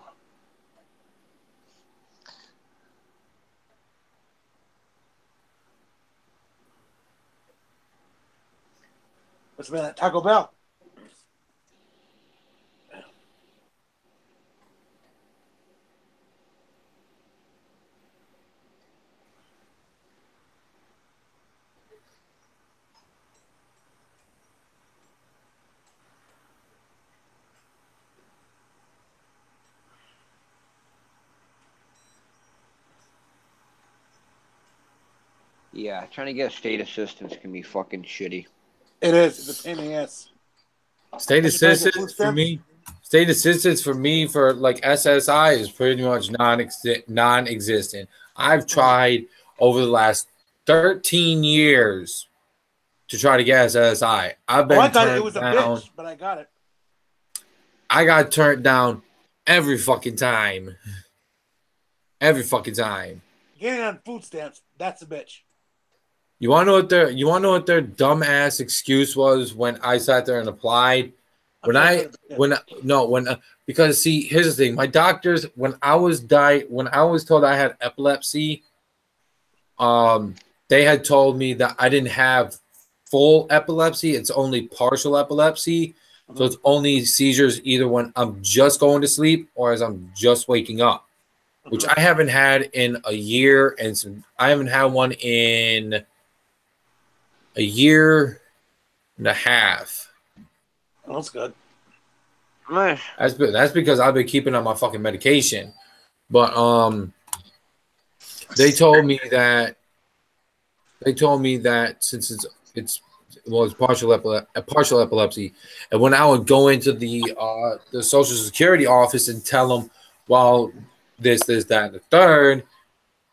What's been at Taco Bell? Yeah, trying to get state assistance can be fucking shitty. It is. It's a pain in the ass. State assistance for me. State assistance for me for like SSI is pretty much non-existent. I've tried over the last 13 years to try to get SSI. I've been I got it. It turned was a down. bitch, but I got it. I got turned down every fucking time. Every fucking time. Getting on food stamps, that's a bitch. You want to know what their dumbass excuse was when I sat there and applied? Because see, here's the thing. My doctors, when I was told I had epilepsy, they had told me that I didn't have full epilepsy. It's only partial epilepsy. So it's only seizures either when I'm just going to sleep or as I'm just waking up, which I haven't had in a year, and I haven't had one in a year and a half. Oh, that's good. Nice. That's because I've been keeping on my fucking medication. But they told me that since it's partial epilepsy, and when I would go into the Social Security office and tell them, well, this, that, and the third,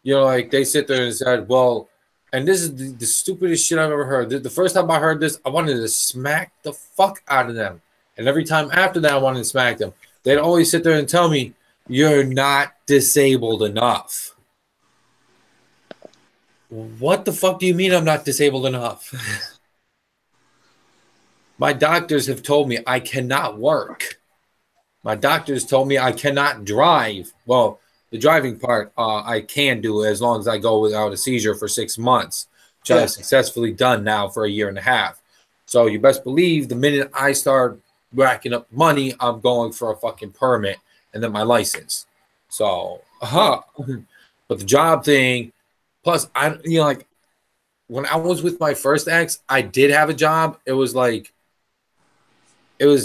like they sit there and said, well, and this is the stupidest shit I've ever heard. The first time I heard this, I wanted to smack the fuck out of them. And every time after that, I wanted to smack them. They'd always sit there and tell me, you're not disabled enough. What the fuck do you mean I'm not disabled enough? My doctors have told me I cannot work. My doctors told me I cannot drive. Well, the driving part I can do as long as I go without a seizure for 6 months, which I've successfully done now for a year and a half. So you best believe the minute I start racking up money, I'm going for a fucking permit and then my license. So, but the job thing, plus like when I was with my first ex, I did have a job. It was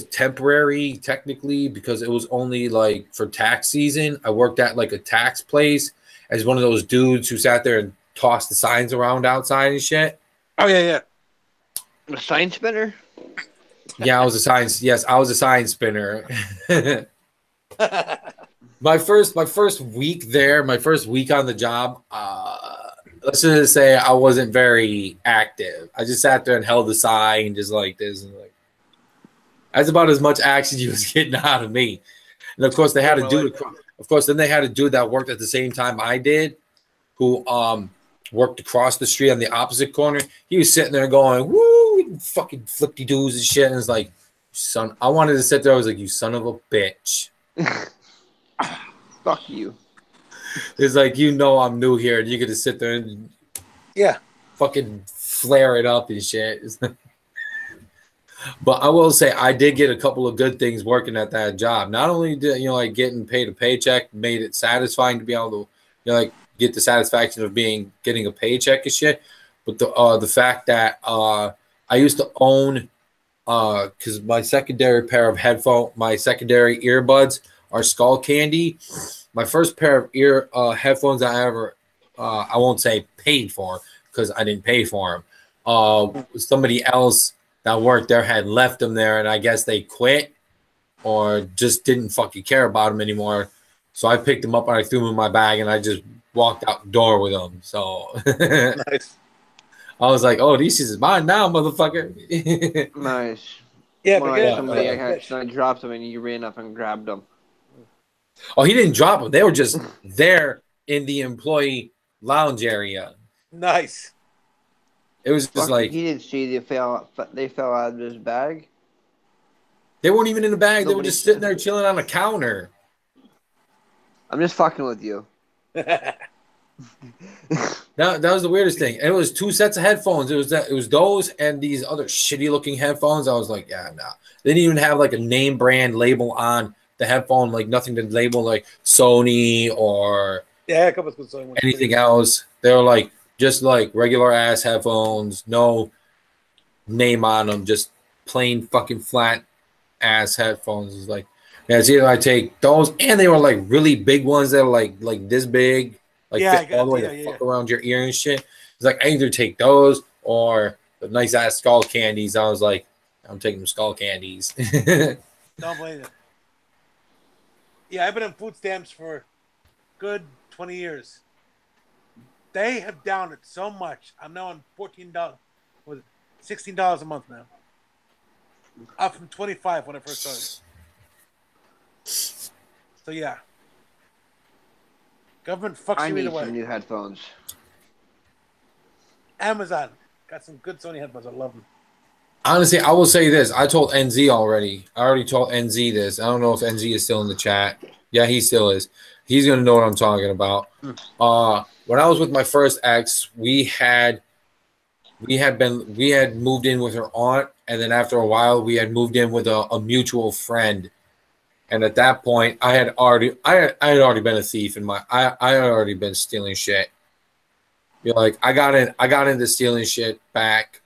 temporary technically because it was only like for tax season. I worked at like a tax place as one of those dudes who sat there and tossed the signs around outside and shit. Oh yeah. A sign spinner? Yeah, I was a sign spinner. my first week there, my first week on the job, let's just say I wasn't very active. I just sat there and held the sign just like this, and like that's about as much action you was getting out of me. And of course, they had a dude. Of course, then they had a dude that worked at the same time I did, who worked across the street on the opposite corner. He was sitting there going, "Woo, fucking flippy doos and shit." And it's like, son, I wanted to sit there. I was like, "You son of a bitch." Fuck you. It's like, you know, I'm new here, and you get to sit there and fucking flare it up and shit. But I will say I did get a couple of good things working at that job. Not only did like getting paid a paycheck made it satisfying to be able to like get the satisfaction of getting a paycheck and shit, but the fact that I used to own because my secondary earbuds are Skull Candy. My first pair of headphones I ever I won't say paid for because I didn't pay for them. Somebody else that worked there had left them there, and I guess they quit or just didn't fucking care about them anymore. So I picked them up and I threw them in my bag, and I just walked out the door with them. So Nice. I was like, "Oh, these is mine now, motherfucker." Nice. Yeah, Well, but somebody accidentally dropped them and you ran up and grabbed them. Oh, he didn't drop them. They were just there in the employee lounge area. nice. It was just like He didn't see they fell out of his bag. they weren't even in the bag. They were Nobody- just sitting there chilling on a counter. I'm just fucking with you. That was the weirdest thing. And it was 2 sets of headphones. It was those and these other shitty looking headphones. I was like, yeah, nah. They didn't even have like a name brand label on the headphone, like nothing to label like Sony or a couple of good songs. anything else. They were like just like regular ass headphones, no name on them, just plain fucking flat ass headphones. It's like, yeah, it's either I take those, and they were like really big ones that are like this big, like fit all the way to fuck around your ear and shit. It's like I either take those or the nice ass Skull Candies. I was like, I'm taking Skull Candies. Don't blame you. Yeah, I've been on food stamps for good 20 years. They have downed it so much. I'm now on $14, with $16 a month now. Up from 25 when I first started. So yeah, government fucks I you need either way. some new headphones. Amazon got some good Sony headphones. I love them. Honestly, I will say this. I told NZ already. I already told NZ this. I don't know if NZ is still in the chat. Yeah, he still is. He's gonna know what I'm talking about. When I was with my first ex, we had moved in with her aunt, and then after a while, we had moved in with a mutual friend. And at that point, I had already been a thief in my. I had already been stealing shit. You're like, I got into stealing shit back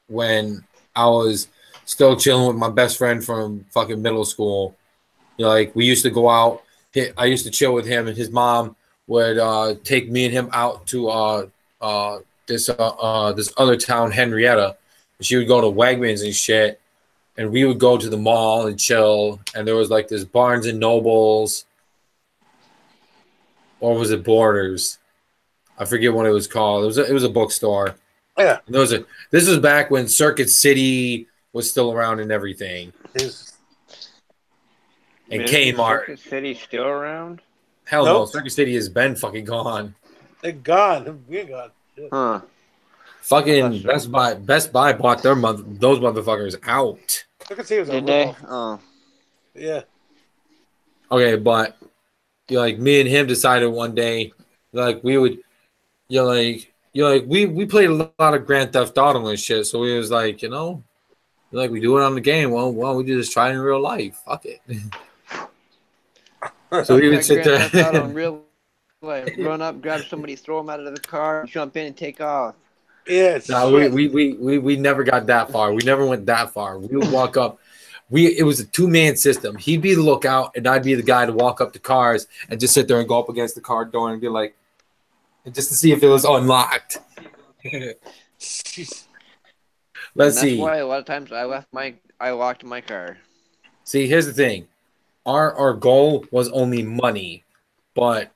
when I was still chilling with my best friend from fucking middle school. You know, like we used to go out. I used to chill with him, and his mom would take me and him out to this other town, Henrietta. She would go to Wegmans and shit, and we would go to the mall and chill. And there was like this Barnes and Nobles, or was it Borders? I forget what it was called. It was a bookstore. Yeah. This was back when Circuit City was still around and everything. And Kmart. Circuit City still around? Hell no, Circuit City has been fucking gone. They're gone. We're gone. Huh. Fucking Best Buy bought those motherfuckers out. I could say it was Did a they? ripoff. Oh. Yeah. Okay, but like me and him decided one day, like we would, we played a lot of Grand Theft Auto and shit. So we was like, like we do it on the game. Well, we just try it in real life. Fuck it. So we would sit Grand Theft Auto in there. real life. Run up, grab somebody, throw them out of the car, jump in, and take off. Yes. No, we never got that far. We never went that far. We would walk up. It was a 2-man system. He'd be the lookout, and I'd be the guy to walk up to cars and just sit there and go up against the car door and be like, just to see if it was unlocked. Let's see. That's why a lot of times I locked my car. See, here's the thing. Our goal was only money, but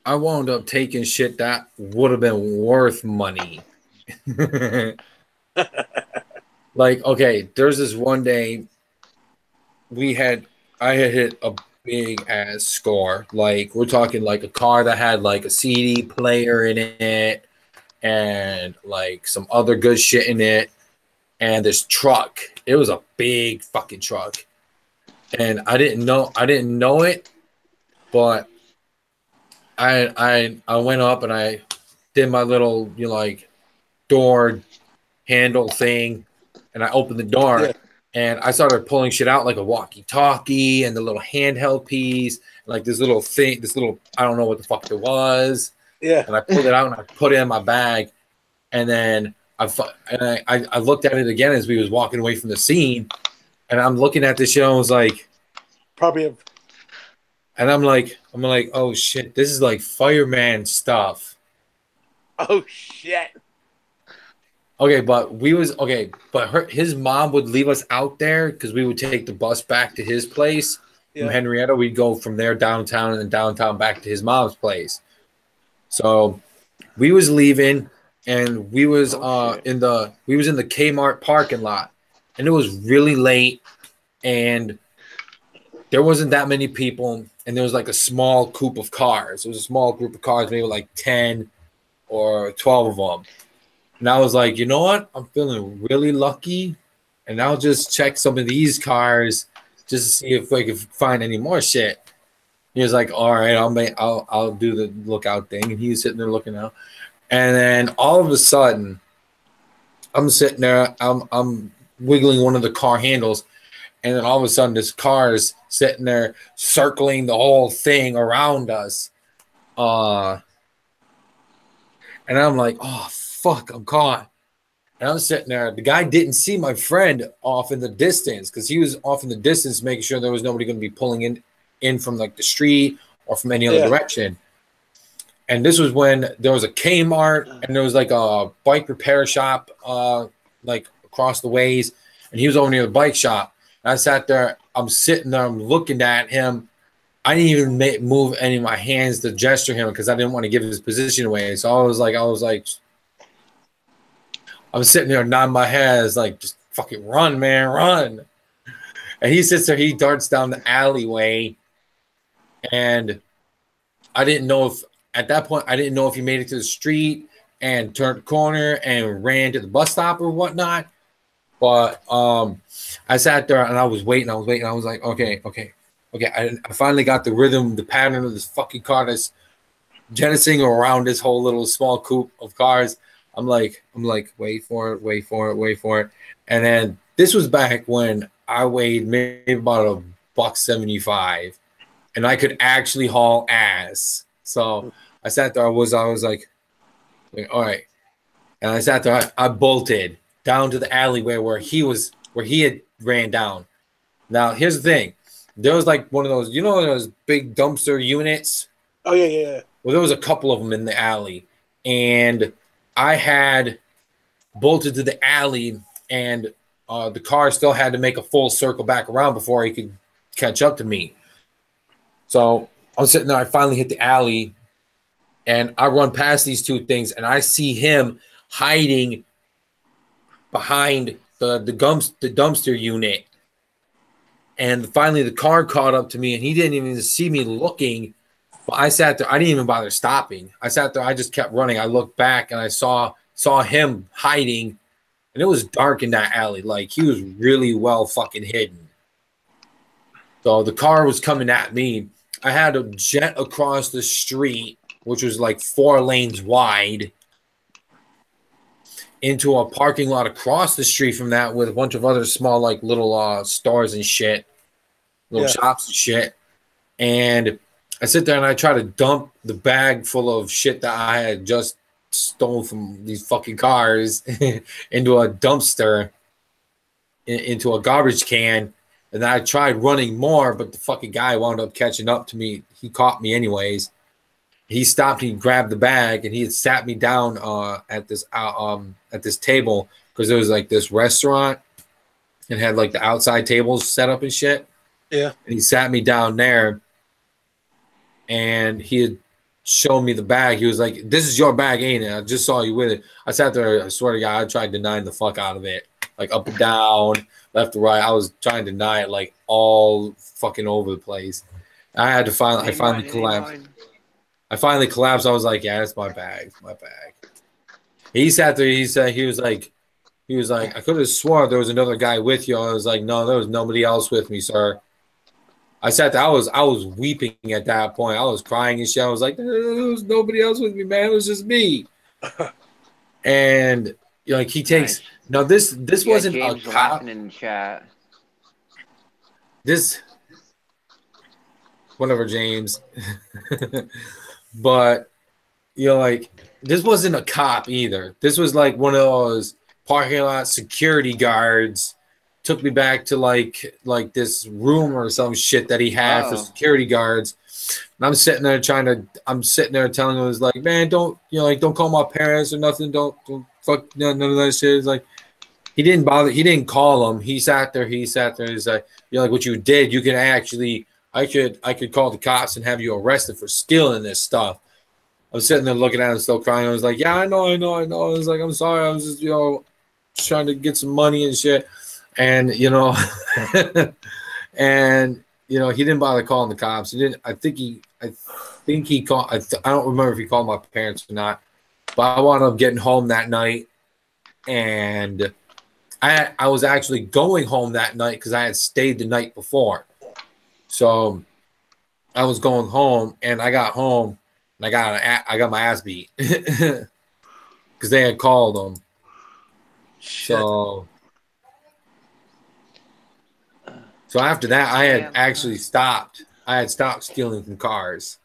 I wound up taking shit that would have been worth money. Like, okay, there's this one day I had hit a big ass score. Like, we're talking like a car that had like a CD player in it and like some other good shit in it. And this truck, it was a big fucking truck. And I didn't know it, but I went up and I did my little door handle thing, and I opened the door and I started pulling shit out like a walkie-talkie and the little handheld piece, like this little I don't know what the fuck it was. Yeah. And I pulled it out and I put it in my bag, and then I looked at it again as we was walking away from the scene, and I'm looking at this shit and I was like, and I'm like, oh shit, this is like fireman stuff. Oh shit. Okay, but his mom would leave us out there because we would take the bus back to his place. From Henrietta, we'd go from there downtown and then downtown back to his mom's place. So we was leaving, and we was in the Kmart parking lot, and it was really late, and there wasn't that many people, and there was like a small group of cars. It was a small group of cars, maybe like 10 or 12 of them. And I was like, you know what? I'm feeling really lucky, and I'll just check some of these cars just to see if I can find any more shit. He was like, all right, I'll do the lookout thing. And he was sitting there looking out. And then all of a sudden, I'm sitting there, I'm wiggling one of the car handles, and then all of a sudden this car is sitting there circling the whole thing around us. And I'm like, oh fuck, I'm caught. And I'm sitting there. The guy didn't see my friend off in the distance because he was off in the distance making sure there was nobody going to be pulling in from like the street or from any other direction. And this was when there was a Kmart and there was like a bike repair shop like across the ways, and he was over near the bike shop. And I sat there, I'm sitting there, I'm looking at him. I didn't even move any of my hands to gesture him because I didn't want to give his position away. So I was sitting there nodding my head, like, just fucking run, man, run. And he sits there, he darts down the alleyway, and I didn't know if at that point he made it to the street and turned the corner and ran to the bus stop or whatnot. But I sat there and I was waiting. I was like, okay. I finally got the rhythm, the pattern of this fucking car that's jettisoning around this whole little small coupe of cars. I'm like, wait for it. And then this was back when I weighed maybe about $175, and I could actually haul ass. So I sat there. I was like, all right. And I sat there. I bolted down to the alleyway where he had ran down. Now here's the thing. There was like one of those, those big dumpster units. Oh yeah. Well, there was a couple of them in the alley, and I had bolted to the alley, and the car still had to make a full circle back around before he could catch up to me. So I was sitting there. I finally hit the alley, and I run past these two things, and I see him hiding behind the dumpster unit. And finally, the car caught up to me, and he didn't even see me looking. But I sat there. I didn't even bother stopping. I sat there. I just kept running. I looked back and I saw him hiding, and it was dark in that alley. Like he was really well fucking hidden. So the car was coming at me. I had to jet across the street, which was like 4 lanes wide, into a parking lot across the street from that with a bunch of other small, like little stores and shit, little shops and shit. And I sit there and I try to dump the bag full of shit that I had just stolen from these fucking cars into a dumpster, into a garbage can. And then I tried running more, but the fucking guy wound up catching up to me. He caught me anyways. He stopped. He grabbed the bag, and he had sat me down at this table because there was like this restaurant and had like the outside tables set up and shit. Yeah. And he sat me down there, and he had shown me the bag. He was like, "This is your bag, ain't it? I just saw you with it." I sat there. I swear to God, I tried denying the fuck out of it, like up and down, left to right. I was trying to deny it like all fucking over the place. I had to finally. I finally collapsed. I finally collapsed. I was like, "Yeah, it's my bag. My bag." He sat there. He said, he was like, I could have sworn there was another guy with you. I was like, "No, there was nobody else with me, sir." I sat there. I was weeping at that point. I was crying and shit. I was like, "There was nobody else with me, man. It was just me." And you know, like he takes now. This wasn't James a cop. in the chat. This, whatever, James. But you know, like this wasn't a cop either. This was like one of those parking lot security guards. Took me back to like this room or some shit that he had for security guards. And I'm sitting there telling him, like, "Man, don't call my parents or nothing. Don't fuck none of that shit." It's like he didn't bother. He didn't call them. He sat there. He's like, "You're like, what you did, you can actually, I could call the cops and have you arrested for stealing this stuff." I was sitting there looking at him, still crying. I was like, "Yeah, I know." I was like, "I'm sorry. I was just, trying to get some money and shit." And, and, he didn't bother calling the cops. He didn't. I think he called. I don't remember if he called my parents or not. But I wound up getting home that night, and I was actually going home that night because I had stayed the night before. So I was going home, and I got home, and I got my ass beat because they had called them. Shit. So after that, I had actually stopped. I had stopped stealing from cars.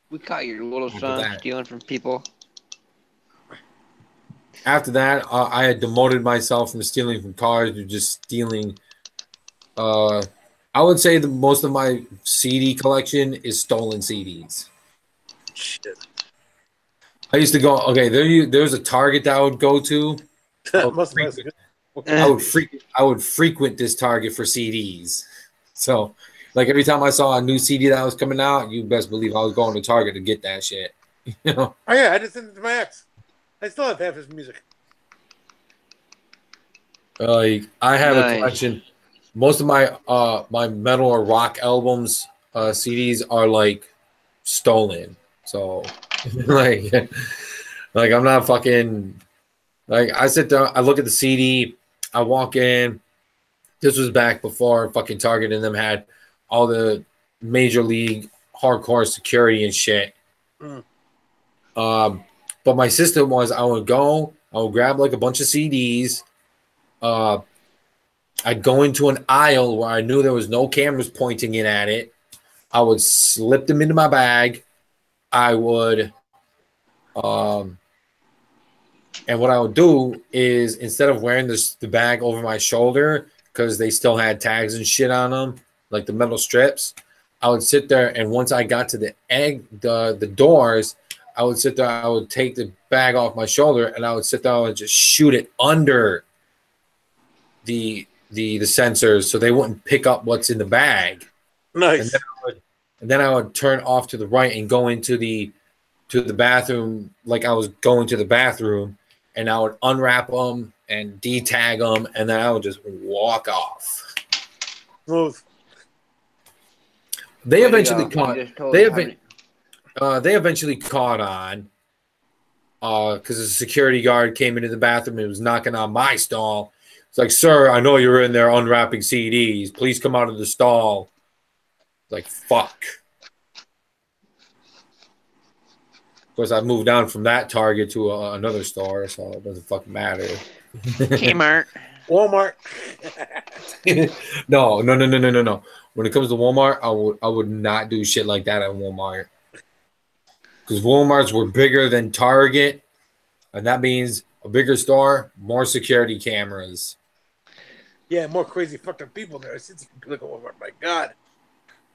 We caught your little son stealing from people. After that, I had demoted myself from stealing from cars to just stealing. I would say the most of my CD collection is stolen CDs. Shit. I used to go. Okay, there's a Target that I would go to. I would frequent this Target for CDs. So, like every time I saw a new CD that was coming out, you best believe I was going to Target to get that shit. Oh yeah, I just sent it to my ex. I still have half his music. I have a collection. Most of my my metal or rock albums CDs are like stolen. So like I'm not fucking like I sit down, I look at the CD, I walk in. This was back before fucking Target and them had all the major league hardcore security and shit. But my system was I would grab like a bunch of CDs. I'd go into an aisle where I knew there was no cameras pointing in at it. I would slip them into my bag. I would, and what I would do is instead of wearing the bag over my shoulder, because they still had tags and shit on them, like the metal strips, I would sit there, and once I got to the doors, I would sit there, I would take the bag off my shoulder, and I would sit down and just shoot it under the sensors so they wouldn't pick up what's in the bag. Nice. And then I would turn off to the right and go into the bathroom like I was going to the bathroom, and I would unwrap them and detag them, and then I would just walk off. Smooth. They eventually caught. they eventually caught on because a security guard came into the bathroom and was knocking on my stall. It's like, sir, I know you're in there unwrapping CDs. Please come out of the stall. It's like, fuck. Of course, I moved down from that Target to another store, so it doesn't fucking matter. Kmart. Walmart. No. When it comes to Walmart, I would not do shit like that at Walmart. Because Walmarts were bigger than Target, and that means a bigger store, more security cameras. Yeah, more crazy fucked up people there. Since look at Walmart, my God.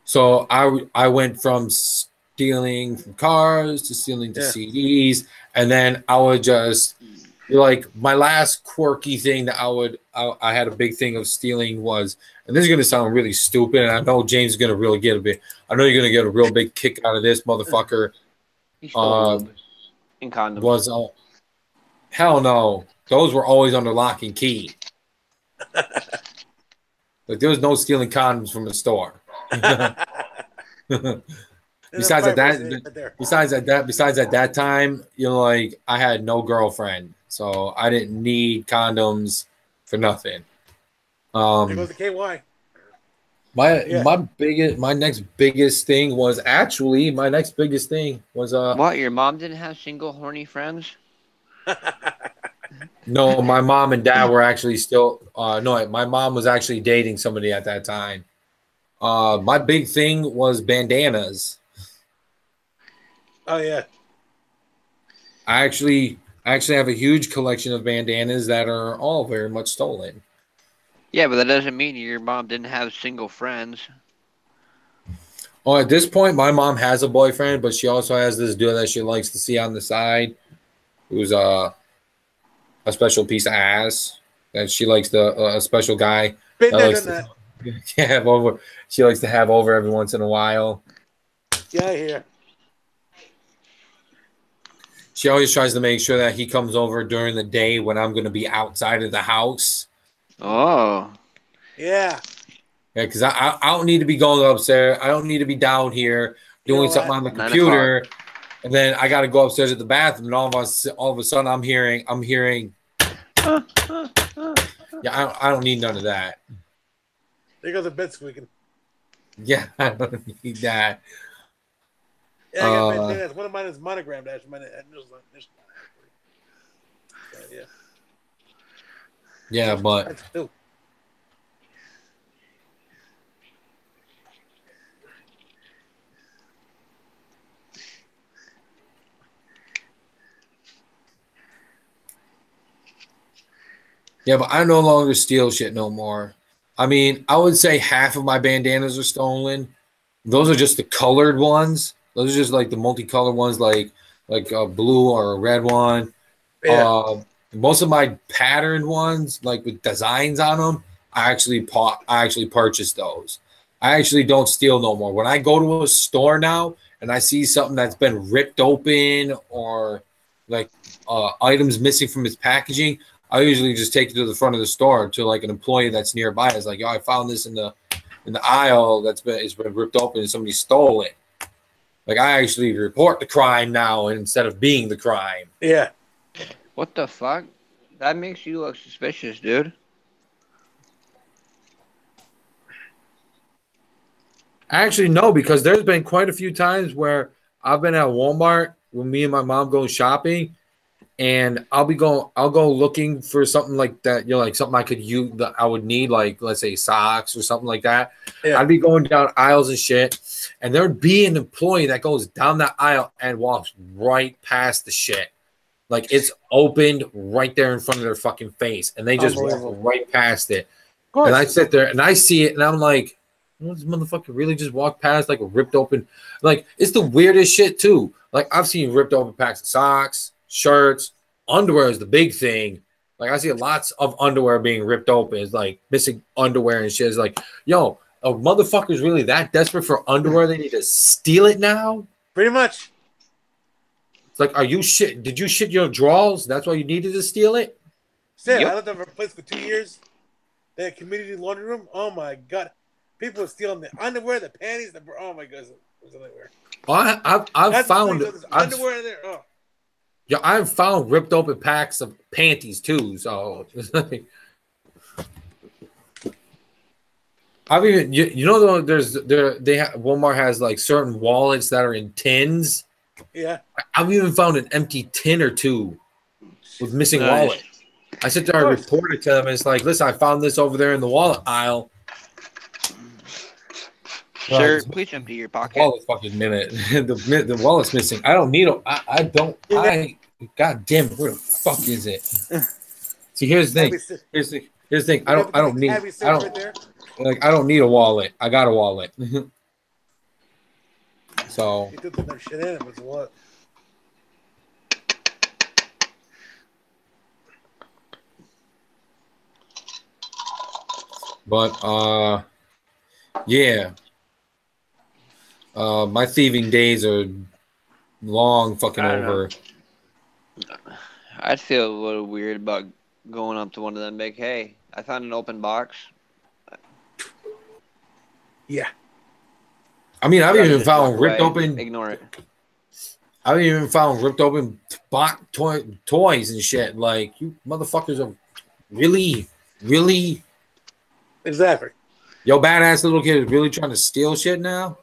So I went from stealing from cars to stealing to CDs, and then I would just like my last quirky thing that I had a big thing of stealing was, and this is gonna sound really stupid, and I know James is gonna really get a bit. I know you're gonna get a real big kick out of this, motherfucker. In condoms. Was hell no. Those were always under lock and key. Like there was no stealing condoms from the store. Besides at that time, you know, like I had no girlfriend, so I didn't need condoms for nothing. There goes the KY. My next biggest thing was what, your mom didn't have single horny friends? No, my mom and dad were actually still no, my mom was actually dating somebody at that time. My big thing was bandanas. Oh yeah. I actually have a huge collection of bandanas that are all very much stolen. Yeah, but that doesn't mean your mom didn't have single friends. Oh, at this point, my mom has a boyfriend, but she also has this dude that she likes to see on the side, who's a special piece of ass that she likes a special guy. She likes to have over every once in a while. Yeah, I hear. She always tries to make sure that he comes over during the day when I'm going to be outside of the house. Oh. Yeah. Yeah, because I don't need to be going upstairs. I don't need to be down here doing something on the computer. And then I got to go upstairs at the bathroom, and all of a sudden I'm hearing. Yeah, I don't need none of that. There goes the bed squeaking. Yeah, I don't need that. Yeah, I got bandanas. One of mine is monogrammed. Actually, yeah. Yeah, but I no longer steal shit no more. I mean, I would say half of my bandanas are stolen. Those are just the colored ones. Those are just like the multicolored ones, like a blue or a red one. Yeah. Most of my patterned ones, like with designs on them, I actually purchased those. I actually don't steal no more. When I go to a store now and I see something that's been ripped open or like items missing from its packaging, I usually just take it to the front of the store to like an employee that's nearby. It's like, yo, I found this in the aisle it's been ripped open and somebody stole it. Like I actually report the crime now instead of being the crime. Yeah. What the fuck? That makes you look suspicious, dude. Actually, no, because there's been quite a few times where I've been at Walmart when me and my mom go shopping, and I'll go looking for something like that, you know, like something I could use that I would need, like let's say socks or something like that. Yeah. I'd be going down aisles and shit, and there'd be an employee that goes down that aisle and walks right past the shit. Like it's opened right there in front of their fucking face, and they just walk right past it. And I sit there and I see it, and I'm like, this motherfucker really just walked past like a ripped open. Like it's the weirdest shit too. Like I've seen ripped open packs of socks, shirts, underwear is the big thing. Like I see lots of underwear being ripped open. It's like missing underwear and shit. It's like, yo, a motherfucker's really that desperate for underwear they need to steal it now? Pretty much. It's like, are you shit? Did you shit your drawers? That's why you needed to steal it? Still, I lived at a place for 2 years. They had a community laundry room. Oh my god. People were stealing the underwear, the panties, oh my god, it was everywhere. I've found there's underwear in there. Oh. Yeah, I've found ripped open packs of panties too. So I've even you know though Walmart has like certain wallets that are in tins. Yeah. I've even found an empty tin or two with missing wallet. I sit there and report it to them, and it's like, listen, I found this over there in the wallet aisle. Sir, please empty your pocket. Wallet's fucking minute. the wallet's missing. I don't need it. I don't. God damn it! Where the fuck is it? See, here's the thing. Here's the thing. I don't need. I don't need a wallet. I got a wallet. So. You could put that shit in it with what? But yeah. My thieving days are long fucking over. I'd feel a little weird about going up to one of them big, hey, I found an open box. Yeah. I mean, I've even found ripped open. Ignore it. I've even found ripped open toys and shit. Like, you motherfuckers are really. Exactly. Yo, badass little kid is really trying to steal shit now.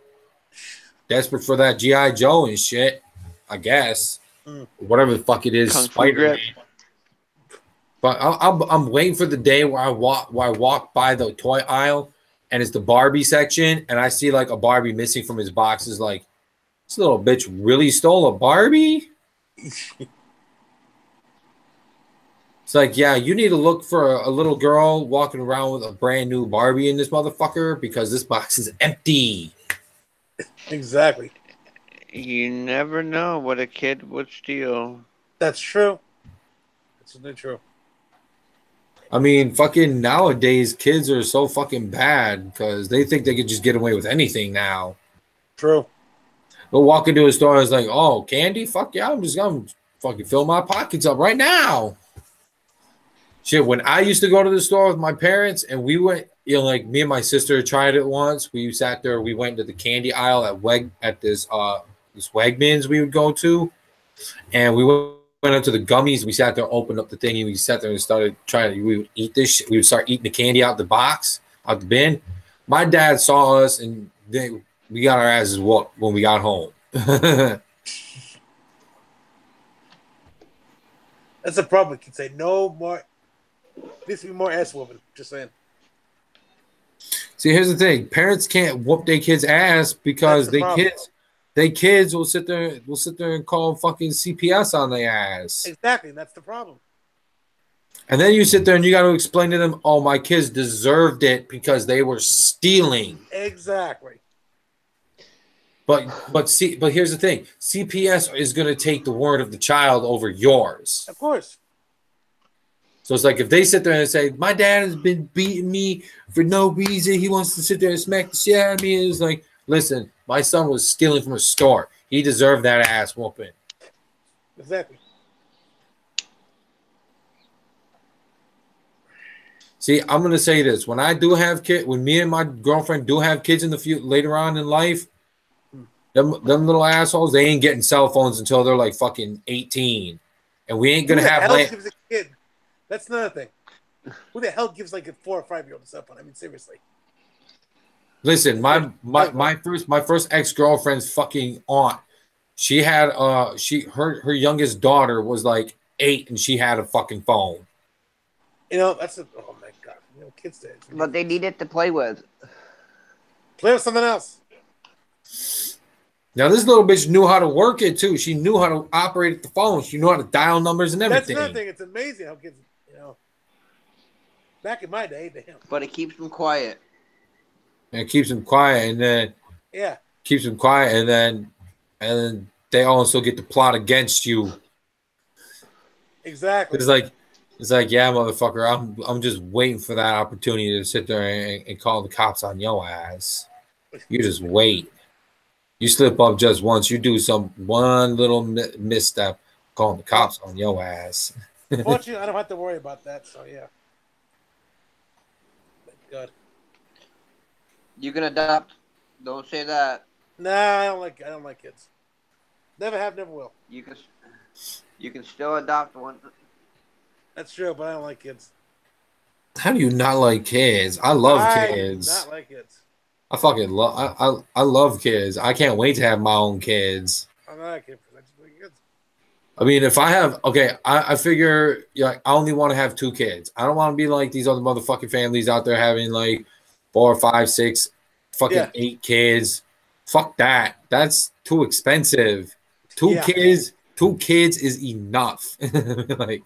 Desperate for that G.I. Joe and shit, I guess. Whatever the fuck it is, Spider-Man. But I'm waiting for the day where I walk by the toy aisle and it's the Barbie section and I see like a Barbie missing from his boxes. Like, this little bitch really stole a Barbie? It's like, yeah, you need to look for a little girl walking around with a brand new Barbie in this motherfucker because this box is empty. Exactly. You never know what a kid would steal. That's true. That's really true. I mean, fucking nowadays, kids are so fucking bad because they think they could just get away with anything now. True. They'll walk into a store and it's like, oh, candy? Fuck yeah, I'm just going to fucking fill my pockets up right now. Shit, when I used to go to the store with my parents and we went, you know, like me and my sister tried it once. We sat there, we went to the candy aisle at this Wegmans we would go to, and we went up to the gummies. We sat there, opened up the thing, and we sat there and started trying to. We would eat this shit. We would start eating the candy out the box, out the bin. My dad saw us, and then we got our asses whooped when we got home. That's a problem. We can say no more. Needs to be more ass whooping. Just saying. See, here's the thing: parents can't whoop their kids' ass because they kids will sit there and call fucking CPS on their ass. Exactly, that's the problem. And then you sit there and you got to explain to them, "Oh, my kids deserved it because they were stealing." Exactly. But here's the thing: CPS is going to take the word of the child over yours. Of course. So it's like if they sit there and say, my dad has been beating me for no reason. He wants to sit there and smack the shit out of me. It's like, listen, my son was stealing from a store. He deserved that ass whooping. Exactly. See, I'm going to say this. When I do have kids, when me and my girlfriend do have kids in the future, later on in life, them little assholes, they ain't getting cell phones until they're like fucking 18. And we ain't going to have... That's another thing. Who the hell gives like a 4 or 5-year-old a cell phone? I mean, seriously. Listen, my first ex-girlfriend's fucking aunt. She had her youngest daughter was like 8 and she had a fucking phone. You know, oh my god. You know, kids today. But they need it to play with. Play with something else. Now this little bitch knew how to work it too. She knew how to operate the phone. She knew how to dial numbers and everything. That's another thing. It's amazing how kids, back in my day, damn. But it keeps them quiet. And it keeps them quiet, and then keeps them quiet, and then they also get to plot against you. Exactly. It's like, yeah, motherfucker, I'm just waiting for that opportunity to sit there and call the cops on your ass. You just wait. You slip up just once, you do one little misstep, calling the cops on your ass. Fortunately, I don't have to worry about that, so yeah. Thank God. You can adopt. Don't say that. Nah, I don't like kids. Never have, never will. You can still adopt one. That's true, but I don't like kids. How do you not like kids? I love kids. I do not like kids. I fucking love. I love kids. I can't wait to have my own kids. I'm not a kid. I just like kids. I mean, if I have, okay, I figure I only want to have 2 kids. I don't want to be like these other motherfucking families out there having like 4, 5, 6, fucking 8 kids. Fuck that. That's too expensive. 2 kids is enough. Like,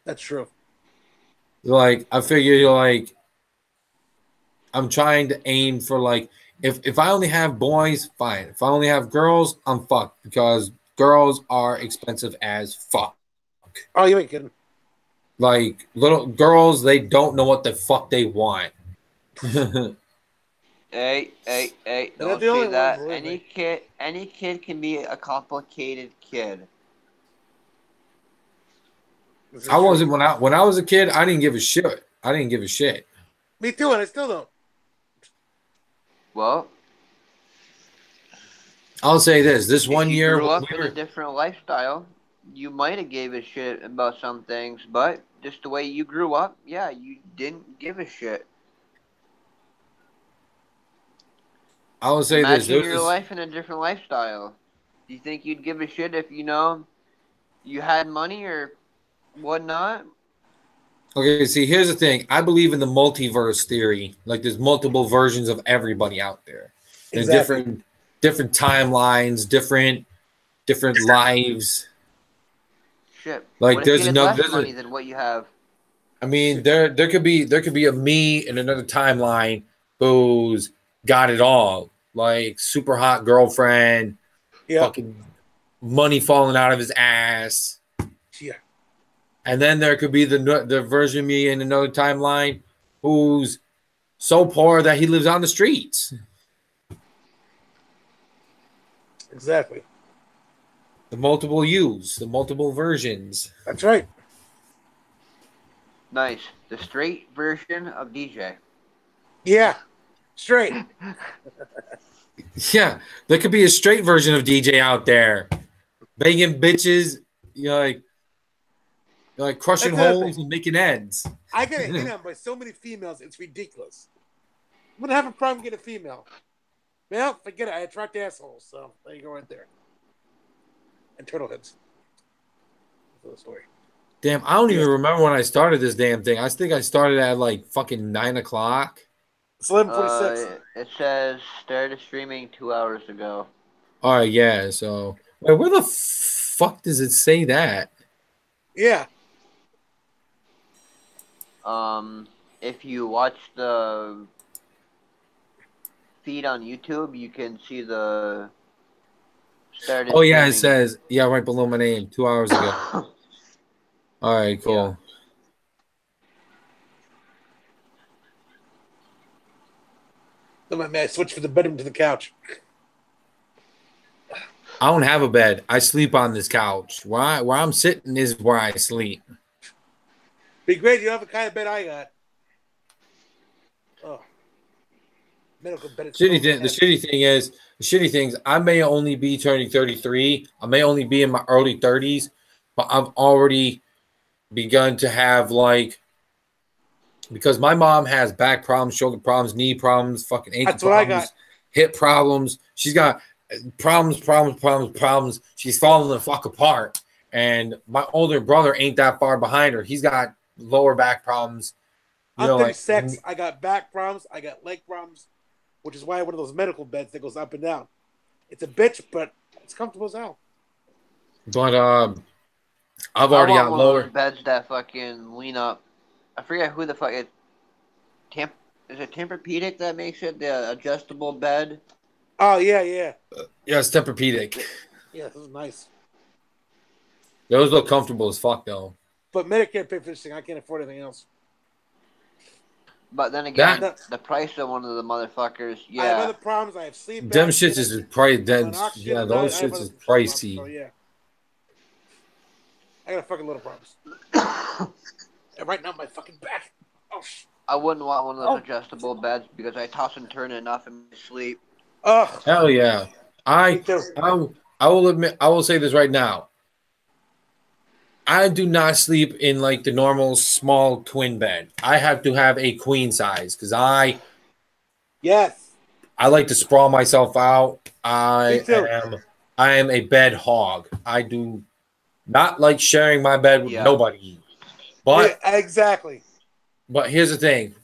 that's true. Like, I figure like I'm trying to aim for like if I only have boys, fine. If I only have girls, I'm fucked because girls are expensive as fuck. Oh, you ain't kidding. Like little girls, they don't know what the fuck they want. Hey, don't say that. Any kid can be a complicated kid. I wasn't when I was a kid, I didn't give a shit. I didn't give a shit. Me too, and I still don't. Well, I'll say this one year you grew up in a different lifestyle, you might have gave a shit about some things, but just the way you grew up, yeah, you didn't give a shit. I will say Imagine your life in a different lifestyle. Do you think you'd give a shit if you had money or whatnot? Okay, see, here's the thing. I believe in the multiverse theory. Like, there's multiple versions of everybody out there. There's different timelines, different lives. Shit. Like, what there's if you had less money than what you have? I mean, there could be a me in another timeline who's got it all. Like, super hot girlfriend, fucking money falling out of his ass. Yeah. And then there could be the version of me in another timeline who's so poor that he lives on the streets. Exactly. The multiple yous, the multiple versions. That's right. Nice. The straight version of DJ. Yeah. Straight. Yeah. There could be a straight version of DJ out there. Banging bitches, like crushing holes and making ends. I get hit on by so many females, it's ridiculous. I'm going to have a problem getting a female. Well, forget it. I attract assholes, so there you go right there. And turtle heads. That's the story. Damn, I don't even remember when I started this damn thing. I think I started at like fucking 9 o'clock. It's 11:46. It says started streaming 2 hours ago. All right, yeah. So, wait, where the fuck does it say that? Yeah. If you watch the feed on YouTube, you can see the started. Oh yeah, it says right below my name 2 hours ago. All right, cool. Yeah. I switch from the bedroom to the couch. I don't have a bed. I sleep on this couch. Where I'm sitting is where I sleep. Be great. You have the kind of bed I got. Oh. Medical bed. The shitty thing is, I may only be turning 33. I may only be in my early 30s, but I've already begun to have because my mom has back problems, shoulder problems, knee problems, fucking ankle problems, hip problems. She's got problems. She's falling the fuck apart. And my older brother ain't that far behind her. He's got lower back problems. I'm 36. I got back problems. I got leg problems, which is why one of those medical beds that goes up and down. It's a bitch, but it's comfortable as hell. But I've already got lower beds that fucking lean up. I forget who the fuck it. Is it Tempur-Pedic that makes it the adjustable bed? Oh yeah. Yeah, it's Tempur-Pedic. Yeah, this is nice. Those look comfortable as fuck though. But Medicare paid for this thing. I can't afford anything else. But then again, the price of one of the motherfuckers, yeah. I have other problems. I have sleep. Them shits is pricey. Yeah, those shits is pricey. So, yeah. I got a fucking little problems. And right now, my fucking back. Oh, I wouldn't want one of those adjustable beds because I toss and turn enough in my sleep. Oh. Hell yeah. I will admit, I will say this right now. I do not sleep in like the normal small twin bed. I have to have a queen size because I like to sprawl myself out. I am a bed hog. I do not like sharing my bed with nobody. But exactly. But here's the thing.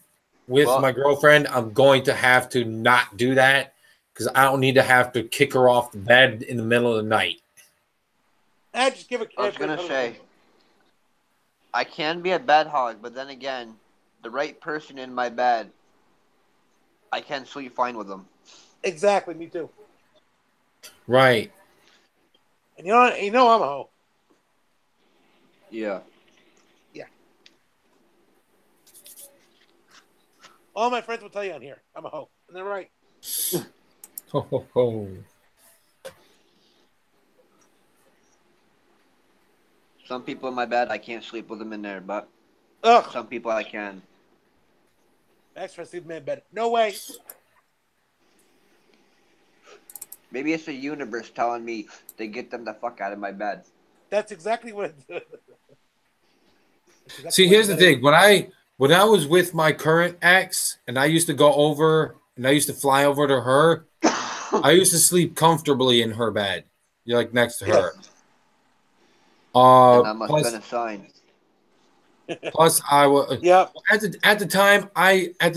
With my girlfriend, I'm going to have to not do that because I don't need to have to kick her off the bed in the middle of the night. Just give I was going to say, I can be a bed hog, but then again, the right person in my bed, I can sleep fine with them. Exactly, me too. Right. And you know I'm a hoe. Yeah. Yeah. All my friends will tell you on here, I'm a hoe. And they're right. Ho, ho, ho. Some people in my bed, I can't sleep with them in there, but some people I can. Max for sleep in my bed. No way. Maybe it's the universe telling me to get them the fuck out of my bed. That's exactly what. See, here's the thing. When I was with my current ex, and I used to go over, and I used to fly over to her, I used to sleep comfortably in her bed. You're like next to her. And that must have been a sign. Plus, I was at the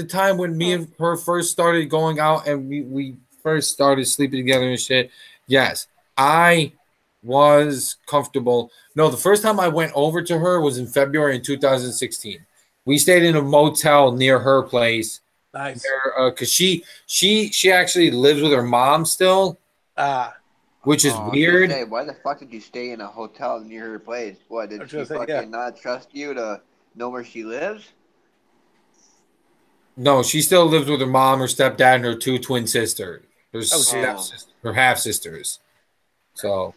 time when me and her first started going out and we first started sleeping together and shit. Yes, I was comfortable. No, the first time I went over to her was in February in 2016. We stayed in a motel near her place. Nice. Because she actually lives with her mom still. Which is weird. Say, why the fuck did you stay in a hotel near her place? What, did she fucking not trust you to know where she lives? No, she still lives with her mom, her stepdad, and her two twin sisters. Her half sisters. So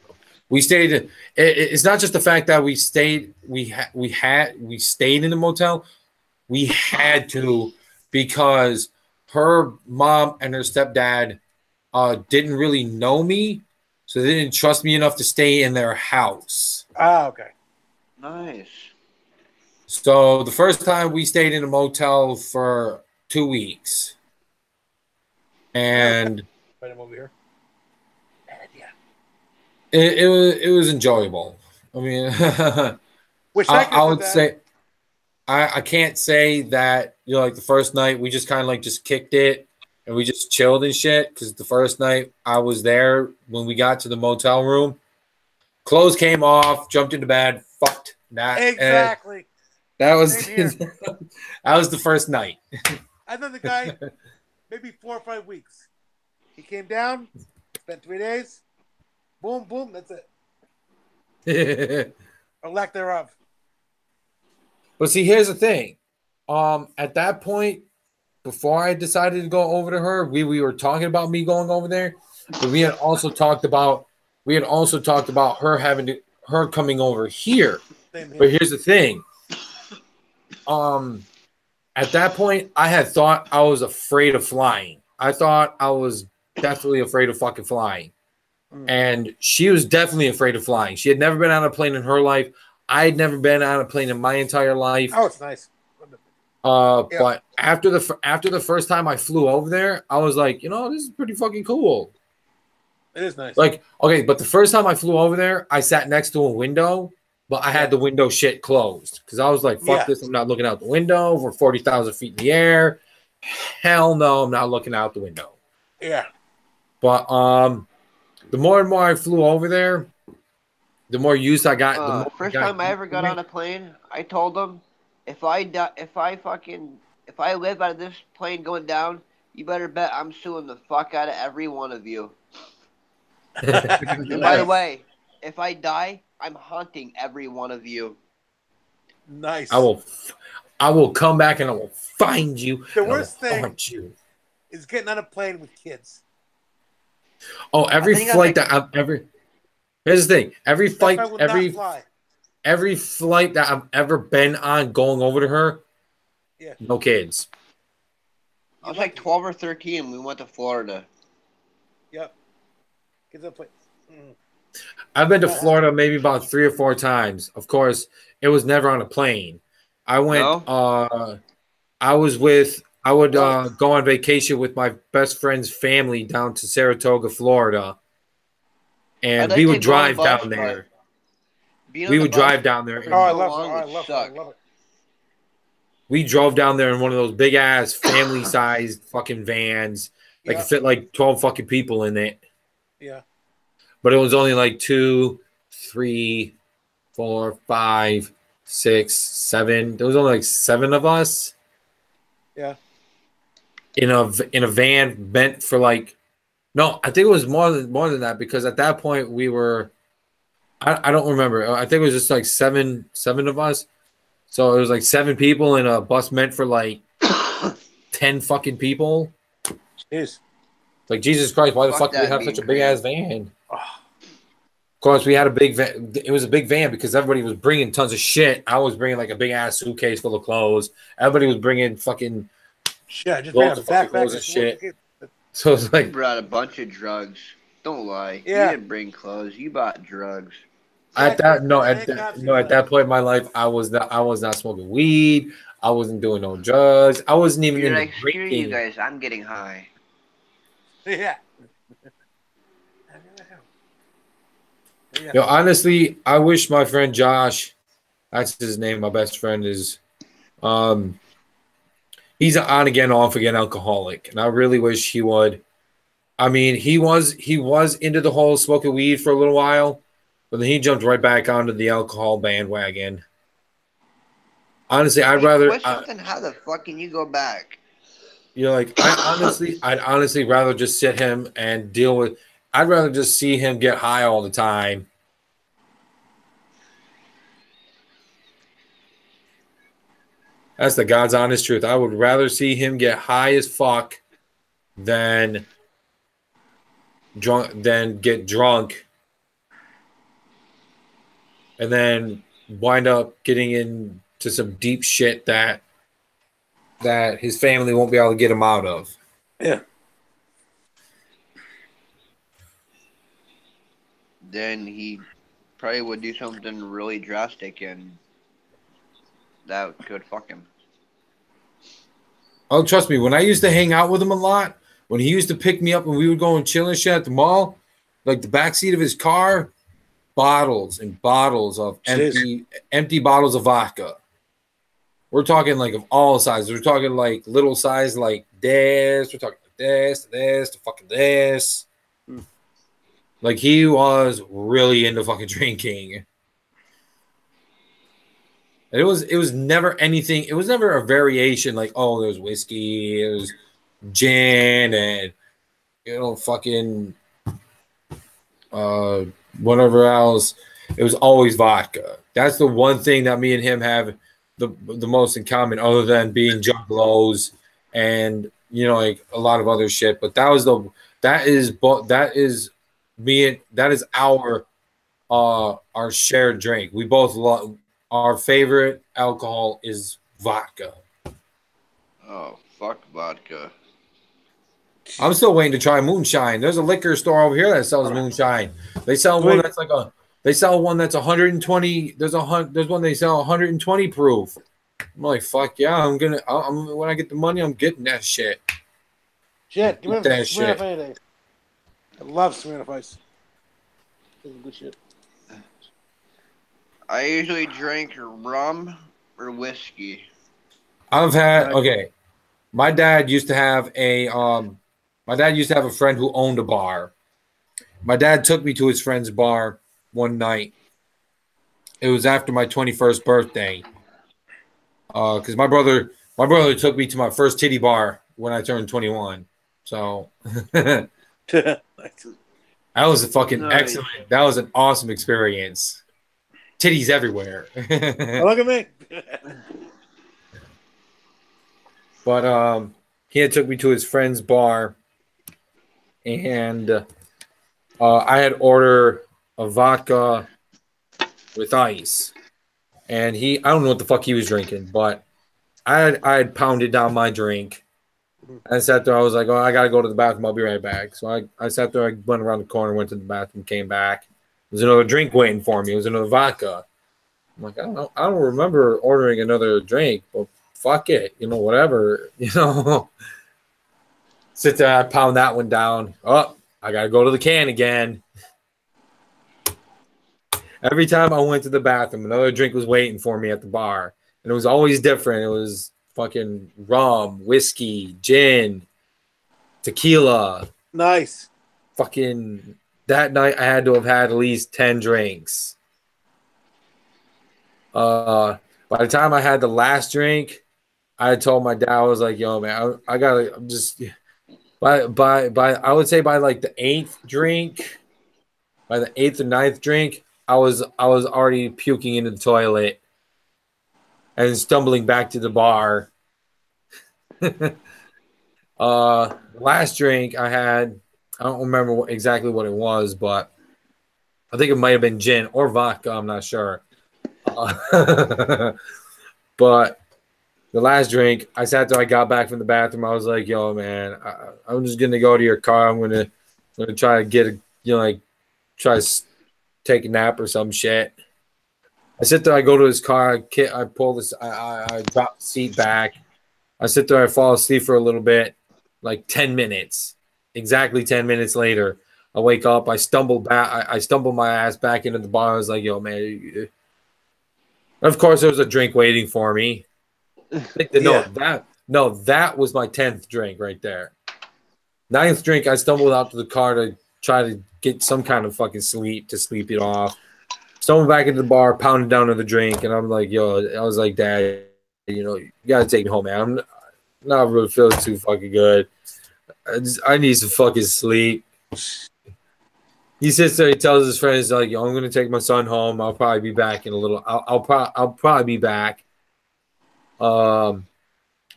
we stayed. It's not just the fact that we stayed. We stayed in the motel. We had to because her mom and her stepdad didn't really know me. So they didn't trust me enough to stay in their house. Okay. Nice. So the first time we stayed in a motel for 2 weeks. And right over here. It was enjoyable. I mean I would say I can't say that like the first night we just kind of like just kicked it. And we just chilled and shit because the first night I was there when we got to the motel room, clothes came off, jumped into bed, fucked that. Exactly. That was that was the first night. I know the guy maybe 4 or 5 weeks. He came down, spent 3 days, boom, boom, that's it. Or lack thereof. But see, here's the thing. At that point, before I decided to go over to her, we were talking about me going over there, but we had also talked about her coming over here. But here's the thing. At that point, I had thought I was afraid of flying. I thought I was definitely afraid of fucking flying. And she was definitely afraid of flying. She had never been on a plane in her life. I had never been on a plane in my entire life. Oh, it's nice. But after the first time I flew over there, I was like, this is pretty fucking cool. It is nice. Like, okay, but the first time I flew over there, I sat next to a window, but I had the window shit closed because I was like, fuck this, I'm not looking out the window. We're 40,000 feet in the air. Hell no, I'm not looking out the window. Yeah. But the more and more I flew over there, the more use I got. The first time I ever got on a plane, I told them, if I live out of this plane going down, you better bet I'm suing the fuck out of every one of you. And by the way, if I die, I'm haunting every one of you. Nice. I will come back and I will find you. The worst thing is getting on a plane with kids. Oh, every flight that I've ever. Here's the thing. Every flight that I've ever been on going over to her, no kids. I was like 12 or 13 when we went to Florida. Yep. Get to the place. I've been to Florida maybe about 3 or 4 times. Of course, it was never on a plane. I went. No? I would go on vacation with my best friend's family down to Saratoga, Florida, and we would drive down there. We would drive down there. Oh, I love it. We drove down there in one of those big ass family sized fucking vans. Like, it fit like 12 fucking people in it. Yeah. But it was only like 2, 3, 4, 5, 6, 7. There was only like 7 of us. Yeah. In a van meant for like, no, I think it was more than that, because at that point we were, I don't remember. I think it was just like seven of us. So it was like 7 people in a bus meant for like 10 fucking people. Jeez. Like, Jesus Christ, why the fuck do we have such a big ass van? Of course, we had a big van. It was a big van because everybody was bringing tons of shit. I was bringing like a big ass suitcase full of clothes. Everybody was bringing fucking just bring a backpack and shit. So it's like, you brought a bunch of drugs. Don't lie. Yeah. You didn't bring clothes. You bought drugs. at that point in my life, I was not smoking weed. I wasn't doing no drugs. I wasn't even You're into like, screw drinking. you guys. I'm getting high. Yeah. Yo, honestly, I wish my friend Josh, that's his name, my best friend, is he's an on again, off again alcoholic. And I really wish he would. I mean, he was into the whole smoking weed for a little while, but then he jumped right back onto the alcohol bandwagon. Honestly, I'd rather. How the fuck can you go back? You're like, I'd honestly rather just sit him and deal with. I'd rather just see him get high all the time. That's the God's honest truth. I would rather see him get high as fuck than get drunk and then wind up getting into some deep shit that his family won't be able to get him out of. Yeah. Then he probably would do something really drastic, and that could fuck him. Oh, trust me, when I used to hang out with him a lot, when he used to pick me up and we would go and chill and shit at the mall, like the backseat of his car, bottles and bottles of empty bottles of vodka. We're talking like of all sizes. We're talking like little size like this. We're talking like this, to fucking this. Like, he was really into fucking drinking. And it was never anything. It was never a variation like, oh, there's whiskey, it was gin, and fucking whatever else. It was always vodka. That's the one thing that me and him have the most in common, other than being juggalos and like a lot of other shit. But that is our shared drink. We both love. Our favorite alcohol is vodka. Oh, fuck vodka. I'm still waiting to try moonshine. There's a liquor store over here that sells moonshine. They sell one that's they sell one that's 120. There's one they sell 120 proof. I'm like, fuck yeah, when I get the money, I'm getting that shit. Shit, give me that shit. I love Smirnoff Ice. Good shit. I usually drink rum or whiskey. My dad used to have a friend who owned a bar. My dad took me to his friend's bar one night. It was after my 21st birthday. Because my brother took me to my first titty bar when I turned 21. So that was a fucking excellent. That was an awesome experience. Titties everywhere. Look at me. But he had took me to his friend's bar, and I had ordered a vodka with ice, and I don't know what the fuck he was drinking, but I had pounded down my drink, I sat there. I was like, oh, I got to go to the bathroom. I'll be right back. So I sat there. I went around the corner, went to the bathroom, came back. There's another drink waiting for me. It was another vodka. I'm like, I don't remember ordering another drink, but fuck it. Whatever. Sit there. I pound that one down. Oh, I got to go to the can again. Every time I went to the bathroom, another drink was waiting for me at the bar. And it was always different. It was fucking rum, whiskey, gin, tequila. Nice. Fucking that night I had to have had at least 10 drinks. By the time I had the last drink, I had told my dad, I was like, yo, man, I'm just by I would say by like the 8th drink, by the 8th or 9th drink, I was already puking into the toilet and stumbling back to the bar. Last drink I had, I don't remember exactly what it was, but I think it might have been gin or vodka. I'm not sure. But the last drink, I sat there. I got back from the bathroom. I was like, "Yo, man, I'm just gonna go to your car. I'm gonna try to get try to take a nap or some shit." I sit there. I go to his car. I pull this. I drop the seat back. I sit there. I fall asleep for a little bit, like 10 minutes. Exactly 10 minutes later, I wake up. I stumble back. I stumble my ass back into the bar. I was like, "Yo, man." Of course, there was a drink waiting for me. That was my 10th drink right there. 9th drink, I stumbled out to the car to try to get some kind of fucking sleep to sleep it off. Stumbled back into the bar, pounded down another drink, and I'm like, yo, I was like, Dad, you gotta take me home, man. I'm not really feeling too fucking good. I need some fucking sleep. He sits there, he tells his friends, like, yo, I'm gonna take my son home. I'll probably be back in a little. I'll probably be back. Of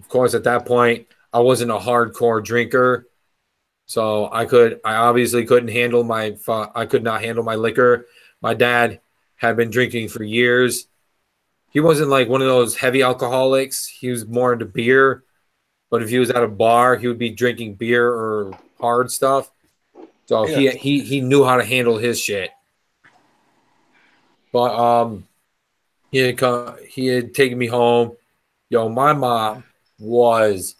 course, at that point, I wasn't a hardcore drinker, so I obviously couldn't handle I could not handle my liquor. My dad had been drinking for years. He wasn't like one of those heavy alcoholics. He was more into beer, but if he was at a bar, he would be drinking beer or hard stuff. So yeah. he knew how to handle his shit. But he had taken me home. Yo, my mom was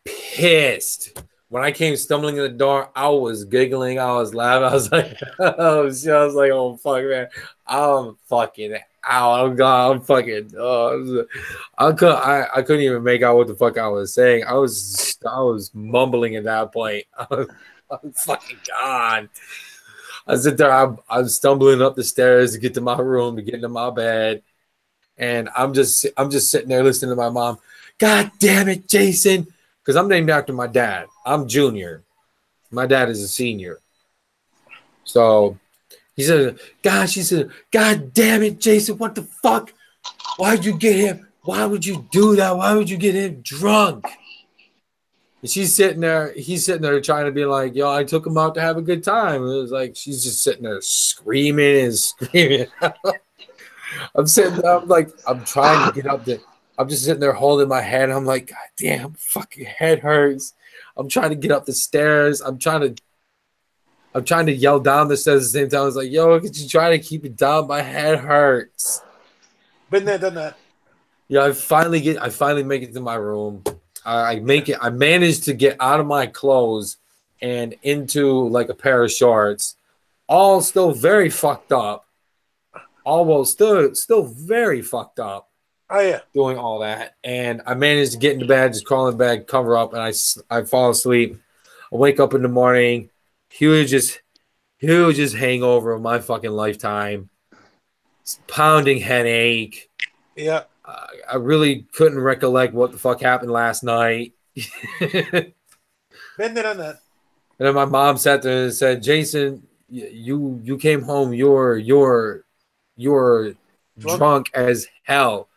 pissed. When I came stumbling in the door, I was giggling. I was laughing. I was like, oh shit. I was like, oh fuck, man. I'm fucking out. I'm gone. I'm fucking I couldn't even make out what the fuck I was saying. I was mumbling at that point. I'm fucking gone. I sit there. I'm stumbling up the stairs to get to my room, to get into my bed. And I'm just sitting there listening to my mom. God damn it, Jason. Because I'm named after my dad. I'm junior. My dad is a senior. So she said, God damn it, Jason, what the fuck? Why'd you get him? Why would you do that? Why would you get him drunk? And he's sitting there trying to be like, yo, I took him out to have a good time. It was like she's just sitting there screaming and screaming. I'm sitting there, I'm trying to get up there. I'm just sitting there holding my head. I'm like, God damn, fucking head hurts. I'm trying to get up the stairs. I'm trying to yell down the stairs at the same time. I was like, yo, could you try to keep it down? My head hurts. Been there, done that. Yeah, I finally make it to my room. I managed to get out of my clothes and into like a pair of shorts. All still very fucked up. Almost still very fucked up. Oh yeah, doing all that, and I managed to get into bed, just crawl in bed, cover up, and I fall asleep. I wake up in the morning, hugest hangover of my fucking lifetime, pounding headache. Yeah, I really couldn't recollect what the fuck happened last night. Been there on that. And then my mom sat there and said, "Jason, you came home. You're drunk as hell."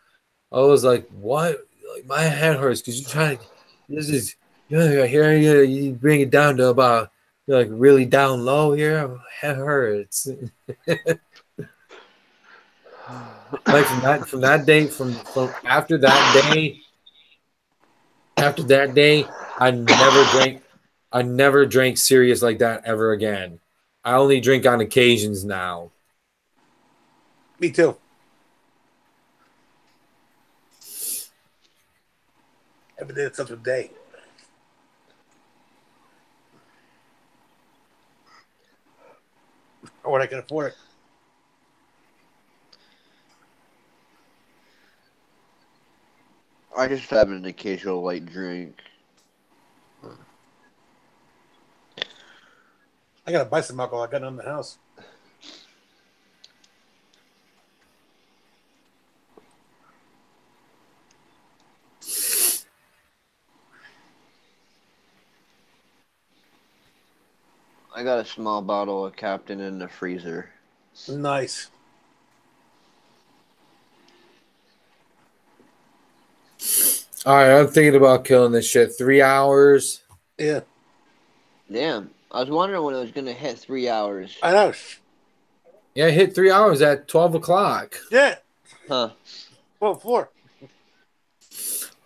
I was like, what? Like, my head hurts because you're trying to, you bring it down to about, like, really down low here. My head hurts. Like, from that day, from after that day, After that day, I never drank serious like that ever again. I only drink on occasions now. Me too. Every day it's such a day. Or when I can afford it. I just have an occasional light drink. I gotta buy some alcohol. I got none in the house. I got a small bottle of Captain in the freezer. Nice. All right, I'm thinking about killing this shit. 3 hours. Yeah. Damn. I was wondering when it was going to hit 3 hours. I know. Yeah, it hit 3 hours at 12 o'clock. Yeah. Huh. Well, 4.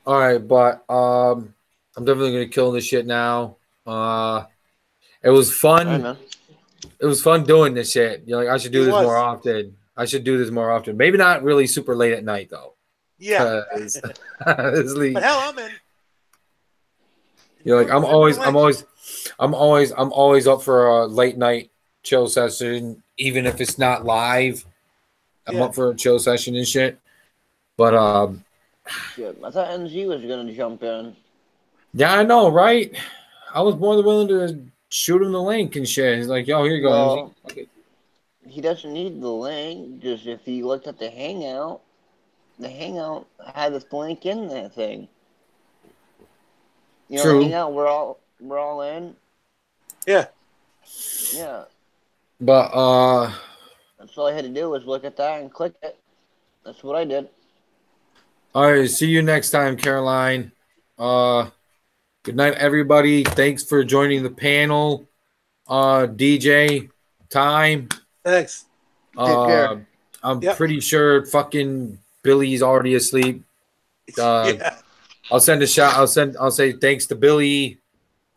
All right, but I'm definitely gonna kill this shit now. It was fun. All right, man. It was fun doing this shit. You're like, I should do It this was. more often. I should do this more often. Maybe not really super late at night though. Yeah. Honestly, But hell, I'm in. you're like, I'm always up for a late night chill session, even if it's not live. I'm Yeah. up for a chill session and shit. But Shit, I thought NG was going to jump in. yeah, I know, right? I was more than willing to shoot him the link and shit. He's like, yo, here you go. Well, Okay. he doesn't need the link. Just if he looked at the Hangout had this link in that thing. You know, True. the Hangout we're all in. Yeah. Yeah. But That's all I had to do was look at that and click it. That's what I did. all right, see you next time, Caroline. Good night, everybody. Thanks for joining the panel. DJ, time. Thanks. Take care. I'm pretty sure fucking Billy's already asleep. Yeah. I'll send a shout. I'll say thanks to Billy.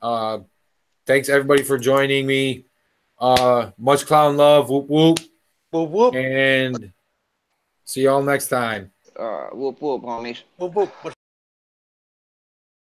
Thanks everybody for joining me. Much clown love. Whoop whoop. Whoop whoop. And see y'all next time. Whoop whoop, homies. Whoop whoop.